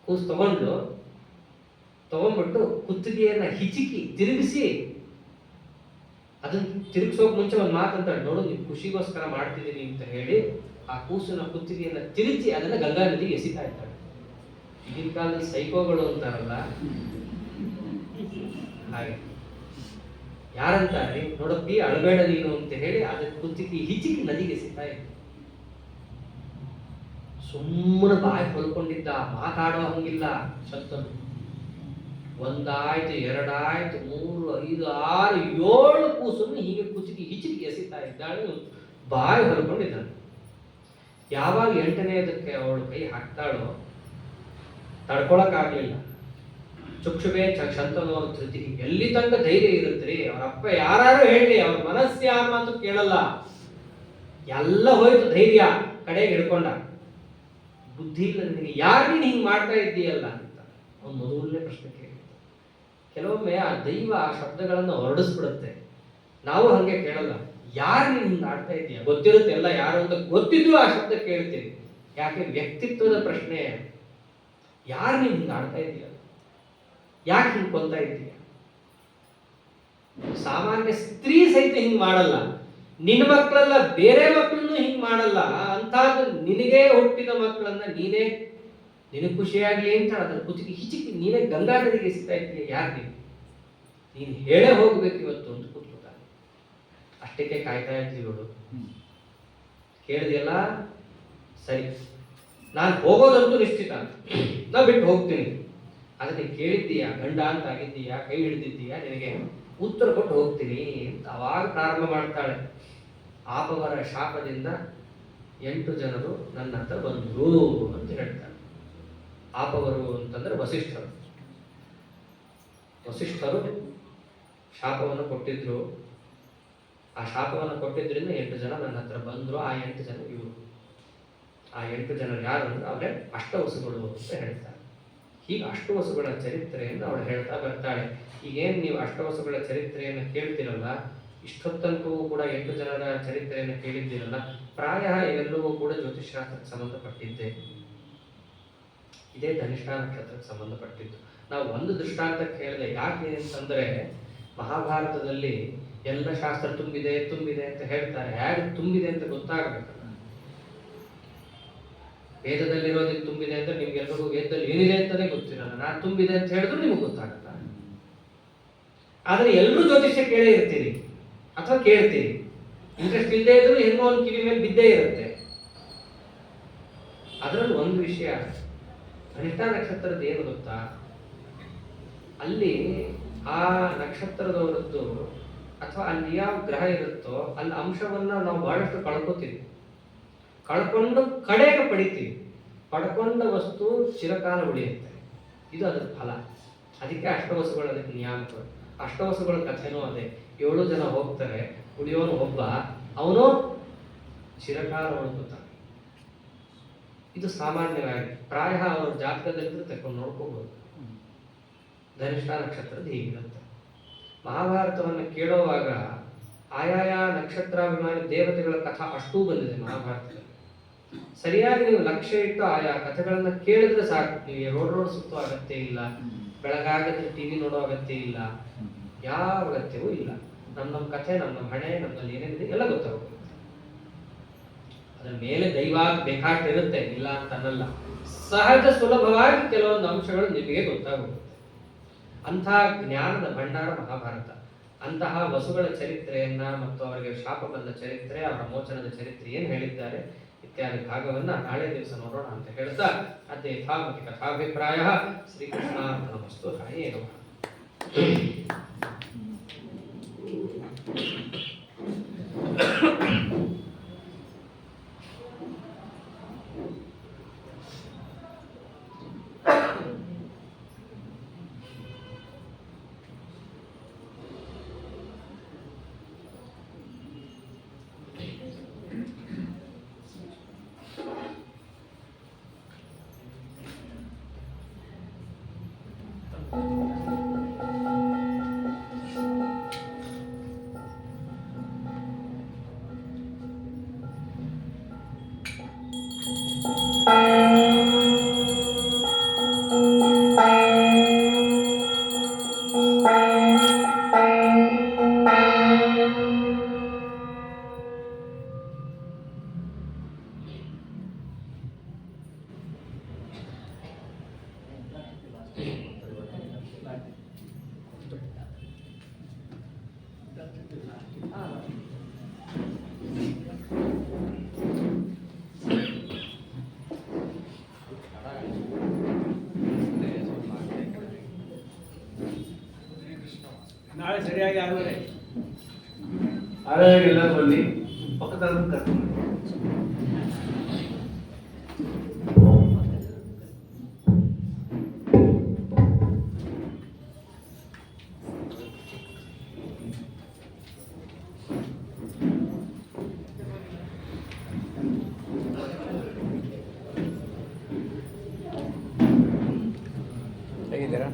ಕೂಸು ತಗೊಂಡ್ಬಿಟ್ಟು ಕುತ್ತಿಗೆಯನ್ನ ಹಿಚಿಕಿ ತಿರುಗಿಸಿ, ಅದನ್ನ ತಿರುಗಿಸೋಕ್ ಮುಂಚೆ ಒಂದು ಮಾತಂತಾಳೆ, ನೋಡು ನೀನು ಖುಷಿಗೋಸ್ಕರ ಮಾಡ್ತಿದ್ದೀನಿ ಅಂತ ಹೇಳಿ ಆ ಕೂಸಿನ ಕುತ್ತಿಗೆಯನ್ನ ತಿರುಚಿ ಅದನ್ನ ಗಂಗಾ ನದಿಗೆ ಎಸಿತಾ ಇದ್ದಾಳೆ. ಈಗಿನ ಕಾಲದಲ್ಲಿ ಸೈಕೋಗಳು ಅಂತಾರಲ್ಲ ಹಾಗೆ. ಯಾರಂತಾರೆ ನೋಡಪ್ಪಿ ಅಳಬೇಡ ನೀನು ಅಂತ ಹೇಳಿ ಅದನ್ನ ಕುತ್ತಿಗೆ ಹಿಚಿಕಿ ನದಿಗೆ ಎಸಿತಾ ಇದ್ದ. ಸುಮ್ಮನೆ ಬಾಯಿ ಹೊಲ್ಕೊಂಡಿದ್ದ, ಮಾತಾಡೋ ಹಂಗಿಲ್ಲ ಶಂತನು. 1 ಆಯ್ತು 2 ಆಯ್ತು 3 5 6 7 ಕೂಸನ್ನು ಹೀಗೆ ಕುಚಿಕಿ ಹಿಚಿಕಿ ಎಸಿತಾ ಇದ್ದಾಳೆ. ಬಾಯಿ ಹೊಲ್ಕೊಂಡಿದ್ದಾನೆ. ಯಾವಾಗ 8ನೇದಕ್ಕೆ ಅವಳು ಕೈ ಹಾಕ್ತಾಳೋ ತಡ್ಕೊಳಕ್ಕಾಗ್ಲಿಲ್ಲ. ಚುಕ್ಷುಬೆ ಶಂತನು ಧೃತಿ. ಎಲ್ಲಿ ತನಕ ಧೈರ್ಯ ಇರುತ್ತ್ರಿ, ಅವರಪ್ಪ ಯಾರು ಹೇಳಿ ಅವ್ರ ಮನಸ್ಸು ಯಾರ ಮಾತು ಕೇಳಲ್ಲ. ಎಲ್ಲ ಹೋಯ್ತು ಧೈರ್ಯ, ಕಡೆಗೆ ಹಿಡ್ಕೊಂಡ. ಬುದ್ಧಿ ಇಲ್ಲ ನಿನಗೆ, ಯಾರು ನೀನು ಹಿಂಗೆ ಮಾಡ್ತಾ ಇದ್ದೀಯಲ್ಲ ಅಂತ ಅವ್ನು ಮೊದಲನೇ ಪ್ರಶ್ನೆ ಕೇಳಿದ. ಕೆಲವೊಮ್ಮೆ ಆ ದೈವ ಆ ಶಬ್ದಗಳನ್ನು ಹೊರಡಿಸ್ಬಿಡುತ್ತೆ. ನಾವು ಹಂಗೆ ಕೇಳಲ್ಲ. ಯಾರು ನೀನು ಹಿಂಗೆ ಆಡ್ತಾ ಇದ್ದೀಯ, ಗೊತ್ತಿರುತ್ತೆ ಎಲ್ಲ ಯಾರು ಅಂತ ಗೊತ್ತಿದ್ದು ಆ ಶಬ್ದ ಕೇಳ್ತೀವಿ. ಯಾಕೆ? ವ್ಯಕ್ತಿತ್ವದ ಪ್ರಶ್ನೆ. ಯಾರು ನೀನು ಹಿಂಗೆ ಆಡ್ತಾ ಇದ್ದೀಯ, ಯಾಕೆ ಹಿಂಗೆ ಕೊಂತಾ ಇದ್ದೀಯ? ಸಾಮಾನ್ಯ ಸ್ತ್ರೀ ಸಹಿತ ಹಿಂಗೆ ಮಾಡಲ್ಲ. ನಿನ್ನ ಮಕ್ಕಳೆಲ್ಲ ಬೇರೆ ಮಕ್ಕಳನ್ನು ಹಿಂಗೆ ಮಾಡಲ್ಲ. ಅಂಥದ್ದು ನಿನಗೆ ಹುಟ್ಟಿದ ಮಕ್ಕಳನ್ನ ನೀನೇ ನಿನಗೆ ಖುಷಿಯಾಗ್ಲಿ ಅಂತ ಅದನ್ನ ಕುಚಿಕಿ ಹಿಚಿಕಿ ನೀನೇ ಗಂಗಾ ನದಿಗೆ ಎಸಿತಾ ಇದ್ದೀಯ. ಯಾರು ನೀನು ಹೇಳೇ ಹೋಗ್ಬೇಕು ಇವತ್ತು ಅಂತ ಕೂತ್ಕೊತಾನೆ. ಅಷ್ಟಕ್ಕೆ ಕಾಯ್ತಾ ಇದ್ವಿ ಇವಳು. ಕೇಳಿದೆಯಲ್ಲ, ಸರಿ ನಾನು ಹೋಗೋದಂತೂ ನಿಶ್ಚಿತ, ನಾ ಬಿಟ್ಟು ಹೋಗ್ತೀನಿ. ಅದನ್ನ ಕೇಳಿದ್ದೀಯಾ, ಗಂಡ ಅಂತ ಆಗಿದ್ದೀಯಾ, ಕೈ ಹಿಡಿದಿದ್ದೀಯಾ, ನಿನಗೆ ಉತ್ತರ ಕೊಟ್ಟು ಹೋಗ್ತೀನಿ ಅಂತ ಅವಾಗ ಪ್ರಾರಂಭ ಮಾಡ್ತಾಳೆ. ಆಪವರ ಶಾಪದಿಂದ 8 ಜನರು ನನ್ನ ಹತ್ರ ಬಂದರು ಅಂತ ಹೇಳ್ತಾರೆ. ಆಪವರು ಅಂತಂದ್ರೆ ವಸಿಷ್ಠರು. ವಸಿಷ್ಠರು ಶಾಪವನ್ನು ಕೊಟ್ಟಿದ್ರು. ಆ ಶಾಪವನ್ನು ಕೊಟ್ಟಿದ್ರಿಂದ 8 ಜನ ನನ್ನ ಹತ್ರ ಬಂದರು. ಆ 8 ಜನ ಇವರು. ಆ 8 ಜನರು ಯಾರು ಅಂದ್ರೆ ಅವರೇ ಅಷ್ಟವಸುಗಳು ಅಂತ ಹೇಳ್ತಾರೆ. ಹೀಗೆ ಅಷ್ಟವಸುಗಳ ಚರಿತ್ರೆಯನ್ನು ಅವಳು ಹೇಳ್ತಾ ಬರ್ತಾಳೆ. ಈಗೇನು ನೀವು ಅಷ್ಟವಸುಗಳ ಚರಿತ್ರೆಯನ್ನು ಕೇಳ್ತಿರಲ್ಲ, ಇಷ್ಟೊತ್ತಂತೂ ಕೂಡ 8 ಜನರ ಚರಿತ್ರೆಯನ್ನು ಕೇಳಿದ್ದೀರಲ್ಲ, ಪ್ರಾಯ ಇವೆಲ್ಲವೂ ಕೂಡ ಜ್ಯೋತಿಷ್ಶಾಸ್ತ್ರಕ್ಕೆ ಸಂಬಂಧಪಟ್ಟಿದ್ದೆ. ಇದೇ ಧನಿಷ್ಠಾ ನಕ್ಷತ್ರಕ್ಕೆ ಸಂಬಂಧಪಟ್ಟಿದ್ದು. ನಾವು ಒಂದು ದೃಷ್ಟಾಂತಕ್ಕೆ ಹೇಳಿದೆ. ಯಾಕೆ ಅಂತಂದ್ರೆ ಮಹಾಭಾರತದಲ್ಲಿ ಎಲ್ಲ ಶಾಸ್ತ್ರ ತುಂಬಿದೆ ಅಂತ ಹೇಳ್ತಾರೆ. ಹೇಗೆ ತುಂಬಿದೆ ಅಂತ ಗೊತ್ತಾಗಬೇಕಲ್ಲ. ವೇದದಲ್ಲಿರೋದಕ್ಕೆ ತುಂಬಿದೆ ಅಂತ ನಿಮ್ಗೆಲ್ರಿಗೂ ವೇದದಲ್ಲಿ ಏನಿದೆ ಅಂತಾನೆ ಗೊತ್ತಿರಲ್ಲ. ನಾನು ತುಂಬಿದೆ ಅಂತ ಹೇಳಿದ್ರು ನಿಮ್ಗೆ ಗೊತ್ತಾಗಲ್ಲ. ಆದ್ರೆ ಎಲ್ಲರೂ ಜ್ಯೋತಿಷ್ಯ ಕೇಳೇ ಇರ್ತೀರಿ ಅಥವಾ ಕೇಳ್ತೀರಿ. ಇಂಟ್ರೆಸ್ಟ್ ಇಲ್ಲದೆ ಇದ್ರು ಹೆಂಗೋ ಒಂದು ಕಿವಿ ಮೇಲೆ ಬಿದ್ದೇ ಇರುತ್ತೆ. ಅದರಲ್ಲಿ ಒಂದು ವಿಷಯ, ಧನಿಷ್ಠಾ ನಕ್ಷತ್ರದ ಏನು ಗೊತ್ತಾ, ಅಲ್ಲಿ ಆ ನಕ್ಷತ್ರದವರದ್ದು ಅಥವಾ ಅಲ್ಲಿ ಯಾವ ಗ್ರಹ ಇರುತ್ತೋ ಅಲ್ಲಿ ಅಂಶವನ್ನ ನಾವು ಬಹಳಷ್ಟು ಕಳ್ಕೊತೀವಿ. ಕಳ್ಕೊಂಡು ಕಡೆಗೆ ಪಡಿತೀವಿ. ಪಡ್ಕೊಂಡ ವಸ್ತು ಚಿರಕಾಲ ಉಳಿಯುತ್ತೆ. ಇದು ಅದರ ಫಲ. ಅದಕ್ಕೆ ಅಷ್ಟವಸುಗಳು ಅದಕ್ಕೆ ನಿಯಾಮಕರು. ಅಷ್ಟವಸುಗಳ ಕಥೆನೂ ಅದೇ. 7 ಜನ ಹೋಗ್ತಾರೆ, ಉಳಿಯೋನು ಒಬ್ಬ. ಅವನು ಚಿರಕಾಲ ಉಳ್ಕೋತಾರೆ. ಇದು ಸಾಮಾನ್ಯವಾಗಿ ಪ್ರಾಯ ಅವರ ಜಾತಕದಲ್ಲಿ ತಕೊಂಡು ನೋಡ್ಕೋಬಹುದು. ಧನಿಷ್ಠ ನಕ್ಷತ್ರದ ಹೀಗಿರುತ್ತೆ. ಮಹಾಭಾರತವನ್ನು ಕೇಳುವಾಗ ಆಯಾಯ ನಕ್ಷತ್ರಾಭಿಮಾನಿ ದೇವತೆಗಳ ಕಥಾ ಅಷ್ಟೂ ಬಂದಿದೆ ಮಹಾಭಾರತದಲ್ಲಿ. ಸರಿಯಾಗಿ ನೀವು ಲಕ್ಷ್ಯ ಇಟ್ಟು ಆಯಾ ಕಥೆಗಳನ್ನ ಕೇಳಿದ್ರೆ ಸಾಕು. ನೀವು ರೋಡ್ ಸುತ್ತೋ ಅಗತ್ಯ ಇಲ್ಲ, ಬೆಳಗಾಗಿದ್ರೆ ಟಿವಿ ನೋಡೋ ಅಗತ್ಯ ಇಲ್ಲ, ಯಾವ ಅಗತ್ಯವೂ ಇಲ್ಲ. ನಮ್ಮ ಕಥೆ, ನಮ್ಮ ಹಣೆ, ನಮ್ಮಲ್ಲಿ ಏನೇನಿದೆ ಎಲ್ಲ ಗೊತ್ತಾಗುತ್ತೆ. ಅದರ ಮೇಲೆ ದೈವ ಬೇಕಾಗಿರುತ್ತೆ, ಇಲ್ಲ ಅಂತ ಅನ್ನಲ್ಲ. ಸಹಜ ಸುಲಭವಾಗಿ ಕೆಲವೊಂದು ಅಂಶಗಳು ನಿಮಗೆ ಗೊತ್ತಾಗುತ್ತೆ. ಅಂತಹ ಜ್ಞಾನದ ಭಂಡಾರ ಮಹಾಭಾರತ. ಅಂತಹ ವಸುಗಳ ಚರಿತ್ರೆಯನ್ನ ಮತ್ತು ಅವರಿಗೆ ಶಾಪ ಬಂದ ಚರಿತ್ರೆ, ಅವರ ಮೋಚನದ ಚರಿತ್ರೆ ಏನು ಹೇಳಿದ್ದಾರೆ ಇತ್ಯಾದಿ ಭಾಗವನ್ನ ನಾಳೆ ದಿವಸ ನೋಡೋಣ ಅಂತ ಹೇಳ್ತಾ ಅದೇ ಯಥಾಮತಿ ಕಥಾಭಿಪ್ರಾಯ ಶ್ರೀಕೃಷ್ಣಾರ್ಪಣಮಸ್ತು. ಹರೇ ನಮಃ. ನಾಳೆ ಸರಿಯಾಗಿ 6:30 ಎಲ್ಲ ಬನ್ನಿ, ಪಕ್ಕದಲ್ಲಿ ಕರ್ಕೊಂಡು ಹೇಗಿದ್ದೀರಾ?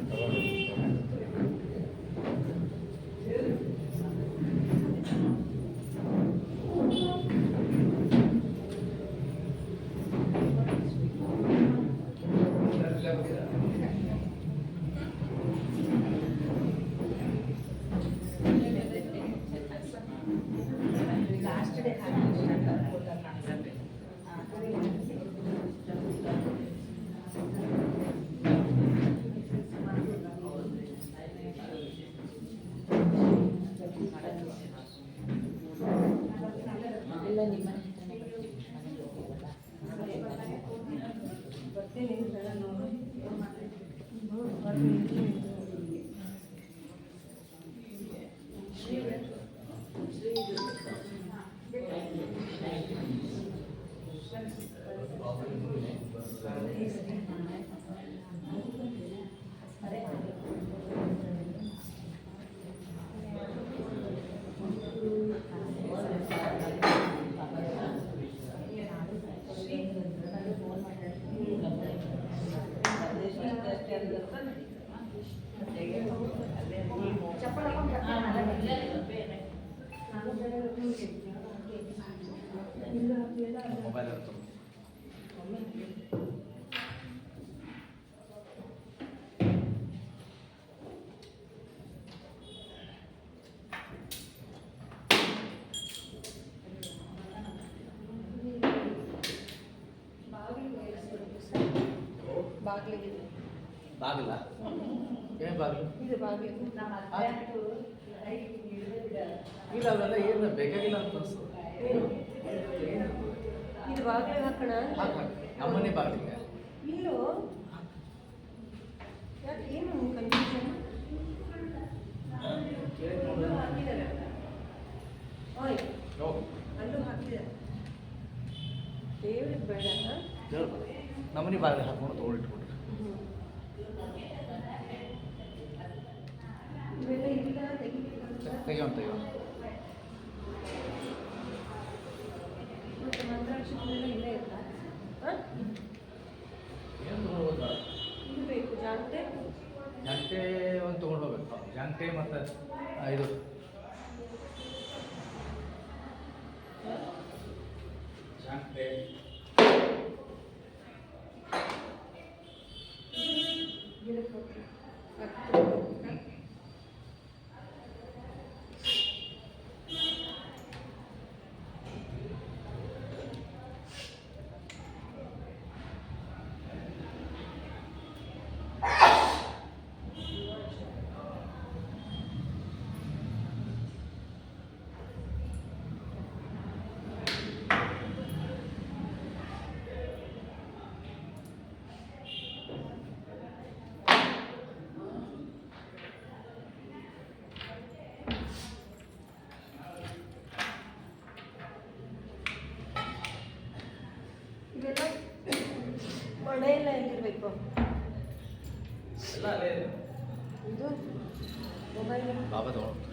ಮೊಬೈಲ್ ಬಾಗಿಲ ಏನು ಬಾಗಿಲು? ಇಲ್ಲ, ಅವೆಲ್ಲ ಏನು ಬೇಕಾಗಿಲ್ಲ ಅಂತ ಅನ್ಸುತ್ತೆ. ಇದು ಬಾಗಿಲು ಹಾಕೋಣ. ನಮ್ಮನೆ ಬಾಗಿಲಿಗೆ ಇಲ್ಲೋ ಯಾಕೆ ಏನು ಕನ್ಫ್ಯೂಷನ್? ಓಯ್ ಅಲ್ಲೂ ಹಾಕಿದ್ದಾರೆ. ದೇವ್ರಿಗೆ ಬೇಡ. ನಮ್ಮನೆ ಬಾಗಿಲು ಹಾಕೊಂಡು ತೊಗೊಂಡಿಟ್ಬಿಟ್ರೆ ಇವೆಲ್ಲ ಇಲ್ಲ, ತೆಗಿಬೇಕಂತ. ತೆಗಿಯೋಣ. ಇದು ಇವೆಲ್ಲ ಒಡೆ ಎಲ್ಲ ಎಲ್ಲಿರ್ಬೇಕು ಎಲ್ಲ ಅಲ್ಲೇ ಇದೆ. ಇದು ಮೊಬೈಲ್ ಬಾಬಾ ತಗೊಂಡು